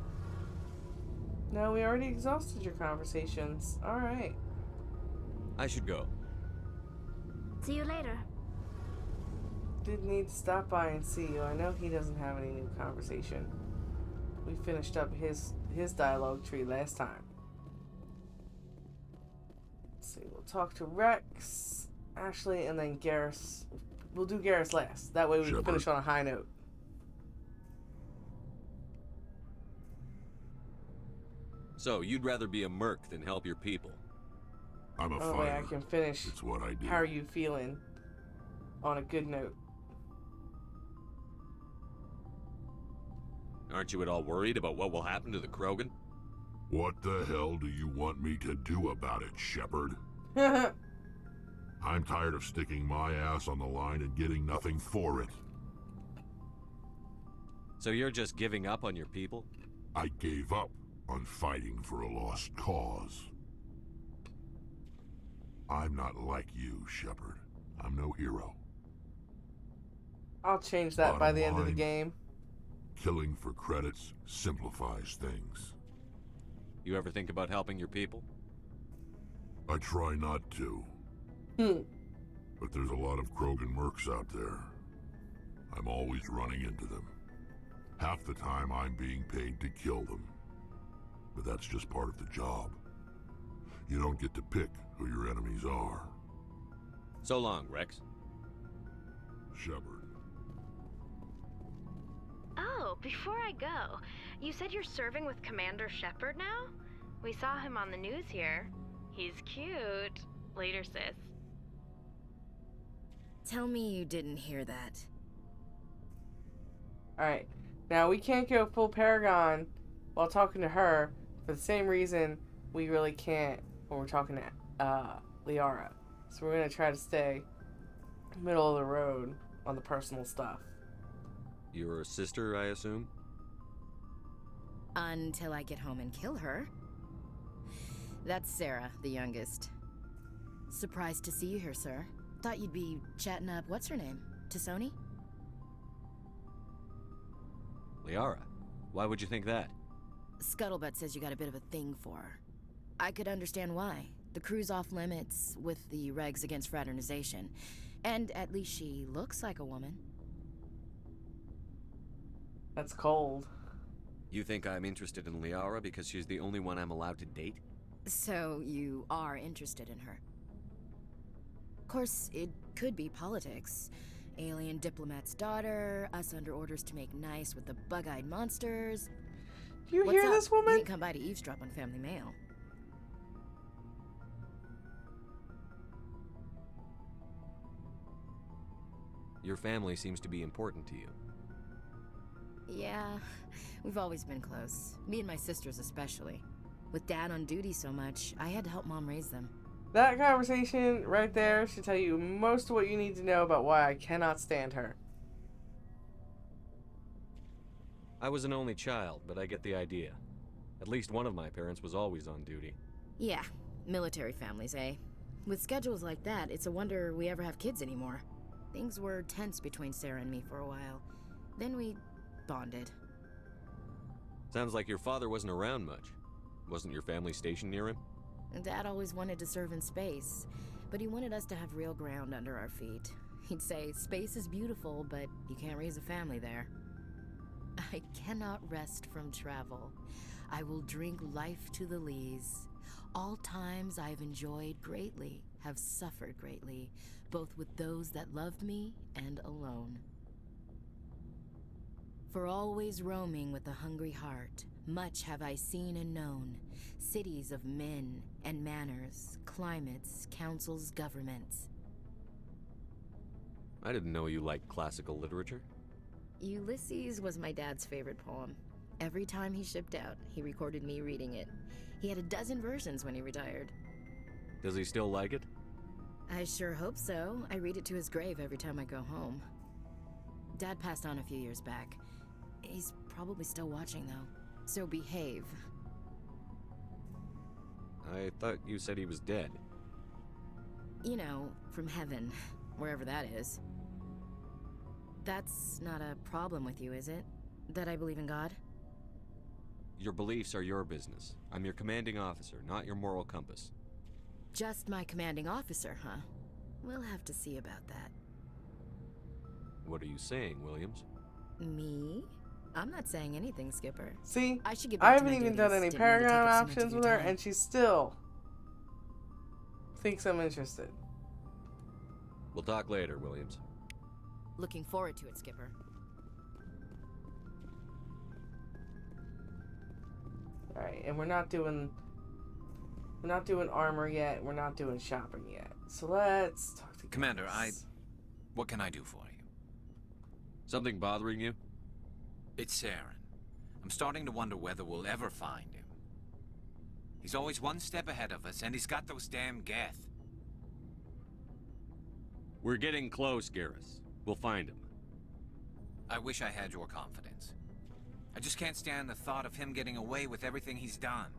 No, we already exhausted your conversations. Alright. I should go. See you later. Did need to stop by and see you. I know he doesn't have any new conversation. We finished up his dialogue tree last time. Let's see, we'll talk to Rex, Ashley, and then Garrus. We'll do Garrus last. That way we can finish on a high note. So, you'd rather be a merc than help your people? I'm a Oh, fighter. wait, I can finish. It's what I do. How are you feeling? On a good note. Aren't you at all worried about what will happen to the Krogan? What the hell do you want me to do about it, Shepard? I'm tired of sticking my ass on the line and getting nothing for it. So you're just giving up on your people? I gave up on fighting for a lost cause. I'm not like you, Shepard. I'm no hero. I'll change that by the end of the line, game. Killing for credits simplifies things. You ever think about helping your people? I try not to. But there's a lot of Krogan mercs out there. I'm always running into them. Half the time I'm being paid to kill them. But that's just part of the job. You don't get to pick who your enemies are. So long, Rex. Shepard. Oh, before I go, you said you're serving with Commander Shepard now? We saw him on the news here. He's cute. Later, sis. Tell me you didn't hear that. Alright. Now, we can't go full Paragon while talking to her for the same reason we really can't when we're talking to Liara. So we're going to try to stay middle of the road on the personal stuff. Your sister, I assume? Until I get home and kill her. That's Sarah, the youngest. Surprised to see you here, sir. Thought you'd be chatting up, what's her name? Tassoni? Liara. Why would you think that? Scuttlebutt says you got a bit of a thing for her. I could understand why. The crew's off limits with the regs against fraternization. And at least she looks like a woman. That's cold. You think I'm interested in Liara because she's the only one I'm allowed to date? So you are interested in her. Of course, it could be politics. Alien diplomat's daughter, us under orders to make nice with the bug-eyed monsters. Do you What's hear up? this woman? You didn't come by to eavesdrop on Family Mail. Your family seems to be important to you. Yeah, we've always been close. Me and my sisters especially. With Dad on duty so much, I had to help Mom raise them. That conversation right there should tell you most of what you need to know about why I cannot stand her. I was an only child, but I get the idea. At least one of my parents was always on duty. Yeah, military families, eh? With schedules like that, it's a wonder we ever have kids anymore. Things were tense between Sarah and me for a while. Then we bonded. Sounds like your father wasn't around much. Wasn't your family stationed near him? Dad always wanted to serve in space, but he wanted us to have real ground under our feet. He'd say, space is beautiful, but you can't raise a family there. I cannot rest from travel. I will drink life to the lees. All times I've enjoyed greatly, have suffered greatly, both with those that loved me and alone. For always roaming with a hungry heart, much have I seen and known, cities of men and manners, climates, councils, governments. I didn't know you liked classical literature. Ulysses was my dad's favorite poem. Every time he shipped out, he recorded me reading it. He had 12 versions when he retired. Does he still like it? I sure hope so. I read it to his grave every time I go home. Dad passed on a few years back. He's probably still watching, though. So behave. I thought you said he was dead. You know, from heaven, wherever that is. That's not a problem with you, is it? That I believe in God? Your beliefs are your business. I'm your commanding officer, not your moral compass. Just my commanding officer, huh? We'll have to see about that. What are you saying, Williams? Me? I'm not saying anything, Skipper. See, I should get I back to haven't my even done duties. any Didn't mean to take Paragon up so much of options your with her, time. and she still thinks I'm interested. We'll talk later, Williams. Looking forward to it, Skipper. Alright, and we're not doing armor yet, we're not doing shopping yet. So let's talk to Commander, Gus. what can I do for you? Something bothering you? It's Saren. I'm starting to wonder whether we'll ever find him. He's always one step ahead of us, and he's got those damn Geth. We're getting close, Garrus. We'll find him. I wish I had your confidence. I just can't stand the thought of him getting away with everything he's done.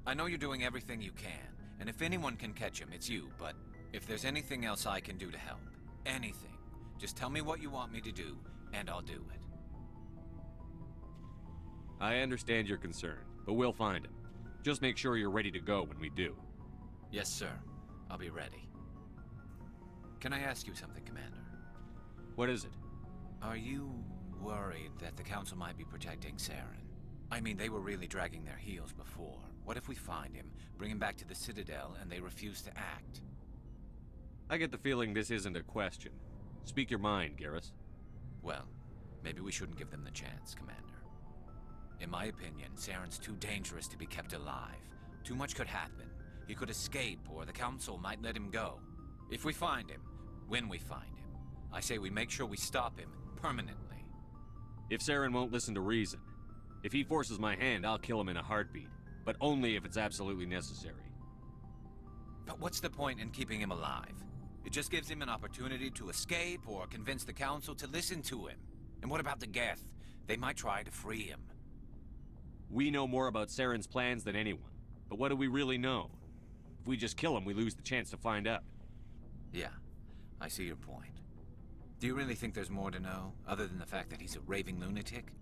I know you're doing everything you can, and if anyone can catch him, it's you, but if there's anything else I can do to help, anything, just tell me what you want me to do, and I'll do it. I understand your concern, but we'll find him. Just make sure you're ready to go when we do. Yes, sir. I'll be ready. Can I ask you something, Commander? What is it? Are you worried that the Council might be protecting Saren? I mean, they were really dragging their heels before. What if we find him, bring him back to the Citadel, and they refuse to act? I get the feeling this isn't a question. Speak your mind, Garrus. Well, maybe we shouldn't give them the chance, Commander. In my opinion, Saren's too dangerous to be kept alive. Too much could happen. He could escape, or the Council might let him go. If we find him, when we find him, I say we make sure we stop him permanently. If Saren won't listen to reason, if he forces my hand, I'll kill him in a heartbeat. But only if it's absolutely necessary. But what's the point in keeping him alive? It just gives him an opportunity to escape or convince the Council to listen to him. And what about the Geth? They might try to free him. We know more about Saren's plans than anyone. But what do we really know? If we just kill him, we lose the chance to find out. Yeah, I see your point. Do you really think there's more to know, other than the fact that he's a raving lunatic?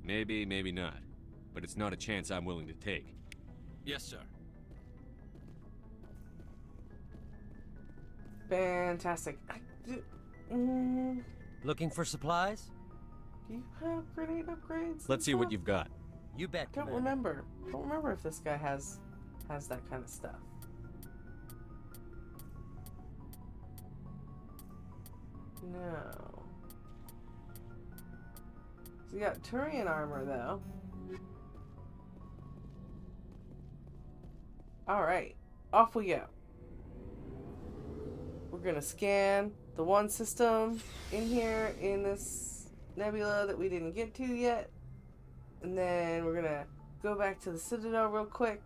Maybe, maybe not. But it's not a chance I'm willing to take. Yes, sir. Fantastic. Looking for supplies? Do you have grenade upgrades? Let's see what you've got. You bet. I don't remember. I don't remember if this guy has that kind of stuff. No. So you got Turian armor, though. Alright. Off we go. We're gonna scan the one system in here in this nebula that we didn't get to yet. And then we're gonna go back to the Citadel real quick.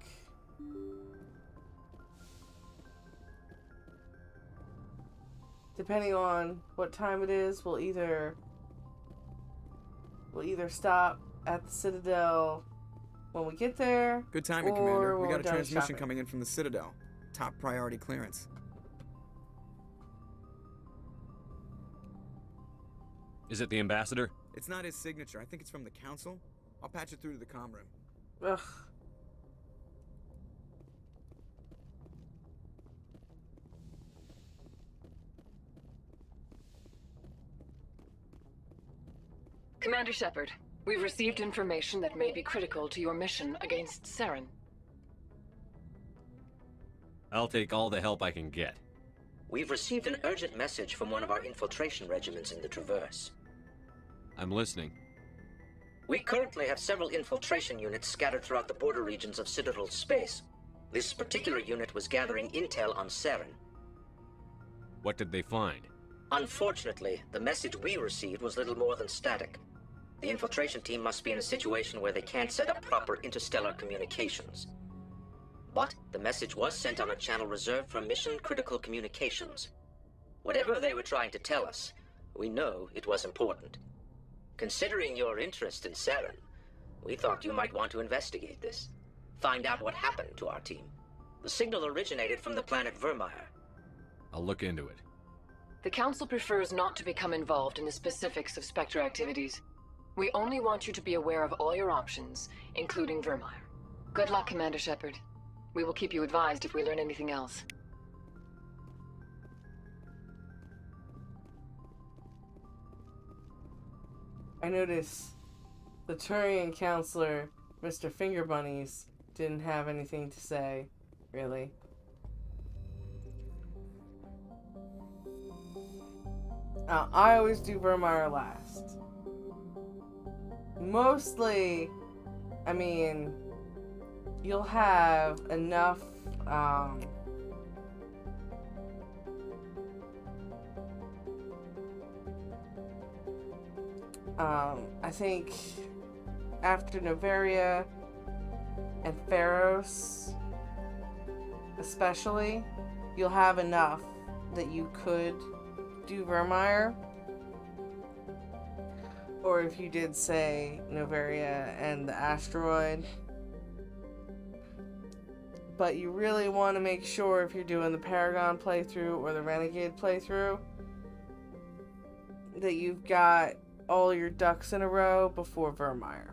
Depending on what time it is, we'll either stop at the Citadel when we get there. Good timing, or Commander. We when got we're a done transmission shopping. coming in from the Citadel. Top priority clearance. Is it the ambassador? It's not his signature. I think it's from the Council. I'll patch it through to the comm room. Ugh. Commander Shepard, we've received information that may be critical to your mission against Saren. I'll take all the help I can get. We've received an urgent message from one of our infiltration regiments in the Traverse. I'm listening. We currently have several infiltration units scattered throughout the border regions of Citadel space. This particular unit was gathering intel on Saren. What did they find? Unfortunately, the message we received was little more than static. The infiltration team must be in a situation where they can't set up proper interstellar communications. But the message was sent on a channel reserved for mission-critical communications. Whatever they were trying to tell us, we know it was important. Considering your interest in Saren, we thought you might want to investigate this. Find out what happened to our team. The signal originated from the planet Vermeer. I'll look into it. The Council prefers not to become involved in the specifics of Spectre activities. We only want you to be aware of all your options, including Vermeer. Good luck, Commander Shepard. We will keep you advised if we learn anything else. I notice the Turian counselor, Mr. Fingerbunnies, didn't have anything to say, really. I always do Vermeer last. Mostly, I mean, you'll have enough, I think after Novaria and Pharos, especially, you'll have enough that you could do Vermeer. Or if you did say Novaria and the asteroid. But you really want to make sure if you're doing the Paragon playthrough or the Renegade playthrough that you've got all your ducks in a row before Vermeer.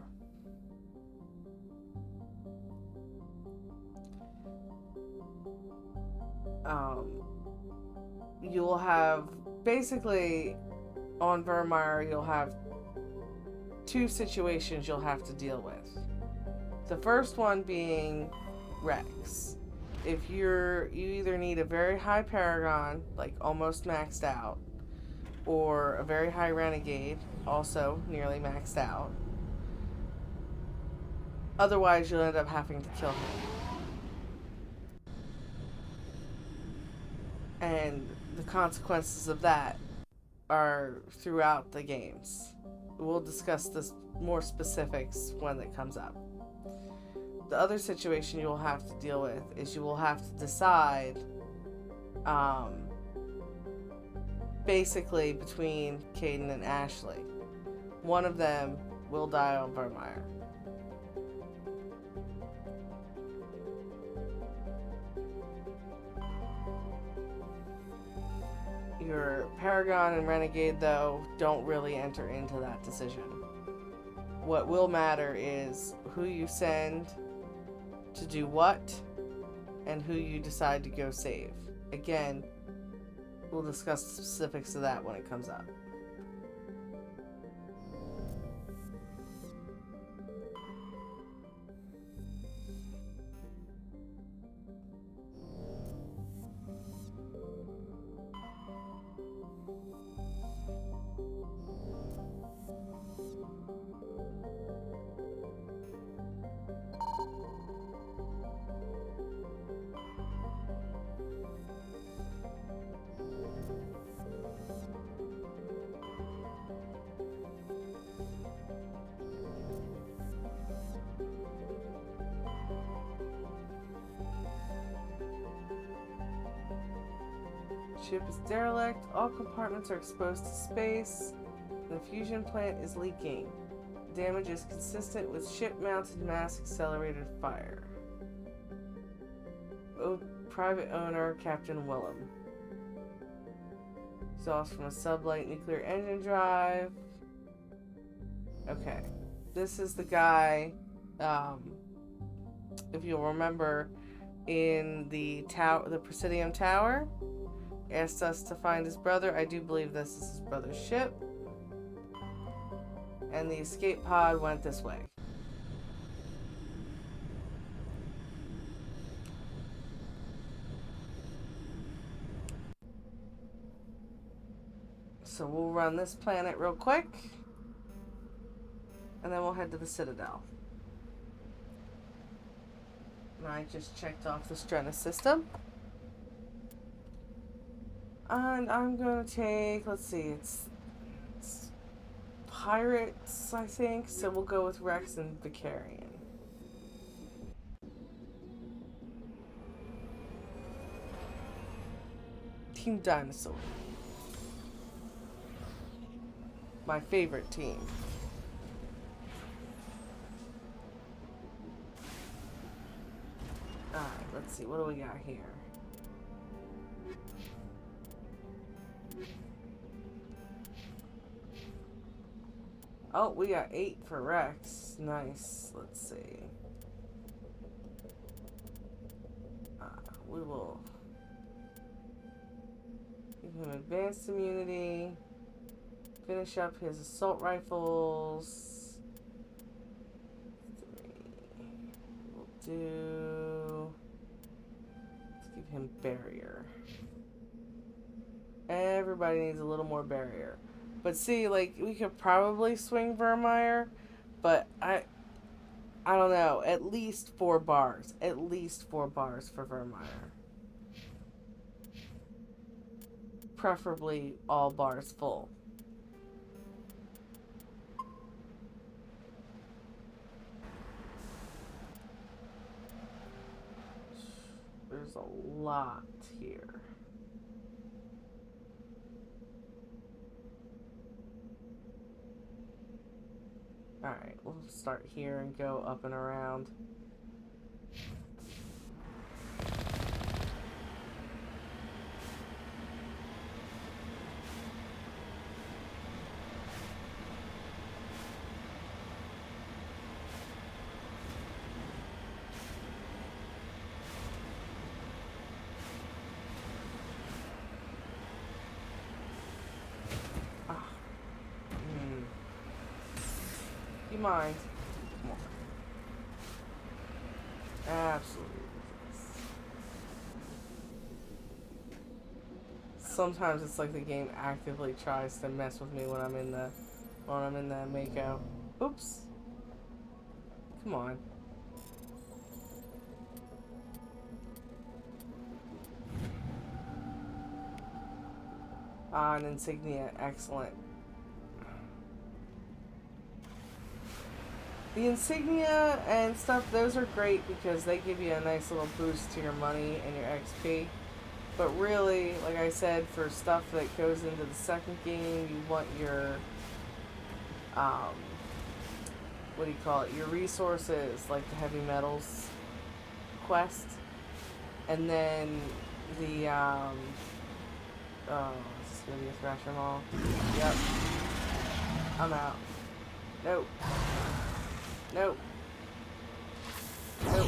You'll have, basically, on Vermeer, you'll have two situations you'll have to deal with. The first one being Rex. If you either need a very high Paragon, like almost maxed out, or a very high Renegade, also nearly maxed out. Otherwise, you'll end up having to kill him. And the consequences of that are throughout the games. We'll discuss this more specifics when it comes up. The other situation you will have to deal with is you will have to decide basically between Caden and Ashley. One of them will die on Vermeer. Your Paragon and Renegade, though, don't really enter into that decision. What will matter is who you send to do what and who you decide to go save. Again, we'll discuss the specifics of that when it comes up. Ship is derelict. All compartments are exposed to space. The fusion plant is leaking. Damage is consistent with ship-mounted mass accelerated fire. Oh, private owner, Captain Willem. Exhaust from a sublight nuclear engine drive. Okay. This is the guy, if you'll remember, in the tower, the Presidium Tower, asked us to find his brother. I do believe this is his brother's ship. And the escape pod went this way. So we'll run this planet real quick. And then we'll head to the Citadel. And I just checked off the Strenna system. And I'm going to take, let's see, it's Pirates, I think. So we'll go with Rex and Vicarian. Team Dinosaur. My favorite team. Alright, let's see. What do we got here? Oh, we got 8 for Rex. Nice. Let's see. We will give him advanced immunity. Finish up his assault rifles. 3. We'll do... Let's give him barrier. Everybody needs a little more barrier. But see, like, we could probably swing Vermeer, but I don't know. At least 4 bars. At least 4 bars for Vermeer. Preferably all bars full. There's a lot here. Alright, we'll start here and go up and around. Mind. Come on. Absolutely. Sometimes it's like the game actively tries to mess with me when I'm in the Mako. Oops. Come on. Ah, an insignia. Excellent. The insignia and stuff, those are great because they give you a nice little boost to your money and your XP. But really, like I said, for stuff that goes into the second game, you want your, what do you call it? Your resources, like the heavy metals quest. And then the, oh, is this gonna be a Thrasher Mall? Yep. I'm out. Nope. Nope. Nope.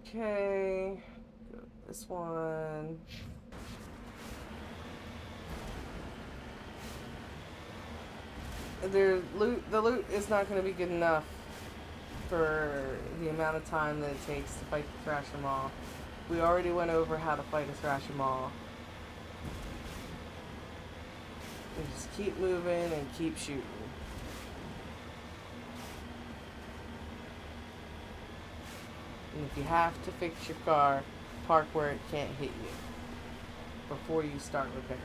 Okay. Go with this one. The loot is not going to be good enough for the amount of time that it takes to fight the Thrasher Maw. We already went over how to fight a Thrasher Maw. We just keep moving and keep shooting. And if you have to fix your car, park where it can't hit you before you start repairs.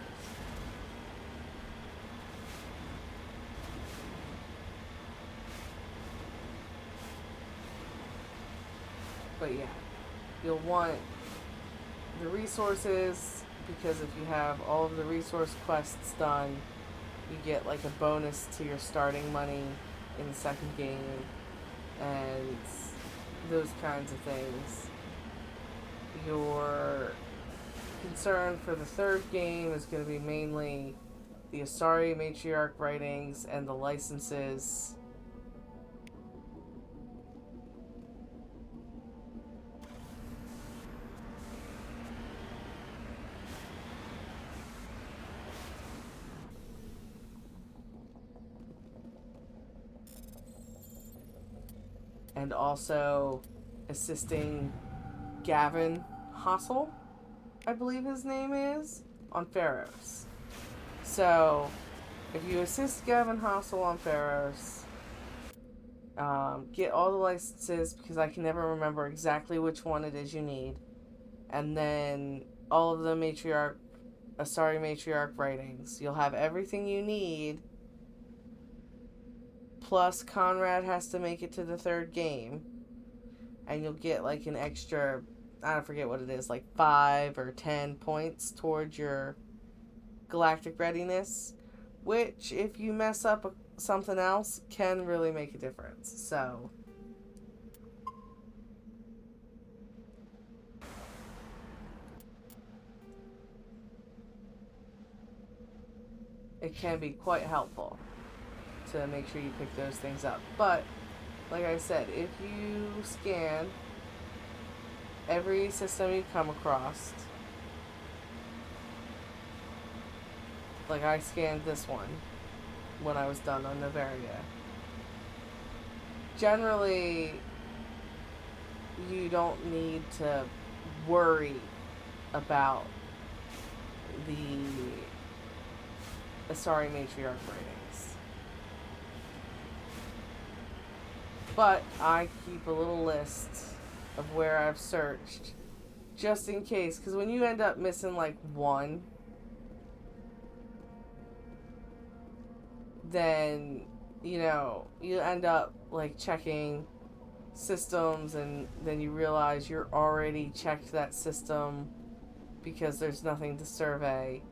But yeah, you'll want the resources, because if you have all of the resource quests done, you get like a bonus to your starting money in the second game, and those kinds of things. Your concern for the third game is going to be mainly the Asari Matriarch writings and the licenses. And also assisting Gavin Hossel, I believe his name is, on Pharos. So, if you assist Gavin Hossel on Pharos, get all the licenses, because I can never remember exactly which one it is you need, and then all of the Asari Matriarch writings. You'll have everything you need, plus Conrad has to make it to the third game, and you'll get like an extra, I don't forget what it is, like 5 or 10 points towards your galactic readiness, which if you mess up something else can really make a difference. So it can be quite helpful to make sure you pick those things up. But like I said, if you scan every system you come across, like I scanned this one when I was done on Novaria, generally you don't need to worry about the Asari Matriarch writings. But I keep a little list of where I've searched, just in case, because when you end up missing like one, then, you know, you end up like checking systems, and then you realize you're already checked that system because there's nothing to survey.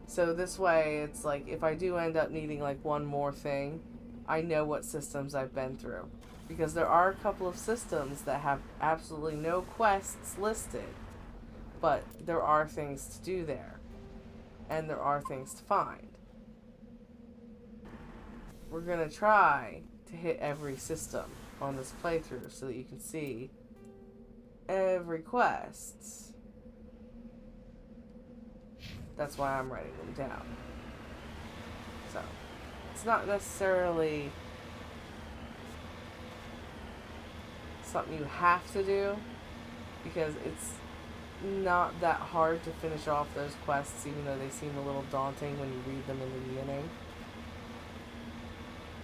So this way, it's like, if I do end up needing like one more thing, I know what systems I've been through. Because there are a couple of systems that have absolutely no quests listed, but there are things to do there, and there are things to find. We're gonna try to hit every system on this playthrough so that you can see every quest. That's why I'm writing them down. So, it's not necessarily something you have to do, because it's not that hard to finish off those quests, even though they seem a little daunting when you read them in the beginning.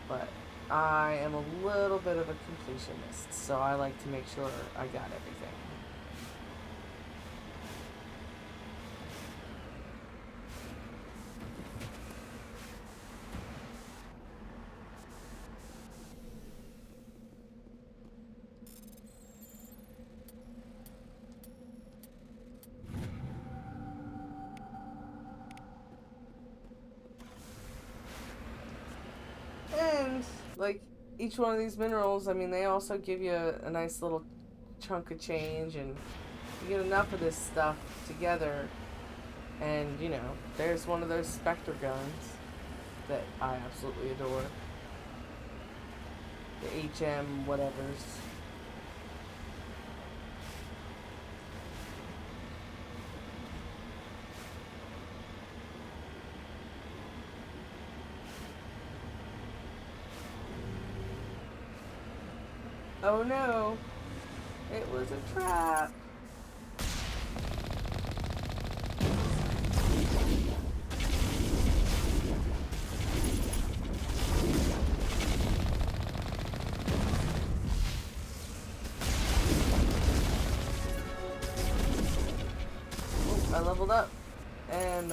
But I am a little bit of a completionist, so I like to make sure I got everything. And, like, each one of these minerals, I mean, they also give you a nice little chunk of change, and you get enough of this stuff together, and, you know, there's one of those Spectre guns that I absolutely adore. The HM whatevers. Oh no, it was a trap. Oh, I leveled up, and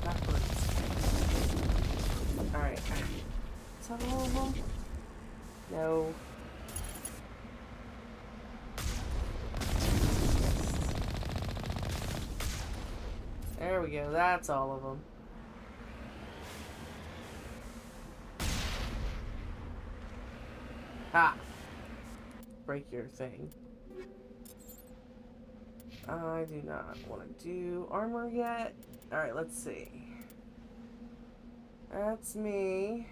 backwards. Alright, is that all of them? No. There we go. That's all of them. Ha! Break your thing. I do not want to do armor yet. Alright, let's see. That's me.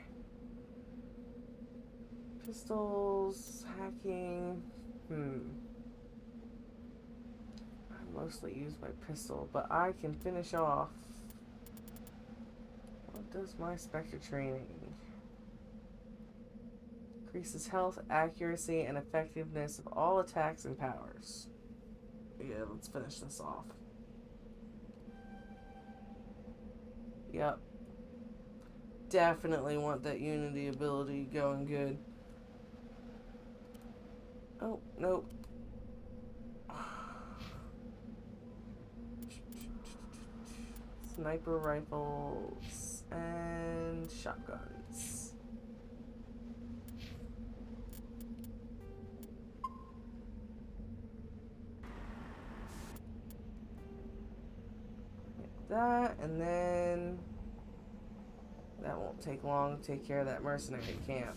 Pistols, hacking. I mostly use my pistol, but I can finish off. What does my Spectre training? Increases health, accuracy, and effectiveness of all attacks and powers. Yeah, let's finish this off. Yep. Definitely want that Unity ability going good. Oh, nope. Sniper rifles and shotguns. That, and then that won't take long to take care of that mercenary camp.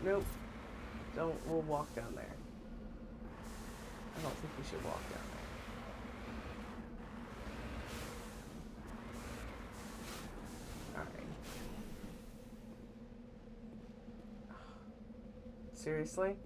Nope. We'll walk down there. I don't think we should walk down there. Alright. Seriously?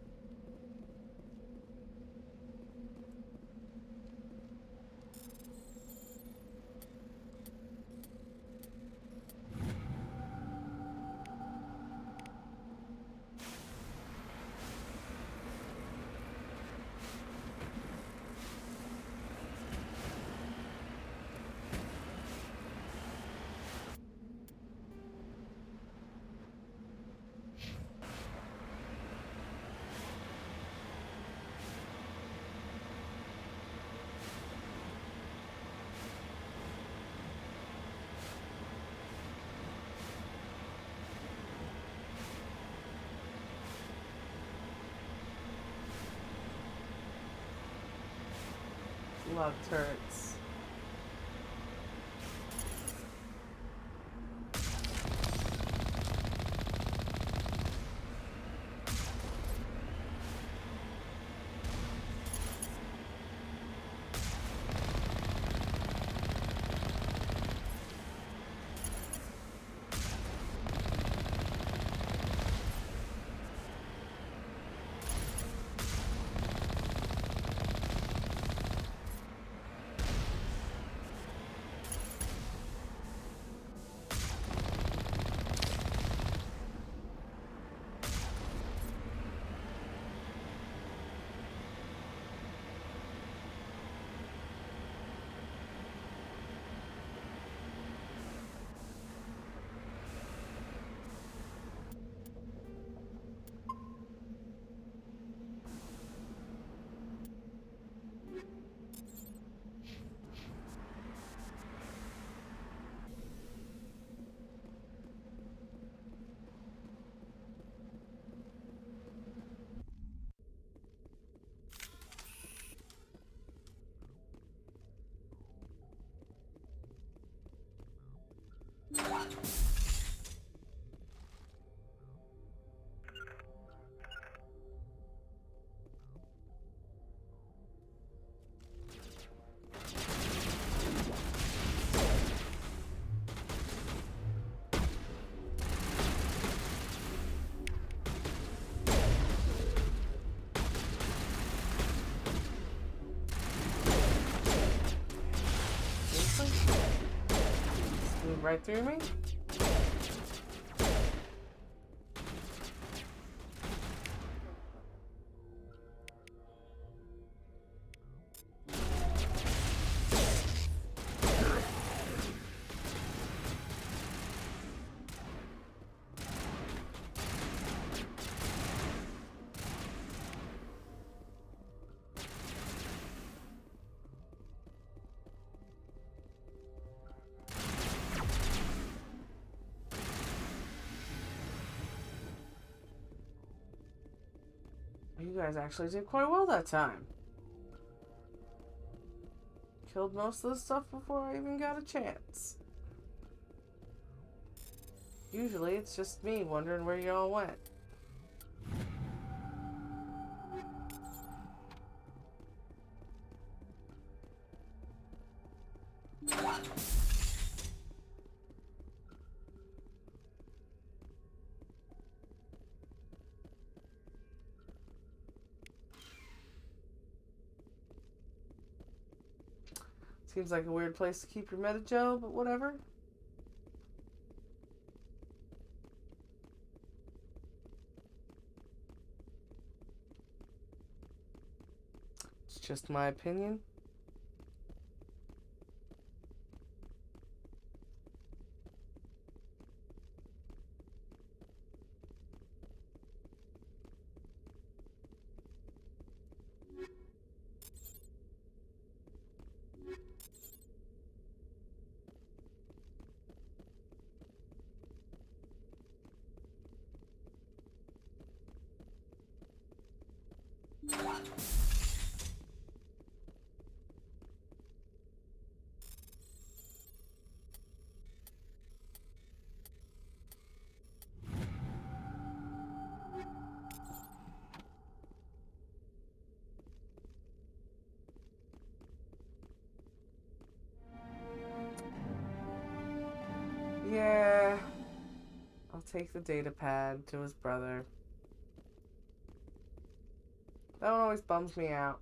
A lot of turrets. Right through me? You guys actually did quite well that time. Killed most of the stuff before I even got a chance. Usually it's just me wondering where y'all went. Seems like a weird place to keep your metagel, but whatever. It's just my opinion. Yeah, I'll take the data pad to his brother. That one always bums me out.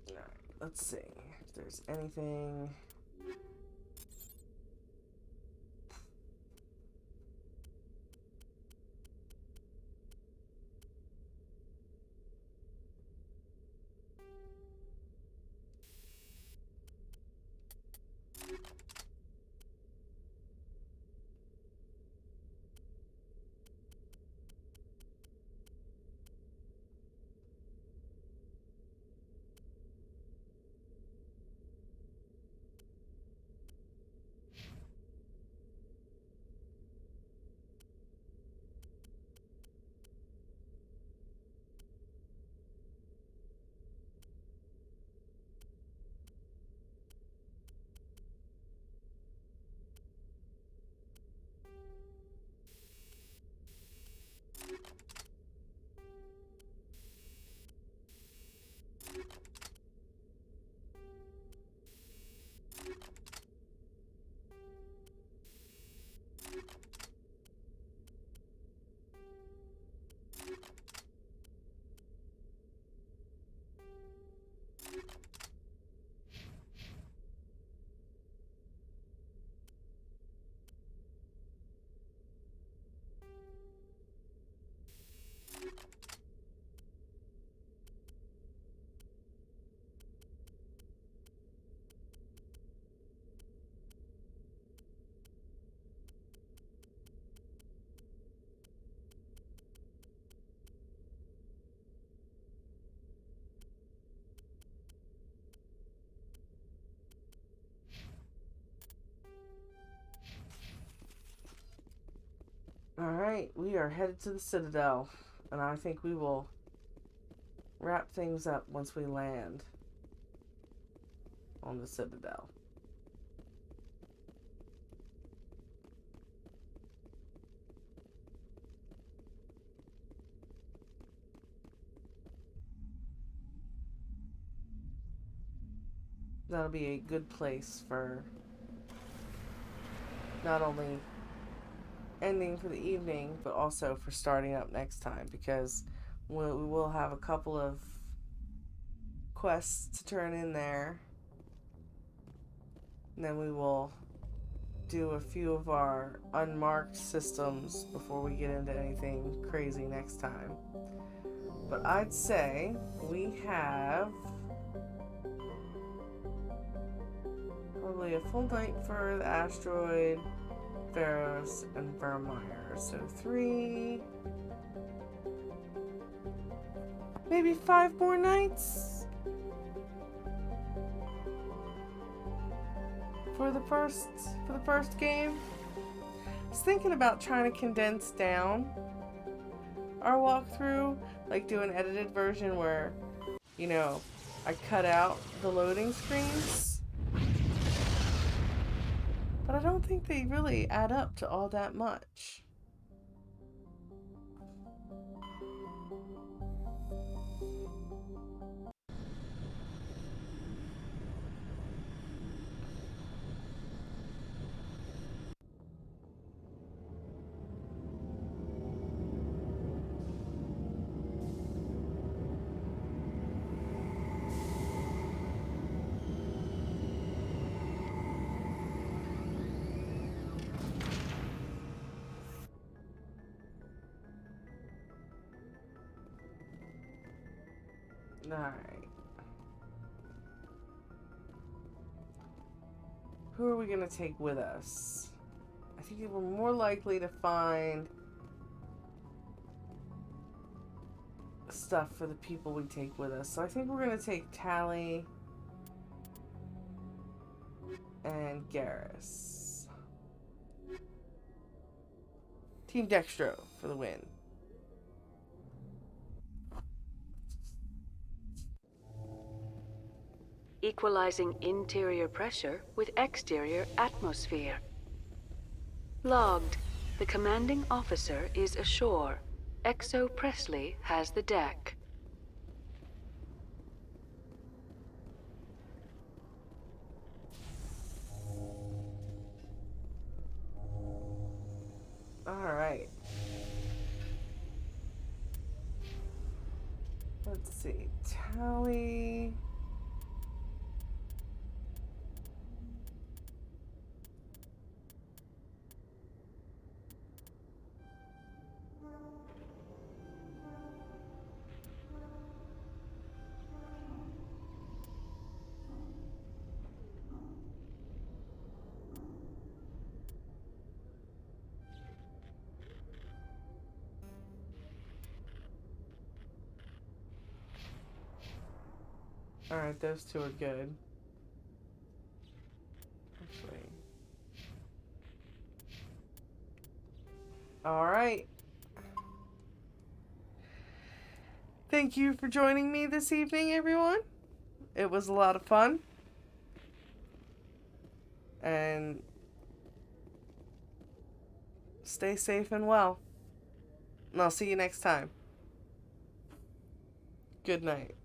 Alright, let's see if there's anything. Alright, we are headed to the Citadel, and I think we will wrap things up once we land on the Citadel. That'll be a good place for not only ending for the evening, but also for starting up next time, because we will have a couple of quests to turn in there, and then we will do a few of our unmarked systems before we get into anything crazy next time. But I'd say we have probably a full night for the asteroid, Theros and Vermeer. So 3. Maybe 5 more nights? For the first game? I was thinking about trying to condense down our walkthrough, like do an edited version where, you know, I cut out the loading screens. But I don't think they really add up to all that much. Alright. Who are we gonna take with us? I think we're more likely to find stuff for the people we take with us. So I think we're gonna take Tally and Garrus. Team Dextro for the win. Equalizing interior pressure with exterior atmosphere. Logged. The commanding officer is ashore. Exo Presley has the deck. Alright. Let's see. Tally. Alright, those two are good. Actually. Alright. Thank you for joining me this evening, everyone. It was a lot of fun. And stay safe and well. And I'll see you next time. Good night.